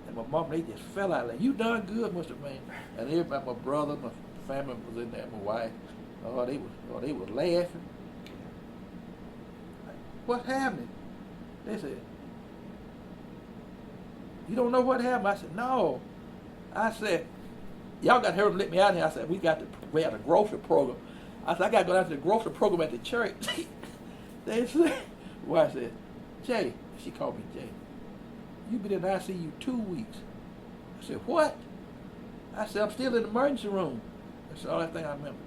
And my mom, they just fell out like, you done good, Mr. Mangum. And everybody, my brother, my family was in there, my wife. They was laughing. What happened? They said, you don't know what happened? I said, no. I said, y'all got to hurry up and let me out here. I said, we had a grocery program. I said, I got to go down to the grocery program at the church. They said, well, I said, Jay, she called me Jay, you been in ICU 2 weeks. I said, what? I said, I'm still in the emergency room. That's the only thing I remember.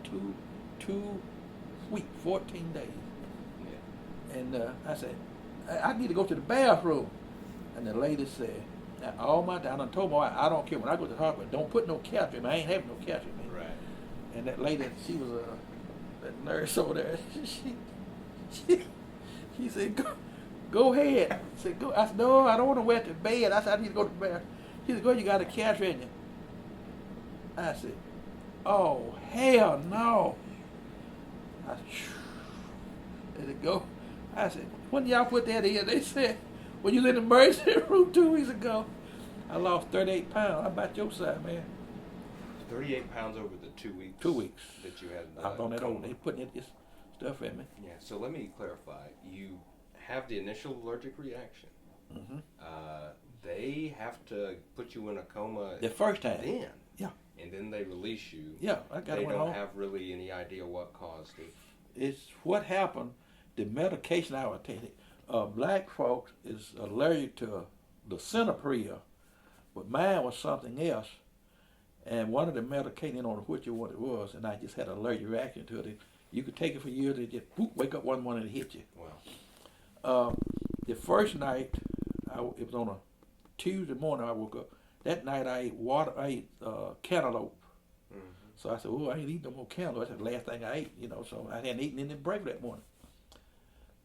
2 weeks, 14 days. Yeah. And I said, I need to go to the bathroom. And the lady said, now all my time, I told my wife, I don't care when I go to the hospital, don't put no catheter in me. I ain't having no catheter in me. Right. And that lady, she was that nurse over there. She said, go ahead. I said, go. I said, no, I don't want to wet the bed. I said, I need to go to the bathroom. She said, go, you got a catheter in you. I said, oh, hell no. I said, shh. Let it go. I said, when y'all put that in? They said, when you was in the emergency room 2 weeks ago, I lost 38 pounds. How about your side, man? 38 pounds over the 2 weeks. 2 weeks. That you had. I was on that old. They putting this stuff in me. Yeah. So let me clarify. You have the initial allergic reaction. Mm-hmm. They have to put you in a coma. The first time. Then. Yeah. And then they release you. Yeah, I got it. They don't have really any idea what caused it. It's what happened. The medication I was taking. Black folks is allergic to the Cinepria, but mine was something else. And one of the medications, I don't know which one it was, and I just had an allergic reaction to it. You could take it for years, and just wake up one morning and hit you. Wow. The first night, it was on a Tuesday morning. I woke up. That night I ate cantaloupe. Mm-hmm. So I said, "Oh, I ain't eating no more cantaloupe." That's the last thing I ate, So I hadn't eaten any breakfast that morning.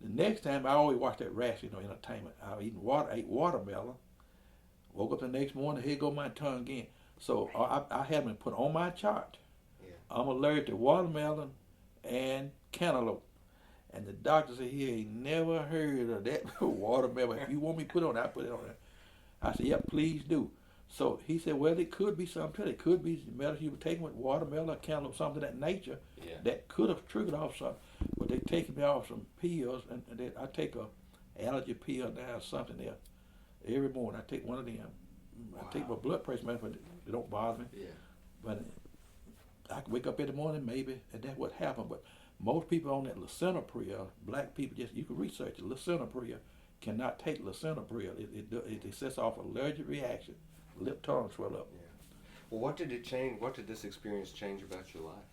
The next time, I always watch that rash, entertainment. I ate watermelon. Woke up the next morning, here go my tongue again. So I had been put on my chart. Yeah. I'm allergic to watermelon and cantaloupe. And the doctor said he ain't never heard of that watermelon. If you want me to put it on, I'll put it on there. I said, yep, please do. So he said, well, it could be something. It could be medicine you were taking with watermelon, cantaloupe, something of that nature that could have triggered off something. But they taking me off some pills, and then I take a allergy pill now, something there. Every morning I take one of them. Wow. I take my blood pressure medicine, but they don't bother me. Yeah. But I can wake up in the morning maybe, and that's what happened. But most people on that lisinopril, black people, you can research it. Lisinopril cannot take lisinopril. It sets off allergic reaction. Lip tongue swell up. Yeah. Well, what did it change? What did this experience change about your life?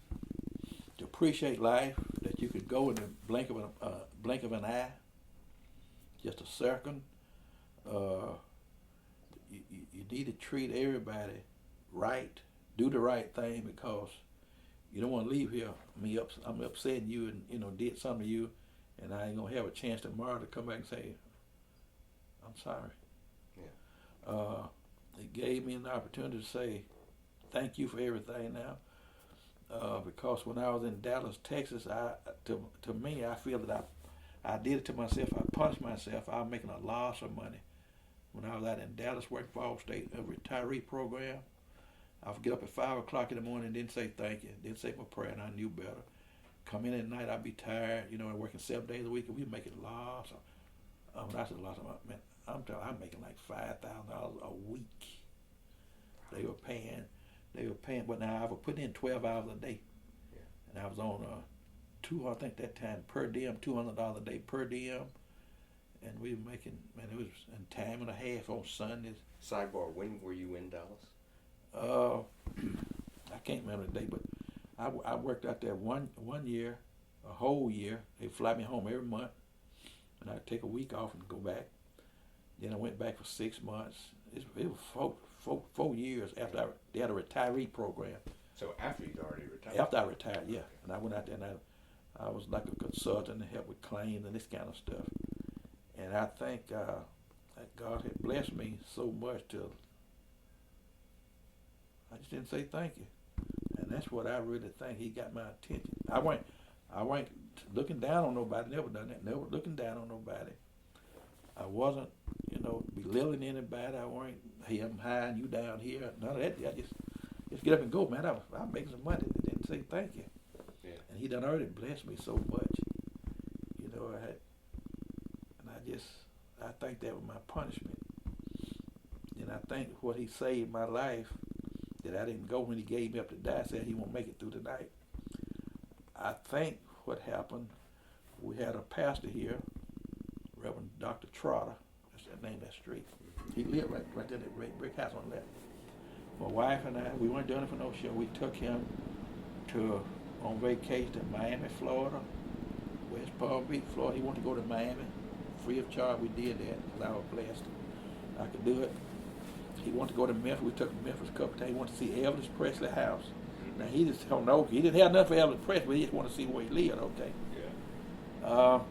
To appreciate life, that you could go in the blink of an eye, just a second. You need to treat everybody right, do the right thing, because you don't want to leave here. I'm upsetting you and did something to you, and I ain't gonna have a chance tomorrow to come back and say, I'm sorry. Yeah. It gave me an opportunity to say thank you for everything now. Because when I was in Dallas, Texas, to me, I feel that I did it to myself. I punished myself. I was making a loss of money. When I was out in Dallas working for Allstate, a retiree program, I would get up at 5 o'clock in the morning and didn't say thank you, didn't say my prayer, and I knew better. Come in at night, I'd be tired, and working 7 days a week, and we making a loss. When I said loss, man, I'm making like $5,000 a week. They were paying, but now I was putting in 12 hours a day. Yeah. And I was on I think that time per diem, $200 a day per diem. And we were making, man, it was in time and a half on Sundays. Sidebar, when were you in Dallas? I can't remember the day, but I worked out there one year, a whole year. They fly me home every month, and I'd take a week off and go back. Then I went back for 6 months. It was 4 years after they had a retiree program. So after you'd already retired? After I retired, yeah. And I went out there and I was like a consultant to help with claims and this kind of stuff. And I think that God had blessed me so much I just didn't say thank you. And that's what I really think. He got my attention. I went looking down on nobody. Never done that. Never looking down on nobody. I wasn't, belittling anybody. I weren't, hey, I'm high and you down here. None of that. I just get up and go, man. I'm making some money and say thank you. Yeah. And he done already blessed me so much. I think that was my punishment. And I think what he saved my life, that I didn't go when he gave me up to die, said he won't make it through the night. I think what happened, we had a pastor here, Reverend Dr. Trotter, that's the name of that street. He lived right there in that red brick house on the left. My wife and I, we weren't doing it for no show. We took him on vacation to Miami, Florida, West Palm Beach, Florida. He wanted to go to Miami. Free of charge, we did that because I was blessed. I could do it. He wanted to go to Memphis. We took him to Memphis a couple times. He wanted to see Elvis Presley's house. Now, he just don't know. He didn't have nothing for Elvis Presley, but he just wanted to see where he lived, okay? Yeah.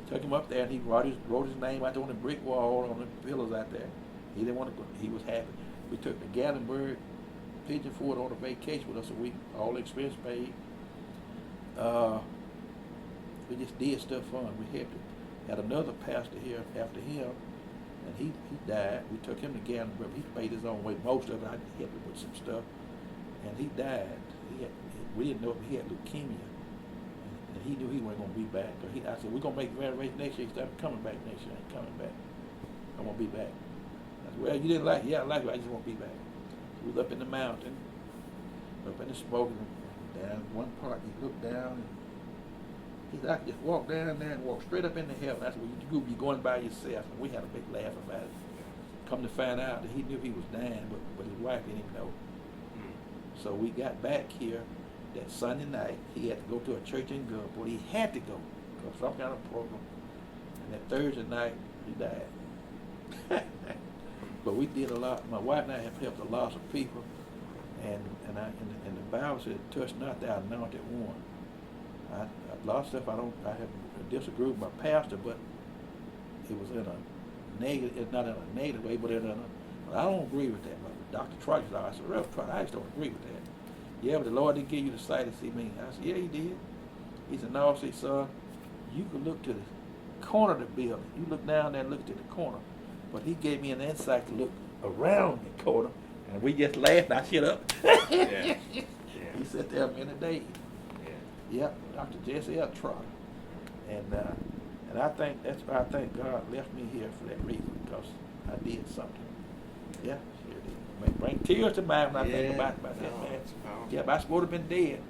Took him up there, and he wrote his name out there on the brick wall, on the pillars out there. He didn't want to go. He was happy. We took the Gatlinburg Pigeon Forge on a vacation with us a week, all expense paid. We just did stuff for him. We helped him. Had another pastor here after him, and he died. We took him to Gatlinburg. He paid his own way, most of it. I helped him with some stuff, and he died. We didn't know if he had leukemia, and he knew he wasn't going to be back. I said, we're going to make graduation next year. He said, I'm coming back next year. I ain't coming back. I won't be back. I said, well, you didn't like it? Yeah, I like it. I just won't be back. We was up in the mountain, up in the smoke, and down one part, he looked down, and he said, I could just walk down there and walk straight up into heaven. I said, well, you're going by yourself. And we had a big laugh about it. Come to find out that he knew he was dying, but his wife didn't even know. So we got back here that Sunday night. He had to go to a church in Gulfport. He had to go for some kind of program. And that Thursday night, he died. But we did a lot. My wife and I have helped a lot of people. And the Bible said, touch not thou anointed one. A lot of stuff I have disagreed with my pastor, but it was in a negative, it's not in a negative way, but I don't agree with that. But Dr. Trotter said, I said, Reverend Trotter, I just don't agree with that. Yeah, but the Lord didn't give you the sight to see me. I said, yeah, he did. He said, no, see, son, you could look to the corner of the building. You look down there and look to the corner. But he gave me an insight to look around the corner, and we just laughed. I shut up. Yeah. He sat there a minute days. Yep, Dr. Jesse L. Trotter. And I think God left me here for that reason, because I did something. Yeah, sure did. May bring tears to mind when I think about that, man. Yeah, but I supposed to have been dead.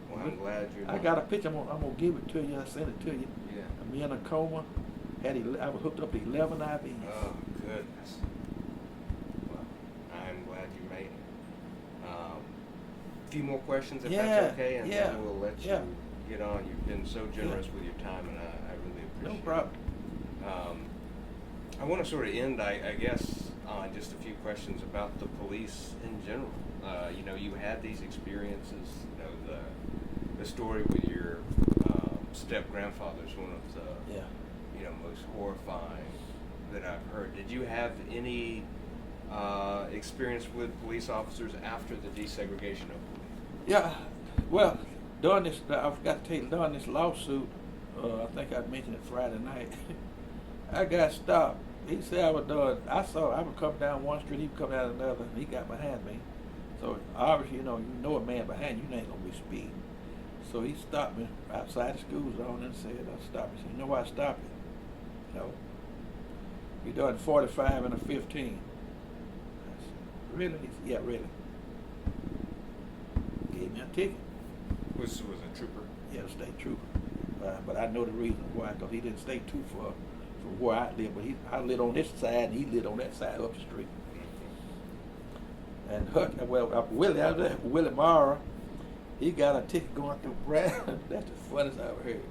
Well, I'm glad you're I got a picture. I'm gonna give it to you. I sent it to you. Yeah. Me in a coma. I was hooked up to 11 IVs. Oh, goodness. Well, I'm glad you made it. A few more questions, if that's okay, and then we'll let you get on. You've been so generous with your time, and I really appreciate it. No problem. I want to sort of end, I guess, on just a few questions about the police in general. You had these experiences. The story with your step-grandfather is one of the most horrifying that I've heard. Did you have any experience with police officers after the desegregation of police? Yeah, well, during this, I forgot to tell you, during this lawsuit, I think I mentioned it Friday night, I got stopped. He said I was done. I would come down one street, he would come down another, and he got behind me. So obviously, you know a man behind you, ain't gonna be speeding. So he stopped me outside the school zone and said, stop me. He said, you know why I stopped you? No. You done 45 and a 15. I said, really? He said, yeah, really. Gave me a ticket. Was a trooper? Yeah, a state trooper. But I know the reason why, because he didn't stay too far from where I live. But I lived on this side, and he lived on that side up the street. And Willie Mara, he got a ticket going through Brandon. That's the funniest I've ever heard.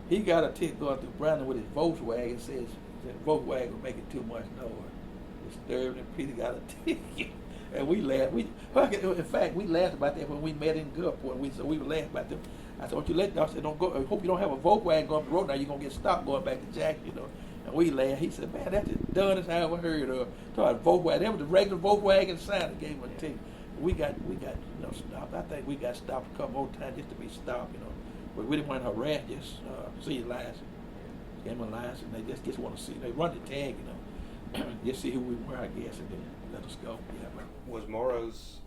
He got a ticket going through Brandon with his Volkswagen. Says that Volkswagen was making too much noise. Disturbed, and Peter got a ticket. And we laughed. In fact, we laughed about that when we met in Gulfport. So we were laughing about them. I said, "Don't you let?" I said, "Don't go. I hope you don't have a Volkswagen going up the road. Now you're gonna get stopped going back to Jackson, And we laughed. He said, "Man, that's the dumbest I ever heard of." Talking Volkswagen. That was the regular Volkswagen sign that gave him a ticket. we got stopped. I think we got stopped a couple more times just to be stopped, But we didn't want to harass, just see your license. Get my license, and they just want to see. They run the tag, just see who we were, I guess, and then let us go. Yeah. Was Morrow's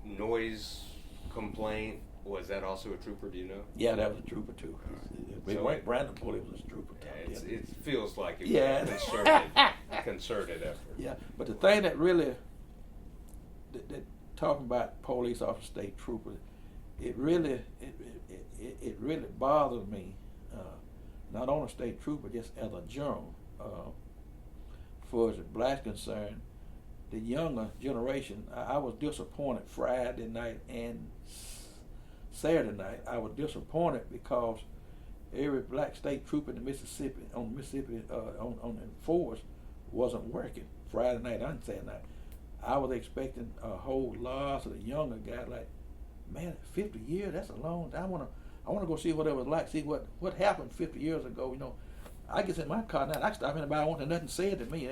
noise complaint, was that also a trooper, do you know? Yeah, that was a trooper too. So Brandon Pulley was a trooper too. Yeah, it feels like it Yeah. was a concerted effort. Yeah, but the thing that really, that talking about police officer, state trooper, it really bothers me, not only state trooper, just as a general, for as the blacks concerned, the younger generation. I was disappointed Friday night and Saturday night. I was disappointed because every black state trooper in the Mississippi on the force wasn't working Friday night and Saturday night. I was expecting a whole lot of the younger guys. Like, man, 50 years, that's a long time. I wanna go see what it was like, see what happened 50 years ago. I get in my car now, I stop anybody, I want nothing said to me.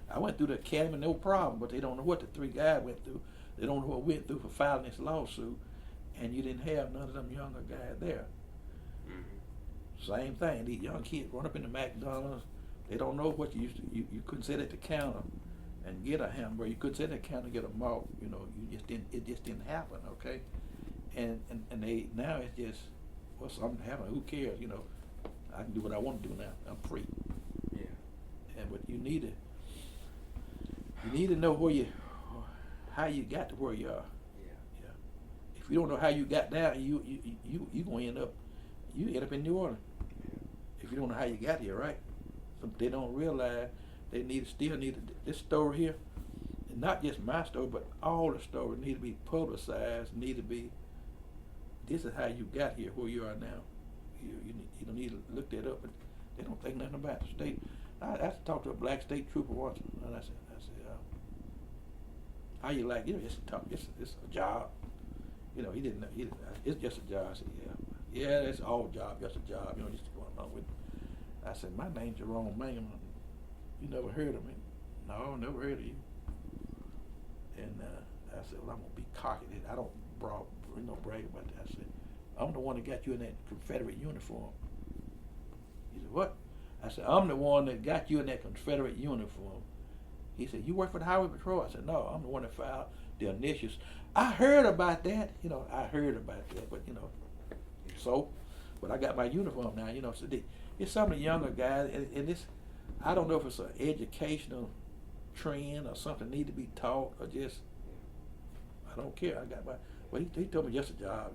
I went through the academy, no problem, but they don't know what the three guys went through. They don't know what went through for filing this lawsuit, and you didn't have none of them younger guys there. Mm-hmm. Same thing, these young kids run up in the McDonald's, they don't know what you used to, you couldn't sit at the counter and get a hamburger, you couldn't sit at the counter and get a malt, it just didn't happen, okay? And they, now it's just, well, something happened, who cares, I can do what I want to do now, I'm free. Yeah. But you need to know how you got to where you are. Yeah. If you don't know how you got down, you gonna end up in New Orleans. Yeah. If you don't know how you got here, right? So they don't realize they still need this story here, and not just my story, but all the stories need to be publicized. This is how you got here, where you are now. You don't need to look that up, but they don't think nothing about the state. I talked to a black state trooper once, and I said, how you like, it's a job. He didn't know, it's just a job. I said, yeah, it's all job, just a job, just going along with it. I said, my name's Jerome Mangum. You never heard of me? No, never heard of you. And I said, well, I'm going to be cocky. I don't brag about that. I said, I'm the one that got you in that Confederate uniform. He said, what? I said, I'm the one that got you in that Confederate uniform. He said, you work for the Highway Patrol? I said, no, I'm the one that filed the initials. I heard about that. But I got my uniform now, so it's some of the younger guys, and this, I don't know if it's an educational trend or something need to be taught or just, I don't care. I got he told me just a job,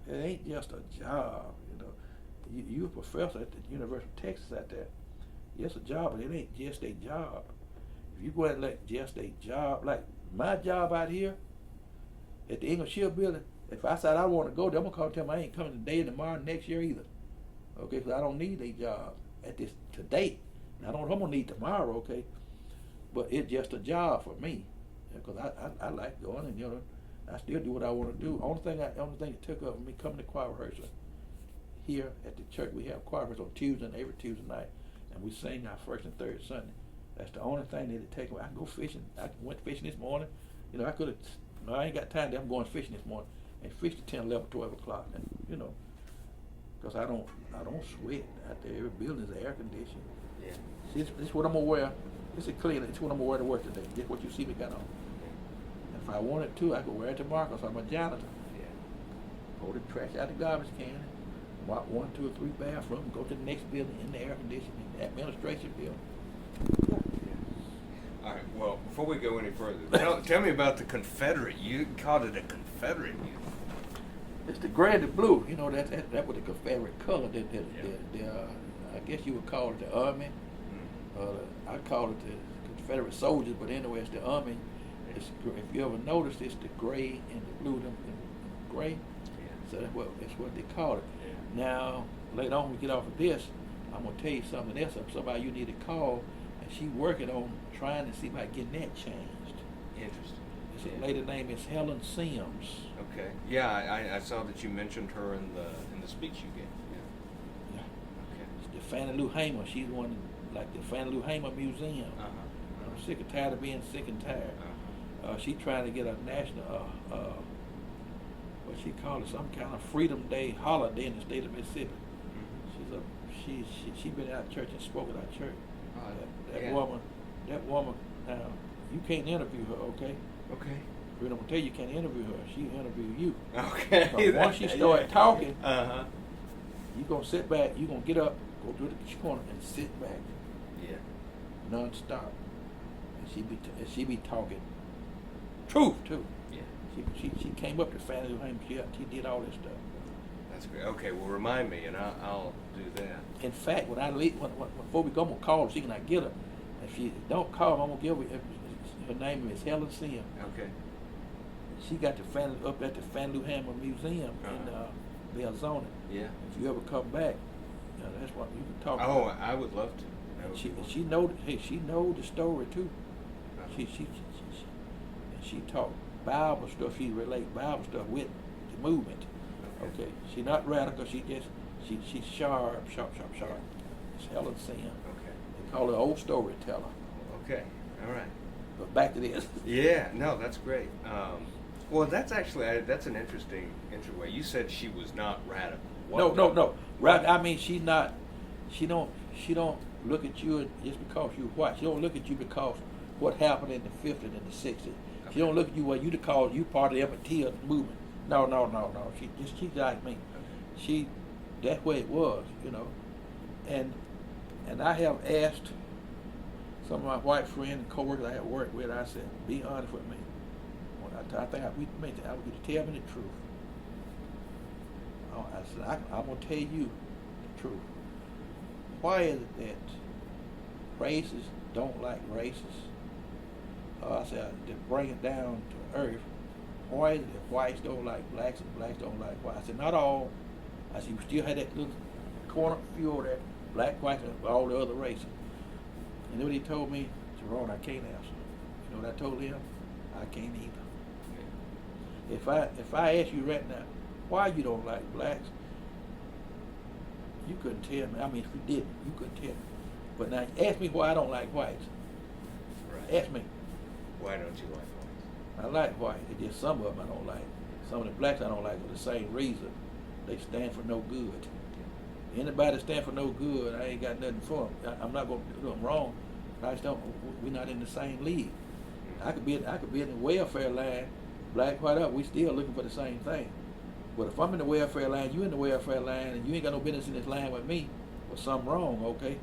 It ain't just a job, You a professor at the University of Texas out there. It's a job, but it ain't just a job. If you go ahead and let just a job, like my job out here at the English Shield building, if I said I want to go there, I'm going to call and tell them I ain't coming today, tomorrow, next year either. Okay, because I don't need a job at this today. I don't know if I'm going to need tomorrow, okay? But it's just a job for me. Because I like going and, I still do what I want to do. Only thing that took up me coming to choir rehearsal. Here at the church, we have choir rehearsal on Tuesday and every Tuesday night. And we sing our first and third Sunday. That's the only thing that take away. I can go fishing. I went fishing this morning. I could have, no, I ain't got time. I'm going fishing this morning. And fish to 10, 11, 12 o'clock. And, because I don't sweat out there. Every building is air conditioned. Yeah. See, this is what I'm going to wear. This is clean. It's what I'm going to wear to work today. Just what you see me got on. If I wanted to, I could wear it tomorrow because I'm a janitor. Yeah. Pull the trash out of the garbage can, walk 1, 2, or 3 bathrooms, go to the next building in the air conditioning, administration building. Yeah. All right. Well, before we go any further, tell me about the Confederate. You called it a Confederate uniform. It's the gray and the blue. That was the Confederate color. I guess you would call it the Army. I call it the Confederate soldiers, but anyway, it's the Army. If you ever notice, it's the gray and the blue, the gray. Yeah. So that's what they call it. Yeah. Now, later on, we get off of this, I'm going to tell you something else. Somebody you need to call, and she's working on trying to see about getting that changed. Interesting. It's a lady named is Helen Sims. Okay. Yeah, I saw that you mentioned her in the speech you gave. Yeah. Okay. It's the Fannie Lou Hamer. She's one like the Fannie Lou Hamer Museum. I'm sick and tired of being sick and tired. She trying to get a national, what she call it, some kind of Freedom Day holiday in the state of Mississippi. She been out of church and spoke at our church. That yeah. woman. Now you can't interview her, okay? Okay. I'm gonna tell you, you can't interview her. She interview you. Okay. But once she start talking, Uh-huh. you gonna sit back. You gonna get up, go to the corner, and sit back, Yeah. non-stop. And she be talking truth too. Yeah. She came up to Fannie Lou. She did all this stuff. That's great. Okay, well, remind me, and I'll do that. In fact, when I leave, before we go, I'm gonna call her. She can I get her. If she don't call, I'm gonna give her. Her name is Helen Sim. Okay. She got up at the Fannie Lou Hamer Museum in Belzoni. Yeah. If you ever come back, that's what you can talk Oh, about. I would love to. And she know the story too. Uh-huh. She talk Bible stuff. She relate Bible stuff with the movement. Okay. She not radical. She's sharp. It's Helen Sim. Okay. They call her old storyteller. Okay. All right. But back to this. Yeah. No, that's great. Well, that's actually that's an interesting way. You said she was not radical. No. Right. I mean, she don't look at you just because you're white. She don't look at you because what happened in the 50s and the 60s. Okay. She don't look at you you part of the MT movement. No. She's like me. That's where it was, And I have asked some of my white friends and coworkers I have worked with. I said, be honest with me. I think we want you to tell me the truth. I said, I'm going to tell you the truth. Why is it that racists don't like racists? I said, to bring it down to earth, why is it that whites don't like blacks and blacks don't like whites? I said, not all. I said, we still had that little corner few over there, black, white, and all the other races. And then what he told me, Jerome, I can't answer. You know what I told him? I can't either. If I ask you right now, why you don't like blacks, you couldn't tell me. I mean, if you didn't, you couldn't tell me. But now, ask me why I don't like whites. Right. Ask me. Why don't you like whites? I like whites. It's just some of them I don't like. Some of the blacks I don't like for the same reason. They stand for no good. Anybody that stand for no good, I ain't got nothing for them. I'm not going to do them wrong. I just don't. We're not in the same league. I could be in the welfare line, black, white, up. We still looking for the same thing. But if I'm in the welfare line, you in the welfare line, and you ain't got no business in this line with me, well, something wrong, okay?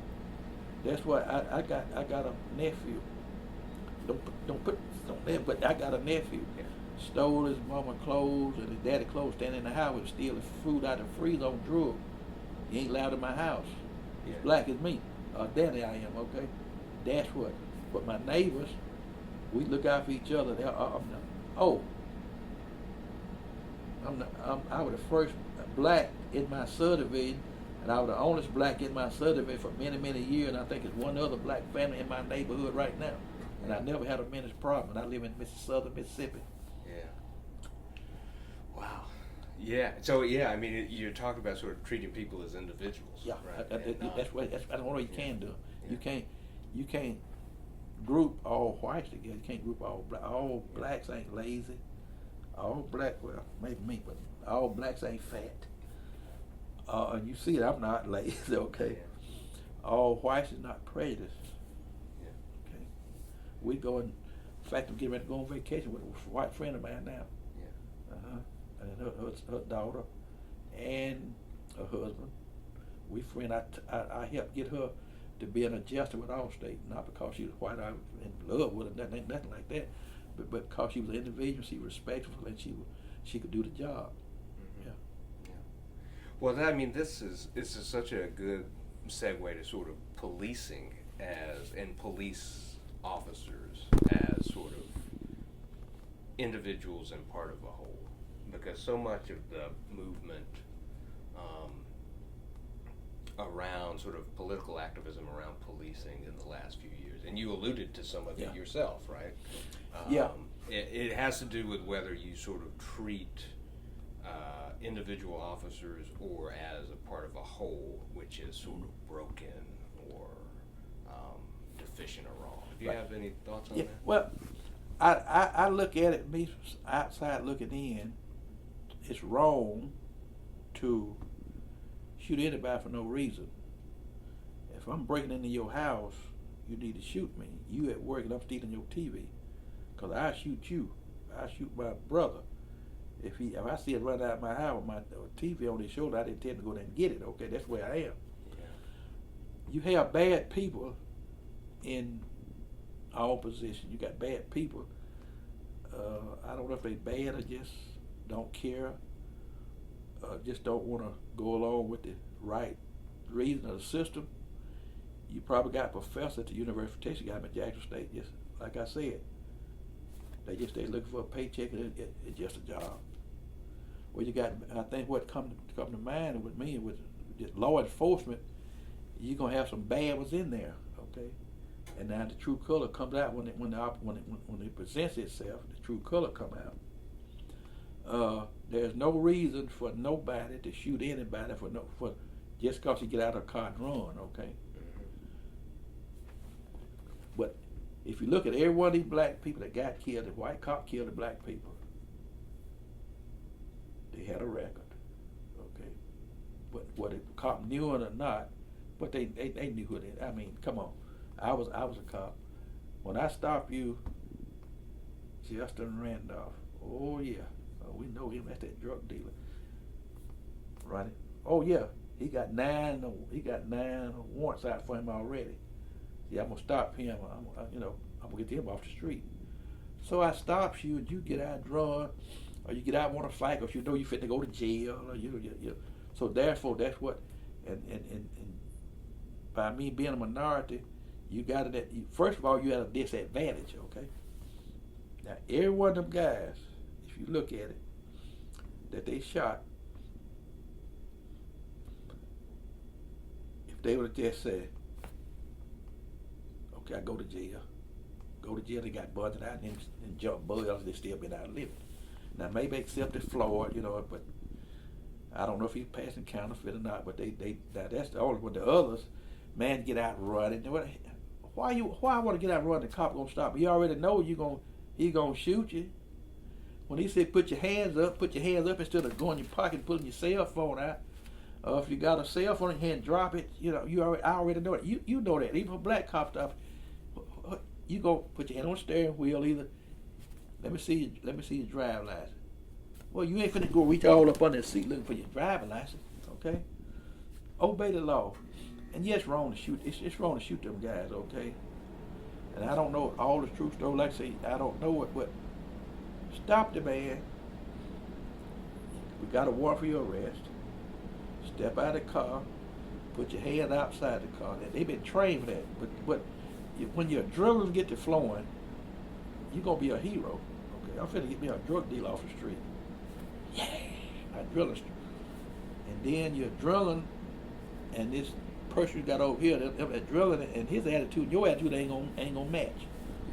That's why I got a nephew. Don't put that, but I got a nephew. Yeah. Stole his mama clothes and his daddy clothes, standing in the house, stealing food out of the freezer on drugs. He ain't allowed in my house. He's black as me. Danny I am, okay? That's what. But my neighbors, we look out for each other. I was the first black in my subdivision, and I was the only black in my subdivision for many, many years, and I think there's one other black family in my neighborhood right now. And I never had a minute problem. And I live in southern Mississippi. Yeah. Wow. Yeah. So I mean, you're talking about sort of treating people as individuals. Yeah. Right? That's the only way you can do. Yeah. You can't group all whites together. You can't group all black. All blacks ain't lazy. All black, well, maybe me, but all blacks ain't fat. You see it, I'm not lazy, okay? Yeah. All whites is not prejudiced. Yeah. Okay. We go in fact, I'm getting ready to go on vacation with a white friend of mine now. Yeah. And her daughter and her husband. We friend. I helped get her to be an adjuster with Allstate, not because she was white. I was in love with her, nothing like that. But because she was an individual, she was respectful, and she could do the job. Mm-hmm. Yeah. Yeah. Well, I mean, this is such a good segue to sort of policing and police officers as sort of individuals and part of a whole, because so much of the movement around sort of political activism around policing in the last few years, and you alluded to some of it yourself, right? Yeah. It has to do with whether you sort of treat individual officers or as a part of a whole, which is sort of broken or deficient or wrong. Do you have any thoughts on that? Well, I look at it, me outside looking in, it's wrong to shoot anybody for no reason. If I'm breaking into your house, you need to shoot me. You at work and I'm stealing your TV, cause I shoot you. I shoot my brother. If I see it run out of my house with my TV on his shoulder, I intend to go there and get it. Okay, that's where I am. Yeah. You have bad people in all positions. You got bad people. I don't know if they bad or just don't care. Just don't want to go along with the right reason of the system. You probably got a professor at the University of Texas, got him at Jackson State. Just like I said, they looking for a paycheck and it's just a job. Well, you got, I think what come to mind with me with law enforcement, you're gonna have some bad ones in there, okay? And now the true color comes out when it presents itself. The true color come out. There's no reason for nobody to shoot anybody for just because you get out of a car and run, okay? But if you look at every one of these black people that got killed, the white cop killed the black people. They had a record, okay? But whether the cop knew it or not, but they knew who they. I mean, come on, I was a cop. When I stop you, Justin Randolph. Oh yeah, we know him. That's that drug dealer, right? Oh yeah, he got nine warrants out for him already. Yeah, I'm gonna stop him. I'm gonna get him off the street. So I stops you, and you get out drunk, or you get out and want to fight, or you know you fit to go to jail, or you. So therefore, that's what, and by me being a minority, you got it. First of all, you had a disadvantage. Okay. Now every one of them guys, if you look at it, that they shot, if they would have just said, I go to jail. They got buzzed out and jumped buzzed. They still been out living. Now maybe except the Floyd, but I don't know if he's passing counterfeit or not. But that's the only one. The others, man, get out running. Why I want to get out running? The cop gonna stop me. You already know he gonna shoot you. When he said put your hands up instead of going in your pocket and pulling your cell phone out. If you got a cell phone in your hand, drop it. I already know it. You know that. Even a black cop stop. You go put your hand on the steering wheel either. Let me see your driving license. Well, you ain't finna go reach all up under the seat looking for your driving license, okay? Obey the law. And yes, wrong to shoot. It's wrong to shoot them guys, okay? And I don't know all the true story. Like I say, I don't know it, but stop the man. We got a warrant for your arrest. Step out of the car. Put your hand outside the car. They've been trained for that, but when your adrenaline get to flowing, you're going to be a hero. Okay, I'm finna get me a drug dealer off the street. Yeah, adrenaline. And then your adrenaline and this person you got over here, that adrenaline and his attitude, your attitude ain't gonna match.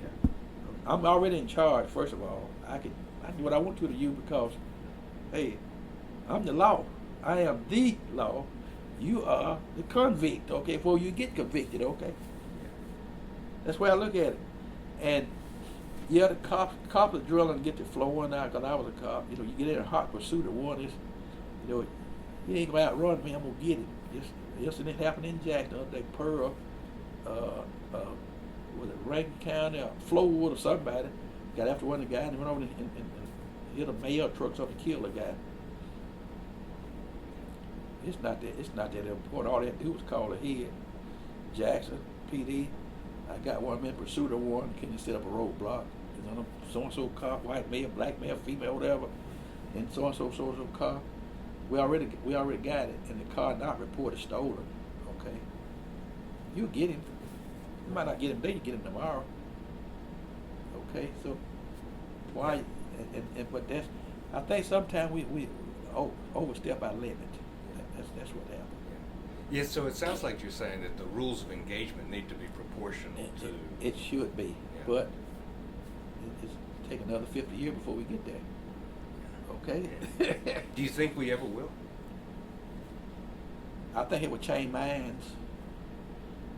Yeah. I'm already in charge, first of all. I can do what I want to you because, hey, I'm the law. I am the law. You are the convict, okay, before you get convicted, okay? That's where I look at it. And yeah, the cop is drilling get the flowing out because I was a cop. You get in a hot pursuit of one is, he ain't gonna outrun me, I'm gonna get him. Yesterday happened in Jackson, they Pearl, was it Rankin County or Flowood or somebody, got after one of the guys and went over and hit a mail truck, something killed the guy. It's not that important. All they had to do was call ahead. Jackson, PD. I got one in pursuit of one. Can you set up a roadblock? So and so car, white male, black male, female, whatever, and so and so car. We already got it, and the car not reported stolen. Okay, you get him. You might not get him today. You get him tomorrow. Okay, so why? But that's. I think sometimes we overstep our limit. That's what happened. Yeah, so it sounds like you're saying that the rules of engagement need to be proportional to... It should be, but it's take another 50 years before we get there. Okay? Yeah. Do you think we ever will? I think it would change minds.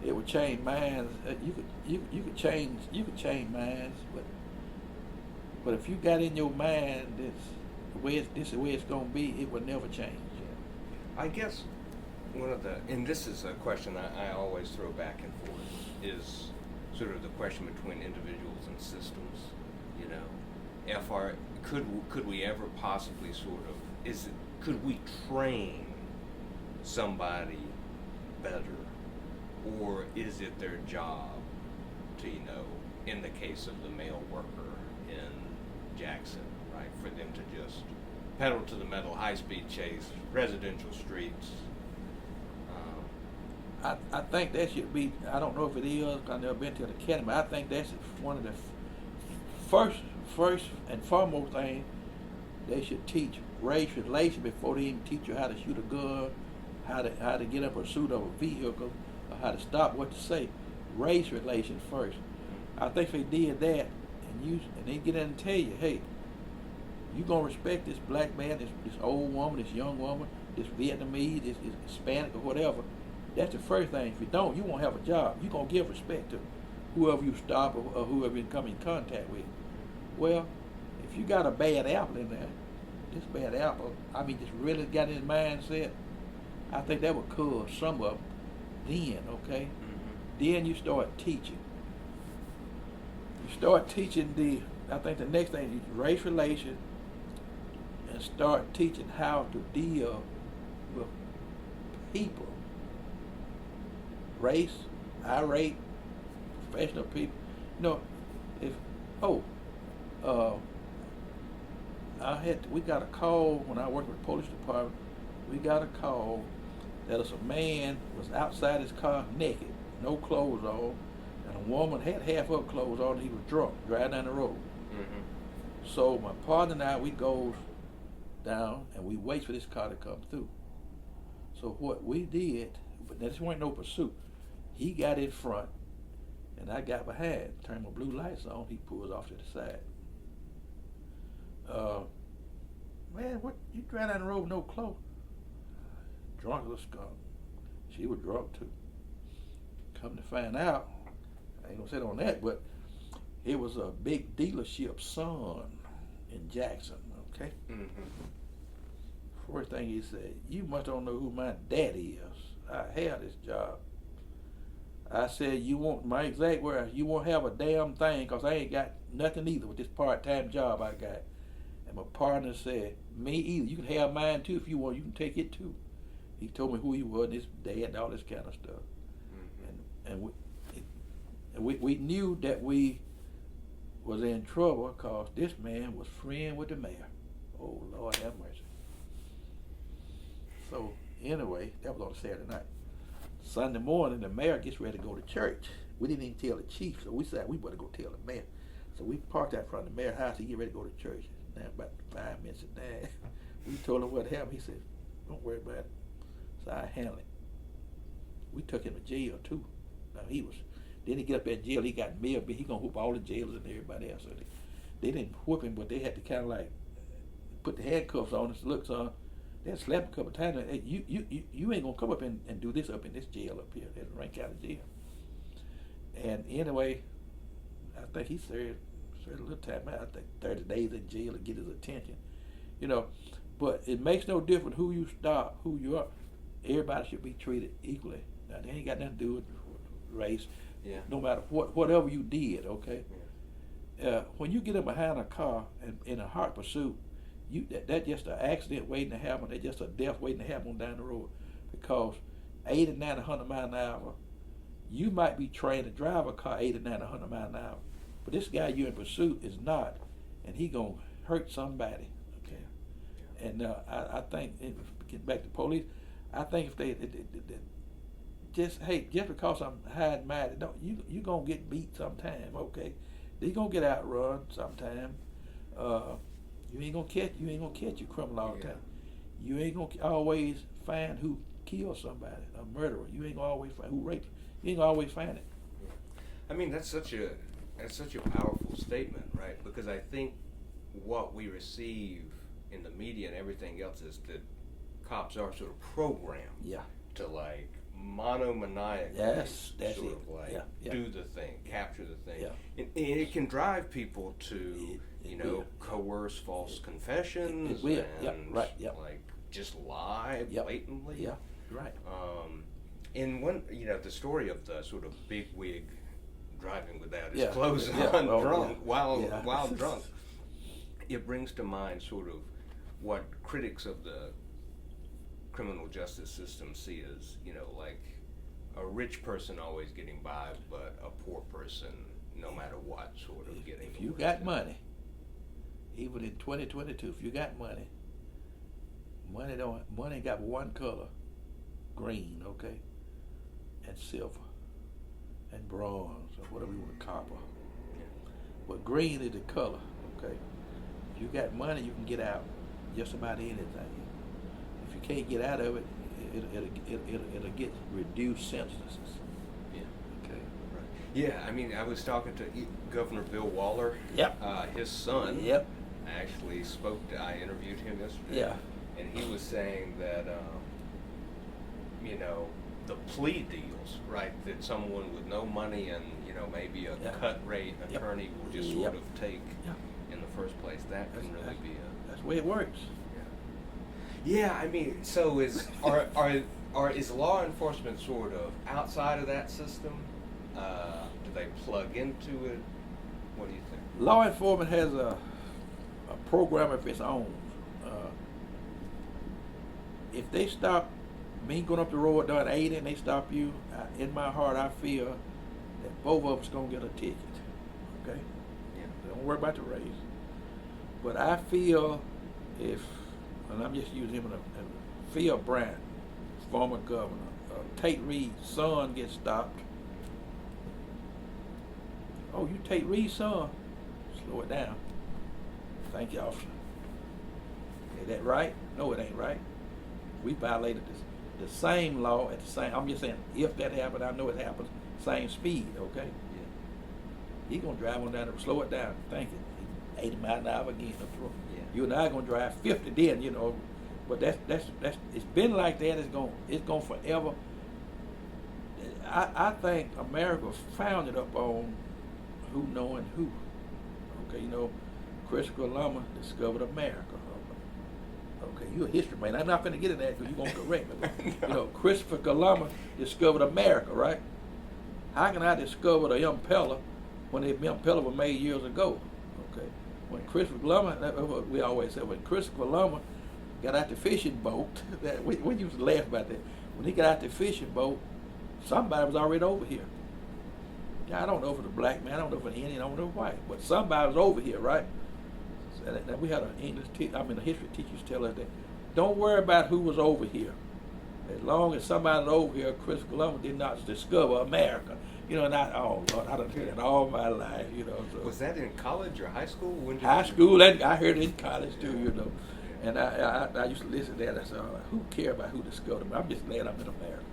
It would change minds. You could change minds, but But if you got in your mind this is the way it's gonna be, it will never change. I guess one of the, and this is a question I always throw back and forth, is sort of the question between individuals and systems. You know, could we ever possibly sort of, could we train somebody better, or is it their job to, you know, in the case of the male worker in Jackson, right, for them to just pedal to the metal, high-speed chase, residential streets? I think that should be, I don't know if it is, I've never been to the academy. I think that's one of the first and foremost thing they should teach race relations before they even teach you how to shoot a gun, how to get in pursuit of a vehicle, or how to stop, what to say. Race relations first. I think if they did that, and they get in and tell you, hey, you gonna respect this black man, this old woman, this young woman, this Vietnamese, this Hispanic or whatever. That's the first thing. If you don't, you won't have a job. You're going to give respect to whoever you stop or whoever you come in contact with. Well, if you got a bad apple in there, this bad apple, just really got in his mindset, I think that would cause some of them then, okay? Mm-hmm. Then you start teaching. You start teaching I think the next thing is race relations, and start teaching how to deal with people. Race, irate, professional people. You know, we got a call when I worked with the police department. We got a call that a man was outside his car naked, no clothes on, and a woman had half her clothes on, and he was drunk, driving down the road. Mm-hmm. So my partner and I, we goes down and we wait for this car to come through. So what we did, but this wasn't no pursuit. He got in front, and I got behind. Turned my blue lights on. He pulls off to the side. Man, what you driving down the road with no clothes? Drunk as a skunk. She was drunk too. Come to find out, I ain't gonna say on that, but it was a big dealership son in Jackson. Okay. Mm-hmm. First thing he said, "You must don't know who my daddy is. I have this job." I said, my exact words, you won't have a damn thing because I ain't got nothing either with this part-time job I got. And my partner said, me either. You can have mine too if you want. You can take it too. He told me who he was, his dad, and all this kind of stuff. Mm-hmm. And we knew that we was in trouble because this man was friend with the mayor. Oh, Lord have mercy. So, anyway, that was on Saturday night. Sunday morning, the mayor gets ready to go to church. We didn't even tell the chief, so we said we better go tell the mayor. So we parked out front of the mayor's house. He get ready to go to church. Now about 5 minutes of that, we told him what happened. He said, "Don't worry about it." So I handled it. We took him to jail too. Now then he get up in jail. He got mail. He gonna whoop all the jailers and everybody else. So they didn't whoop him, but they had to kind of like put the handcuffs on us. Look, son. They slapped him a couple of times. Hey, you ain't gonna come up and do this up in this jail up here, at Rank County Jail. And anyway, I think he served a little time out. I think 30 days in jail to get his attention. You know, but it makes no difference who you stop, who you are. Everybody should be treated equally. Now they ain't got nothing to do with race. Yeah. No matter whatever you did, okay. Yeah. When you get up behind a car and in a hot pursuit, that just an accident waiting to happen. That's just a death waiting to happen down the road, because 80, 90, 100 miles an hour, you might be trained to drive a car 80, 90, 100 miles an hour, but this guy you in pursuit is not, and he gonna hurt somebody. Okay, yeah. And I think, getting back to police, I think if they just because I'm hiding minded, you gonna get beat sometime. Okay, you gonna get outrun sometime. You ain't gonna catch your criminal all the time. You ain't gonna always find who killed somebody, a murderer. You ain't gonna always find who raped. You ain't gonna always find it. I mean, that's such a powerful statement, right? Because I think what we receive in the media and everything else is that cops are sort of programmed to like monomaniacal, Yes, that's sort it. of like Yeah. do the thing, capture the thing, Yeah. and it can drive people to It will. coerce false confessions It will. and Yep. Right. Yep. like just lie Yep. blatantly. Yeah. Right. And when the story of the sort of big wig driving without his Yeah. clothes Yeah. on, Oh, drunk, yeah. while drunk, it brings to mind sort of what critics of the criminal justice system see as, like a rich person always getting by, but a poor person, no matter what, sort of getting. If you got money, even in 2022, if you got money, money got one color, green, okay, and silver, and bronze, or whatever you want, copper. But green is the color, okay. If you got money, you can get out just about anything. If you can't get out of it, it'll get reduced sentences. Yeah. Okay. Right. Yeah, I mean, I was talking to Governor Bill Waller. Yep. His son. Yep. Actually spoke. I interviewed him yesterday. Yeah. And he was saying that, the plea deals, right? That someone with no money and maybe a Yeah. cut rate attorney will just Yep. sort of take Yeah. in the first place. That can really be a. That's the way it works. Yeah, I mean, so is law enforcement sort of outside of that system? Do they plug into it? What do you think? Law enforcement has a program of its own. If they stop me going up the road doing 80 and they stop you, in my heart I feel that both of us gonna get a ticket. Okay? Yeah. Don't worry about the race. But I feel if, and I'm just using him in a Phil Brandt, former governor, Tate Reed's son gets stopped. Oh, you Tate Reed's son? Slow it down. Thank you, officer. Is that right? No, it ain't right. We violated the same law at the same. I'm just saying, if that happened, I know it happens. Same speed, okay? Yeah. He gonna drive on down there, slow it down. Thank you. 80 miles an hour again. Yeah. You and I are gonna drive 50 then, But that's it's been like that. It's gonna forever. I think America was founded upon who knowing who. Okay, Christopher Columbus discovered America. Okay, you're a history man. I'm not going to get into that because you're going to correct me. No. Christopher Columbus discovered America, right? How can I discover the impeller when the impeller was made years ago? Okay, when Christopher Columbus, we always say when Christopher Columbus got out the fishing boat, we used to laugh about that. When he got out the fishing boat, somebody was already over here. Yeah, I don't know if it was a black man, I don't know if it was an Indian, I don't know white, but somebody was over here, right? Now we had a history teachers tell us that don't worry about who was over here. As long as somebody was over here, Christopher Columbus did not discover America. And oh Lord, I done heard that all my life, So. Was that in college or high school? When did High you- school, and I heard it in college too, Yeah. And I used to listen to that. I said, who care about who discovered them? I'm just glad I'm in America.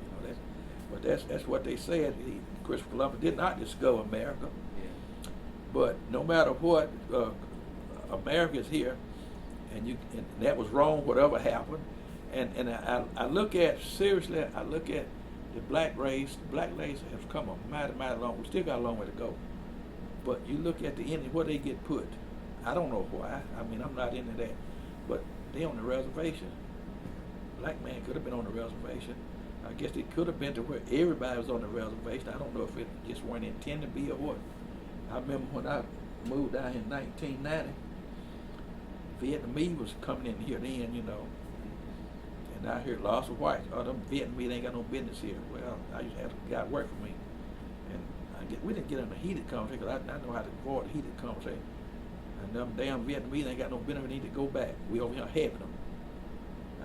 But that's what they said. Christopher Columbus did not discover America. Yeah. But no matter what, America is here, and that was wrong. Whatever happened, and I look at seriously. I look at the black race. The black race has come a mighty long. We still got a long way to go. But you look at the Indians, where they get put. I don't know why. I mean, I'm not into that. But they on the reservation. Black man could have been on the reservation. I guess it could have been to where everybody was on the reservation. I don't know if it just weren't intended to be or what. I remember when I moved down here in 1990, Vietnamese was coming in here then, and I heard lots of whites. Oh, them Vietnamese ain't got no business here. Well, I used to have a guy work for me, and we didn't get in a heated conversation because I know how to avoid a heated conversation. And them damn Vietnamese ain't got no business. We need to go back. We over here helping them.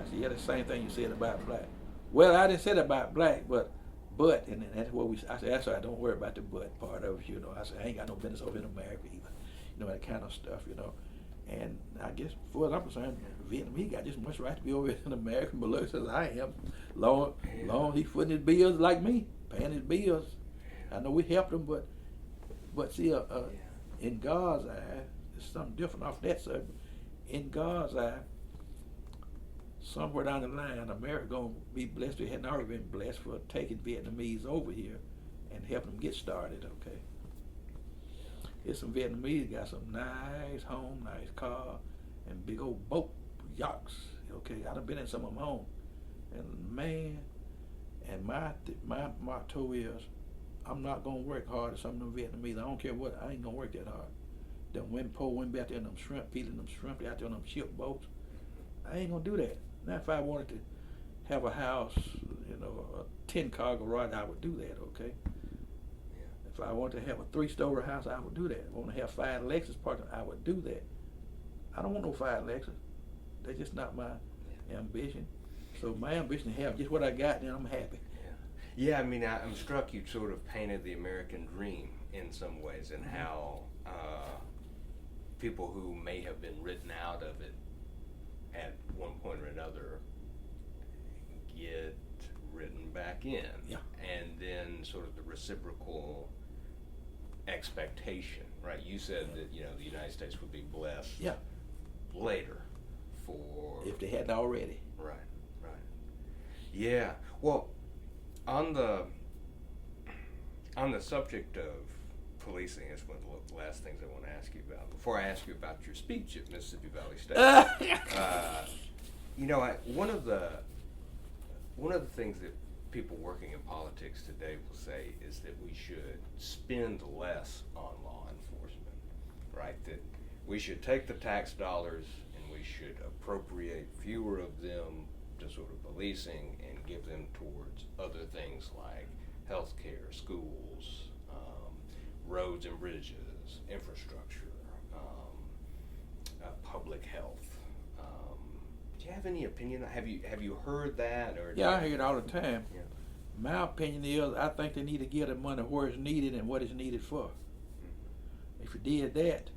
I said, yeah, the same thing you said about black. Well, I didn't say that about black, but, and that's what I said, that's right, don't worry about the but part of it, I said, I ain't got no business over in America either, that kind of stuff, And I guess, as far as I'm concerned, Vietnamese got just as much right to be over in America, but as I am, long he footing his bills like me, paying his bills. I know we helped him, but see, in God's eye, it's something different off that subject. In God's eye, somewhere down the line, America gonna be blessed. We hadn't already been blessed for taking Vietnamese over here and helping them get started. Okay, there's some Vietnamese got some nice home, nice car, and big old boat yachts. Okay, I done been in some of them home, and man, and my motto is, I'm not gonna work hard as some of them Vietnamese. I don't care what. I ain't gonna work that hard. Them poor women out there in them shrimp, peeling them shrimp out there on them ship boats. I ain't gonna do that. Now, if I wanted to have a house, a 10-car garage, I would do that. Okay. Yeah. If I wanted to have a 3-story house, I would do that. If I want to have 5 Lexus parked, I would do that. I don't want no 5 Lexus. That's just not my ambition. So my ambition is to have just what I got, then I'm happy. Yeah, I mean, I'm struck you sort of painted the American dream in some ways, and how people who may have been written out of it at one point or another get written back in. Yeah. And then sort of the reciprocal expectation, right? You said that, the United States would be blessed later for... If they hadn't already. Right. Yeah. Well, on the subject of policing is one of the last things I want to ask you about. Before I ask you about your speech at Mississippi Valley State, one of the things that people working in politics today will say is that we should spend less on law enforcement, right? That we should take the tax dollars and we should appropriate fewer of them to sort of policing and give them towards other things like healthcare, schools, roads and bridges, infrastructure, public health. Do you have any opinion? Have you heard that? Or yeah, I hear it all the time. Yeah. My opinion is, I think they need to give the money where it's needed and what it's needed for. Mm-hmm. If you did that,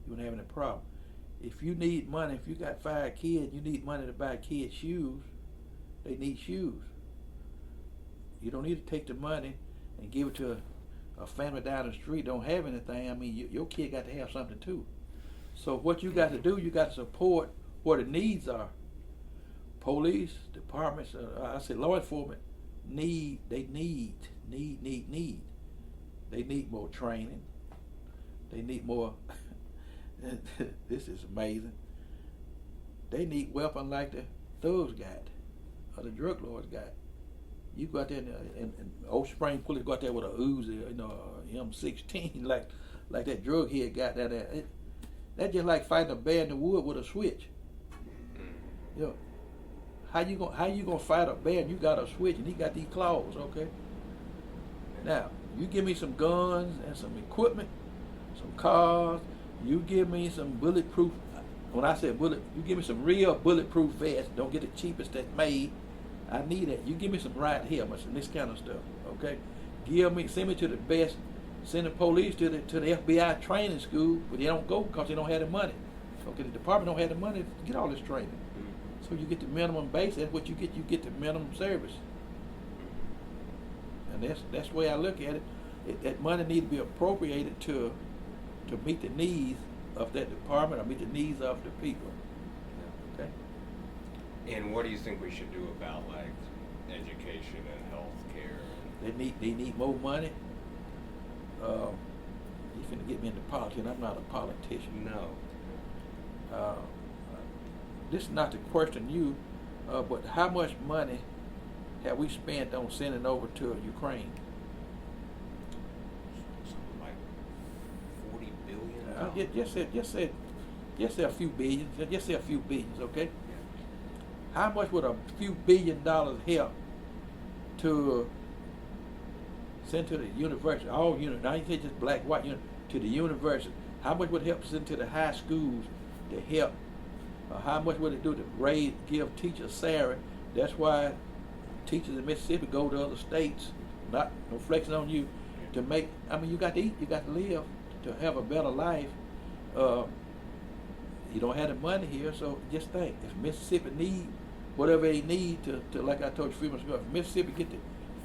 you wouldn't have any problem. If you need money, if you got 5 kids, you need money to buy kids shoes, they need shoes. You don't need to take the money and give it to a family down the street don't have anything. I mean, your kid got to have something too. So what you got to do, you got to support where the needs are. Police departments, I say law enforcement, need more training. They need more. This is amazing. They need weapons like the thugs got, or the drug lords got. You go out there and Old Spring Police go out there with a Uzi, M16, like that drug head got down there. That's just like fighting a bear in the wood with a switch. How you gonna fight a bear and you got a switch and he got these claws? Okay. Now you give me some guns and some equipment, some cars. You give me some bulletproof. When I say bullet, you give me some real bulletproof vests. Don't get the cheapest that's made. I need that. You give me some right helmets and this kind of stuff. Okay. Send me to the best. Send the police to the FBI training school, but they don't go because they don't have the money. Okay, the department don't have the money to get all this training. So you get the minimum base. That's what you get. You get the minimum service, and that's the way I look at it. That money needs to be appropriated to meet the needs of that department or meet the needs of the people. Okay. And what do you think we should do about like education and health care? They need more money. You're finna get me into politics. I'm not a politician. No. This is not to question you, but how much money have we spent on sending over to Ukraine? Something like $40 billion. Just say a few billions. Just say a few billions, okay? Yeah. How much would a few $1 billion help to send to the university? All universities. Now you say just black, white, to the university. How much would it help send to the high schools to help? How much would it do to give teachers salary? That's why teachers in Mississippi go to other states. No flexing on you to make. I mean, you got to eat, you got to live, to have a better life. You don't have the money here, so just think: if Mississippi need whatever they need to like I told you a few minutes ago, if Mississippi get the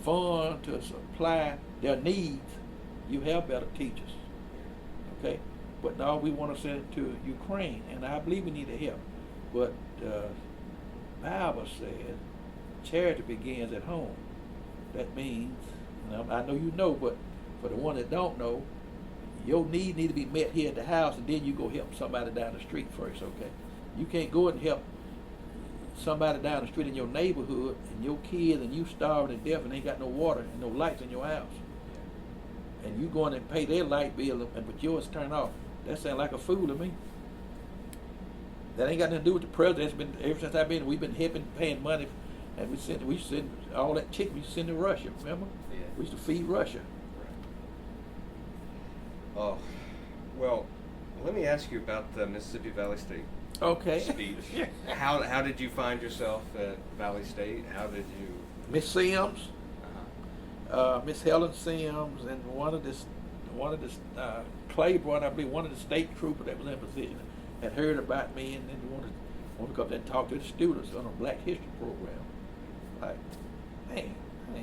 fund to supply their needs, you have better teachers. Okay, but now we want to send it to Ukraine, and I believe we need the help. But Bible says charity begins at home. That means, I know you know, but for the one that don't know, your need to be met here at the house, and then you go help somebody down the street first, okay? You can't go and help somebody down the street in your neighborhood, and your kids, and you starving to death, and ain't got no water and no lights in your house. And you going and pay their light bill, but yours turn off. That sounds like a fool to me. That ain't got nothing to do with the president. Been ever since I've been, we've been helping, paying money, and we send all that chicken. We send to Russia. Remember? Yeah. We used to feed Russia. Right. Oh, well, let me ask you about the Mississippi Valley State Okay. speech. How did you find yourself at Valley State? How did you? Miss Sims, Miss Helen Sims, and one of the Claiborne, I believe, one of the state troopers that was in position, had heard about me, and then wanted to come up there and talk to the students on a Black History program. Like, man, I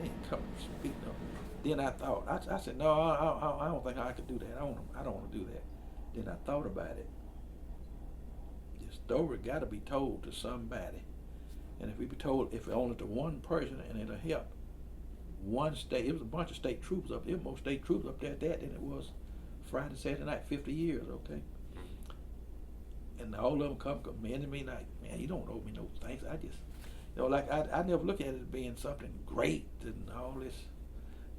ain't come to speak no. Then I thought, I said, no, I don't think I could do that. I don't want to do that. Then I thought about it. This story got to be told to somebody, and if we be told, if only to one person, and it'll help one state. It was a bunch of state troops up there. More state troops up there at that than it was Friday, Saturday night, 50 years, okay? And all of them come commending me like, man, you don't owe me no thanks. I just, like I never look at it as being something great and all this,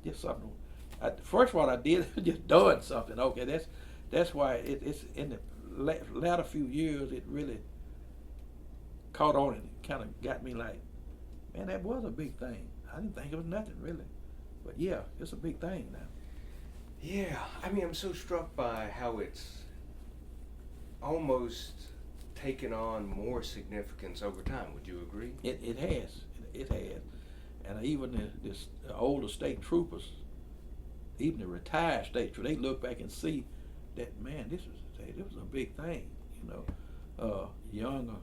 just something. First of all, I did just done something. Okay, that's why it's in the latter few years it really caught on and kind of got me like, man, that was a big thing. I didn't think it was nothing really, but yeah, it's a big thing now. Yeah, I mean, I'm so struck by how it's almost taken on more significance over time. Would you agree? It has, and even the older state troopers, even the retired state troopers, they look back and see that, man, this was a big thing, younger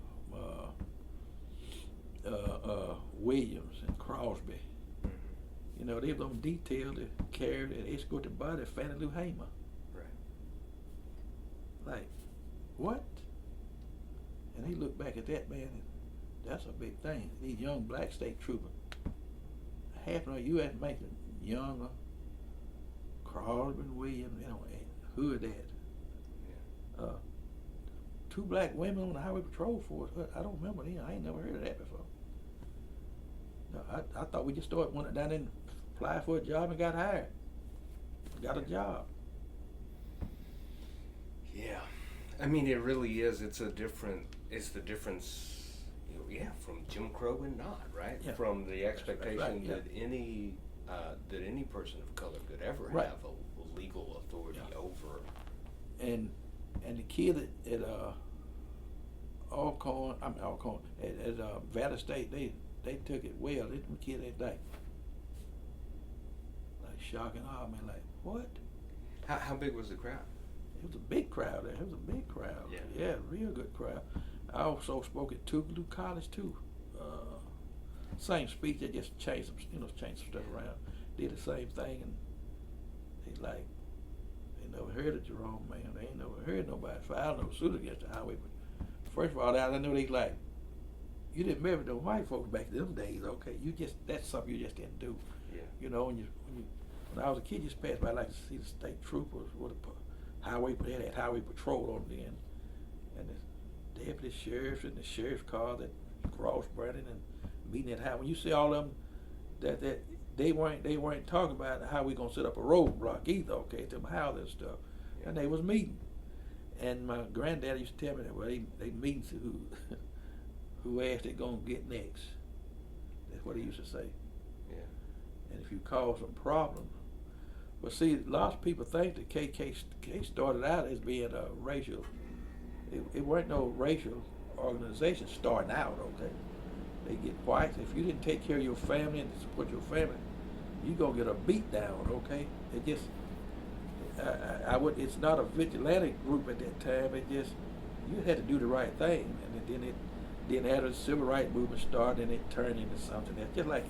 Williams and Crosby. They was on detail to carry and escort the body of Fannie Lou Hamer. Right. Like, what? And they look back at that, man, and that's a big thing. These young black state troopers, half of you had to make it younger, Crosby and Williams, and who are that? Yeah. 2 black women on the highway patrol force. I don't remember them. I ain't never heard of that before. No, I thought we just went down there and applied for a job and got hired. Got a job. Yeah. I mean, it really is. It's the difference, from Jim Crow and not, right? Yeah. From the expectation right, yeah. that any person of color could ever Right. have a legal authority over. And the kid at Alcorn, at Valley State, they took it well. They kid that day. Like shocking awe, man. Like, what? How big was the crowd? It was a big crowd there. It was a big crowd. Yeah. Real good crowd. I also spoke at Tougaloo College too. Same speech. They just changed some stuff around. Did the same thing, and they like, they never heard of Jerome, man. They ain't never heard nobody file no suit against the highway. But first of all, I know they like, you didn't marry the white folks back in them days, okay? That's something you just didn't do. Yeah. When I was a kid, just passed by, I like to see the state troopers with a highway, they had highway patrol on then, and the deputy sheriffs and the sheriff's car that cross burning and meeting at highway. When you see all of them, that they weren't talking about how we gonna set up a roadblock either, okay, to my house and stuff, and they was meeting. And my granddad used to tell me that, well, they meeting who asked they gonna get next. That's what he used to say. Yeah. And if you cause some problems, but see, lots of people think that KK started out as being a racial. It weren't no racial organization starting out. Okay, they get whites. If you didn't take care of your family and support your family, you gonna get a beat down. Okay, it just. It's not a vigilante group at that time. It just, you had to do the right thing, and then after the civil rights movement started, and it turned into something else. Just like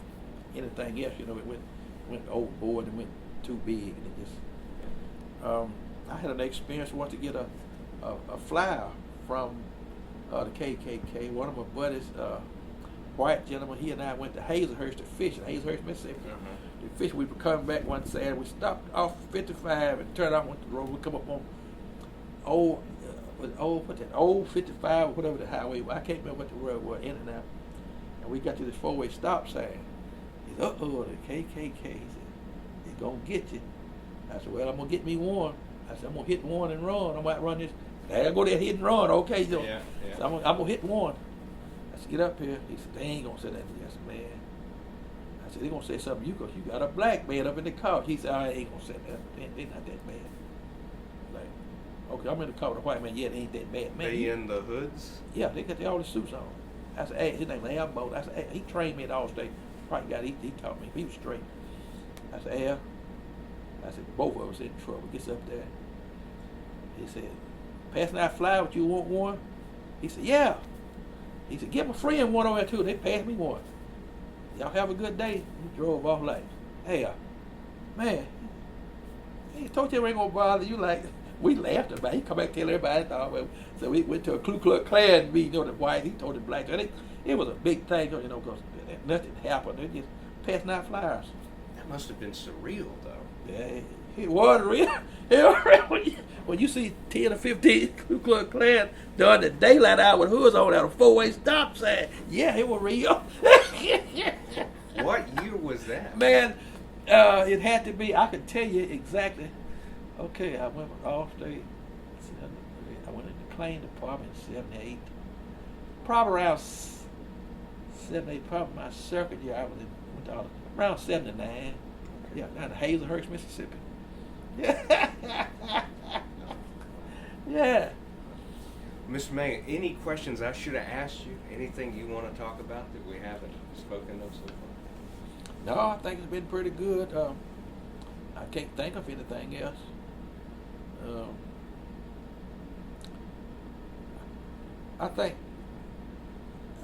anything else, it went overboard and went too big, and it just. I had an experience once to get a flyer from the KKK. One of my buddies, white gentleman, he and I went to Hazelhurst to fish in Hazelhurst, Mississippi. The fish, we were coming back one Saturday. We stopped off 55 and turned off, went to the road. We come up on old 55 or whatever the highway was. I can't remember what the road was, in and out. And we got to this four-way stop sign. He said, uh-oh, the KKK. He said, it's going to get you. I said, well, I'm going to get me one. I said, I'm going to hit one and run. I might run this. I go there, hit and run. Okay, so, Yeah. so I'm going to hit one. I said, get up here. He said, they ain't going to say that to you. I said, man. I said, they're going to say something to you because you got a black man up in the car. He said, I ain't going to say that. They're not that bad. Like, okay, I'm in the car with a white man. Yeah, they ain't that bad. Man, They in the hoods? yeah, they got all the suits on. I said, hey, his name was Al Bolt. I said, hey, he trained me at Allstate. Probably got, he taught me. He was straight. I said, Al. I said, both of us in trouble. Gets up there. He said, passing out flowers, you want one? He said, yeah. He said, give my friend one over there too. They passed me one. Y'all have a good day. He drove off like, hey, man, he told you I ain't gonna bother you. Like, we laughed about it. He come back and tell everybody. So we went to a Ku Klux Klan meeting, the white. He told the blacks. And it was a big thing, because nothing happened. They just passing out flowers. That must have been surreal, though. Yeah, it was real. It was real. When you see 10 or 15 Ku Klux Klan during the daylight hour with hoods on at a four-way stop sign, yeah, it was real. What year was that? Man, it had to be. I could tell you exactly. Okay, I went with Allstate. I went in the claim department in '78. Probably around '78. Probably my second year. I was in around '79. Yeah, down in Hazelhurst, Mississippi. Yeah. Yeah. Mr. Mangum, any questions I should have asked you? Anything you want to talk about that we haven't spoken of so far? No, I think it's been pretty good. I can't think of anything else.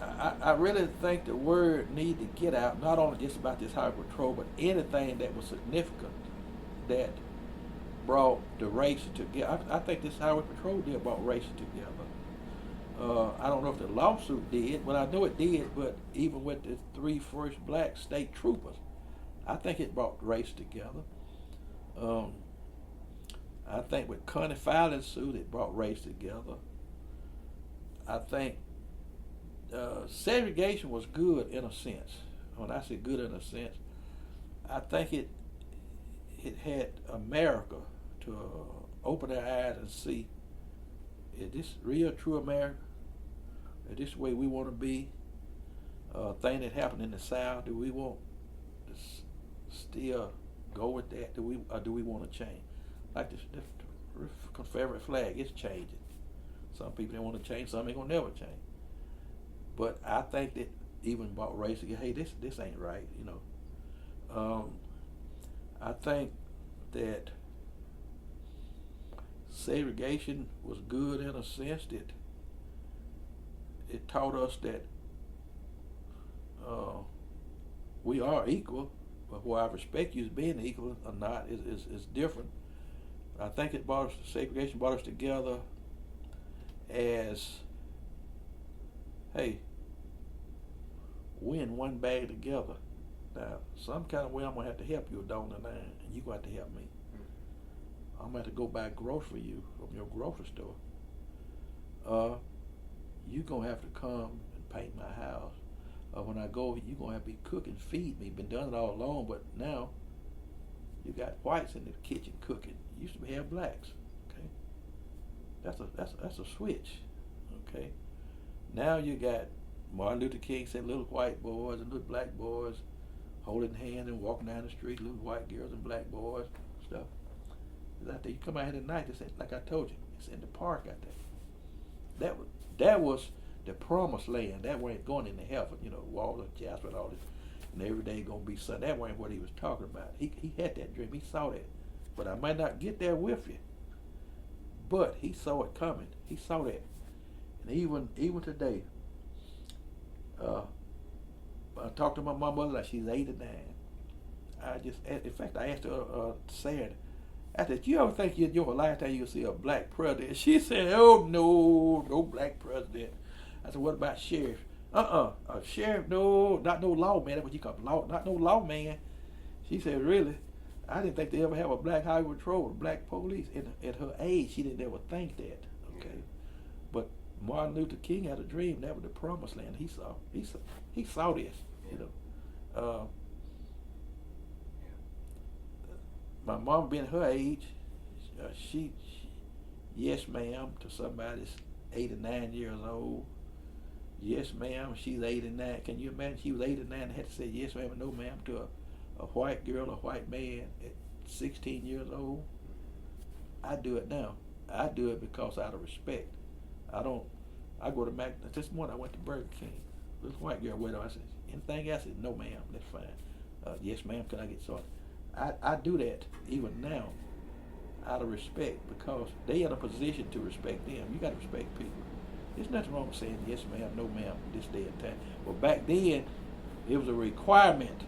I really think the word need to get out, not only just about this highway patrol, but anything that was significant that brought the race together. I think this highway patrol did brought race together. I don't know if the lawsuit did, well, I know it did, but even with the 3 first black state troopers, I think it brought the race together. I think with Connie Fowler's suit, it brought race together. I think segregation was good in a sense. When I say good in a sense, I think it had America to open their eyes and see, is this real true America? Is this the way we want to be? Thing that happened in the South, do we want to still go with that? Do we want to change? Like the Confederate flag, it's changing. Some people don't want to change, some ain't gonna never change. But I think that even about race, hey, this ain't right, I think that segregation was good in a sense that it taught us that we are equal, but where I respect you as being equal or not is different. I think segregation brought us together as, hey, we in one bag together. Now, some kind of way I'm going to have to help you down the line, and you're going to have to help me. I'm going to have to go buy groceries for you from your grocery store. You're going to have to come and paint my house. When I go, you're going to have to be cooking, feed me. Been done it all along, but now you got whites in the kitchen cooking. Used to have blacks. Okay, that's a switch. Okay, now you got Martin Luther King said little white boys and little black boys holding hands and walking down the street, little white girls and black boys, stuff. Out there, you come out here tonight, it's like I told you, it's in the park out there. That was the promised land. That wasn't going into heaven, walls of Jasper and all this, and every day gonna be sun. That wasn't what he was talking about. He had that dream. He saw that, but I might not get there with you. But he saw it coming. He saw that, and even today, I talked to my mother like she's 89. In fact, I asked her Saturday. I said, you ever think in your lifetime you'll see a black president? She said, oh, no black president. I said, what about sheriff? A sheriff, no, not no lawman. That's what you call law, not no lawman. She said, really? I didn't think they ever have a black highway patrol, black police. At her age, she didn't ever think that. Okay, but Martin Luther King had a dream. That was the promised land. He saw this. You know, my mom being her age, she yes ma'am to somebody that's 89 years old. Yes ma'am, she's 89. Can you imagine? She was 89 and had to say yes ma'am and no ma'am to a white girl, a white man at 16 years old. I do it now. I do it because out of respect. I go to Mac. This morning I went to Burger King. This white girl waited. I said, anything else? I said, no ma'am, that's fine. Yes ma'am, can I get started? I do that even now out of respect because they in a position to respect them. You got to respect people. There's nothing wrong with saying yes ma'am, no ma'am, this day and time. Well, back then, it was a requirement.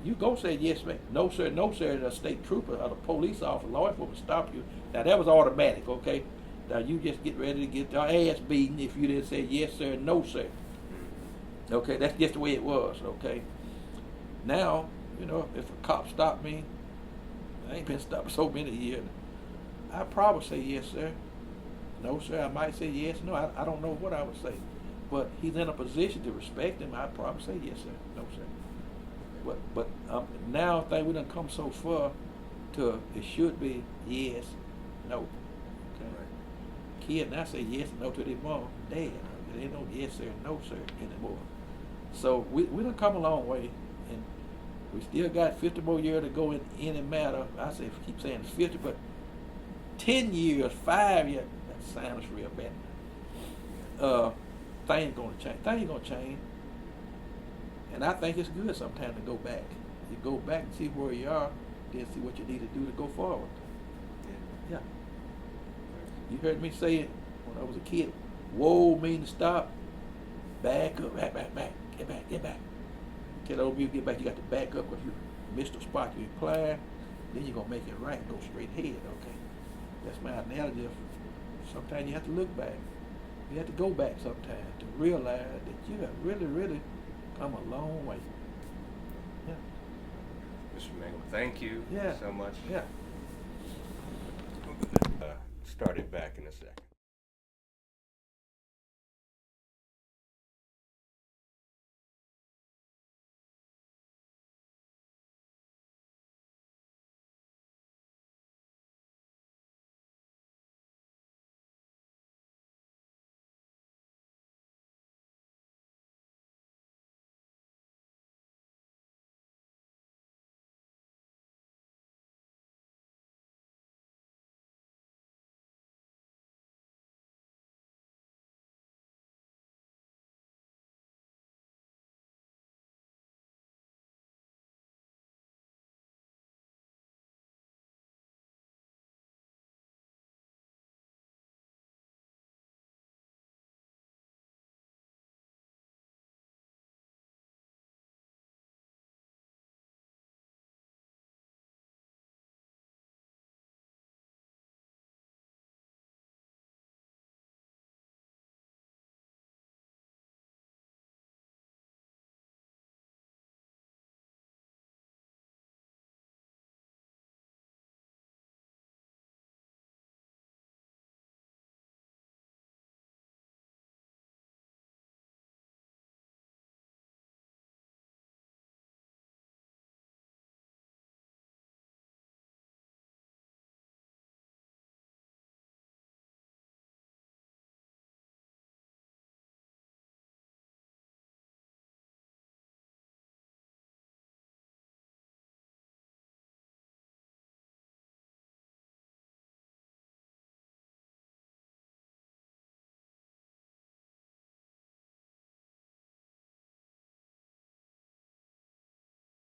You go say yes ma'am, no sir, the state trooper or the police officer, law enforcement stop you. Now that was automatic, okay? Now you just get ready to get your ass beaten if you didn't say yes sir, no sir. Okay, that's just the way it was, okay? Now, you know, if a cop stopped me, I ain't been stopped so many years, I'd probably say yes sir, no sir. I might say yes, no, I don't know what I would say. But he's in a position to respect him, I'd probably say yes sir, no sir. But now I think we done come so far to it should be yes, no. Okay. Right. Kid now say yes and no to their mom, dad. They ain't no yes sir, no sir anymore. So we done come a long way, and we still got 50 more years to go in any matter. I say keep saying 50, but 10 years, 5 years. That sounds real bad. Things gonna change. Things gonna change. And I think it's good sometimes to go back. You go back and see where you are, then see what you need to do to go forward. Yeah. You heard me say it when I was a kid. Whoa means stop. Back up, back, get back. Tell old you get back, you got to back up because you missed a spot you incline, then you're gonna make it right, go straight ahead, okay? That's my analogy of sometimes you have to look back. You have to go back sometimes to realize that you have really, really come a long way. Yeah. Mr. Mangum, thank you so much. Yeah. Start it back in a second.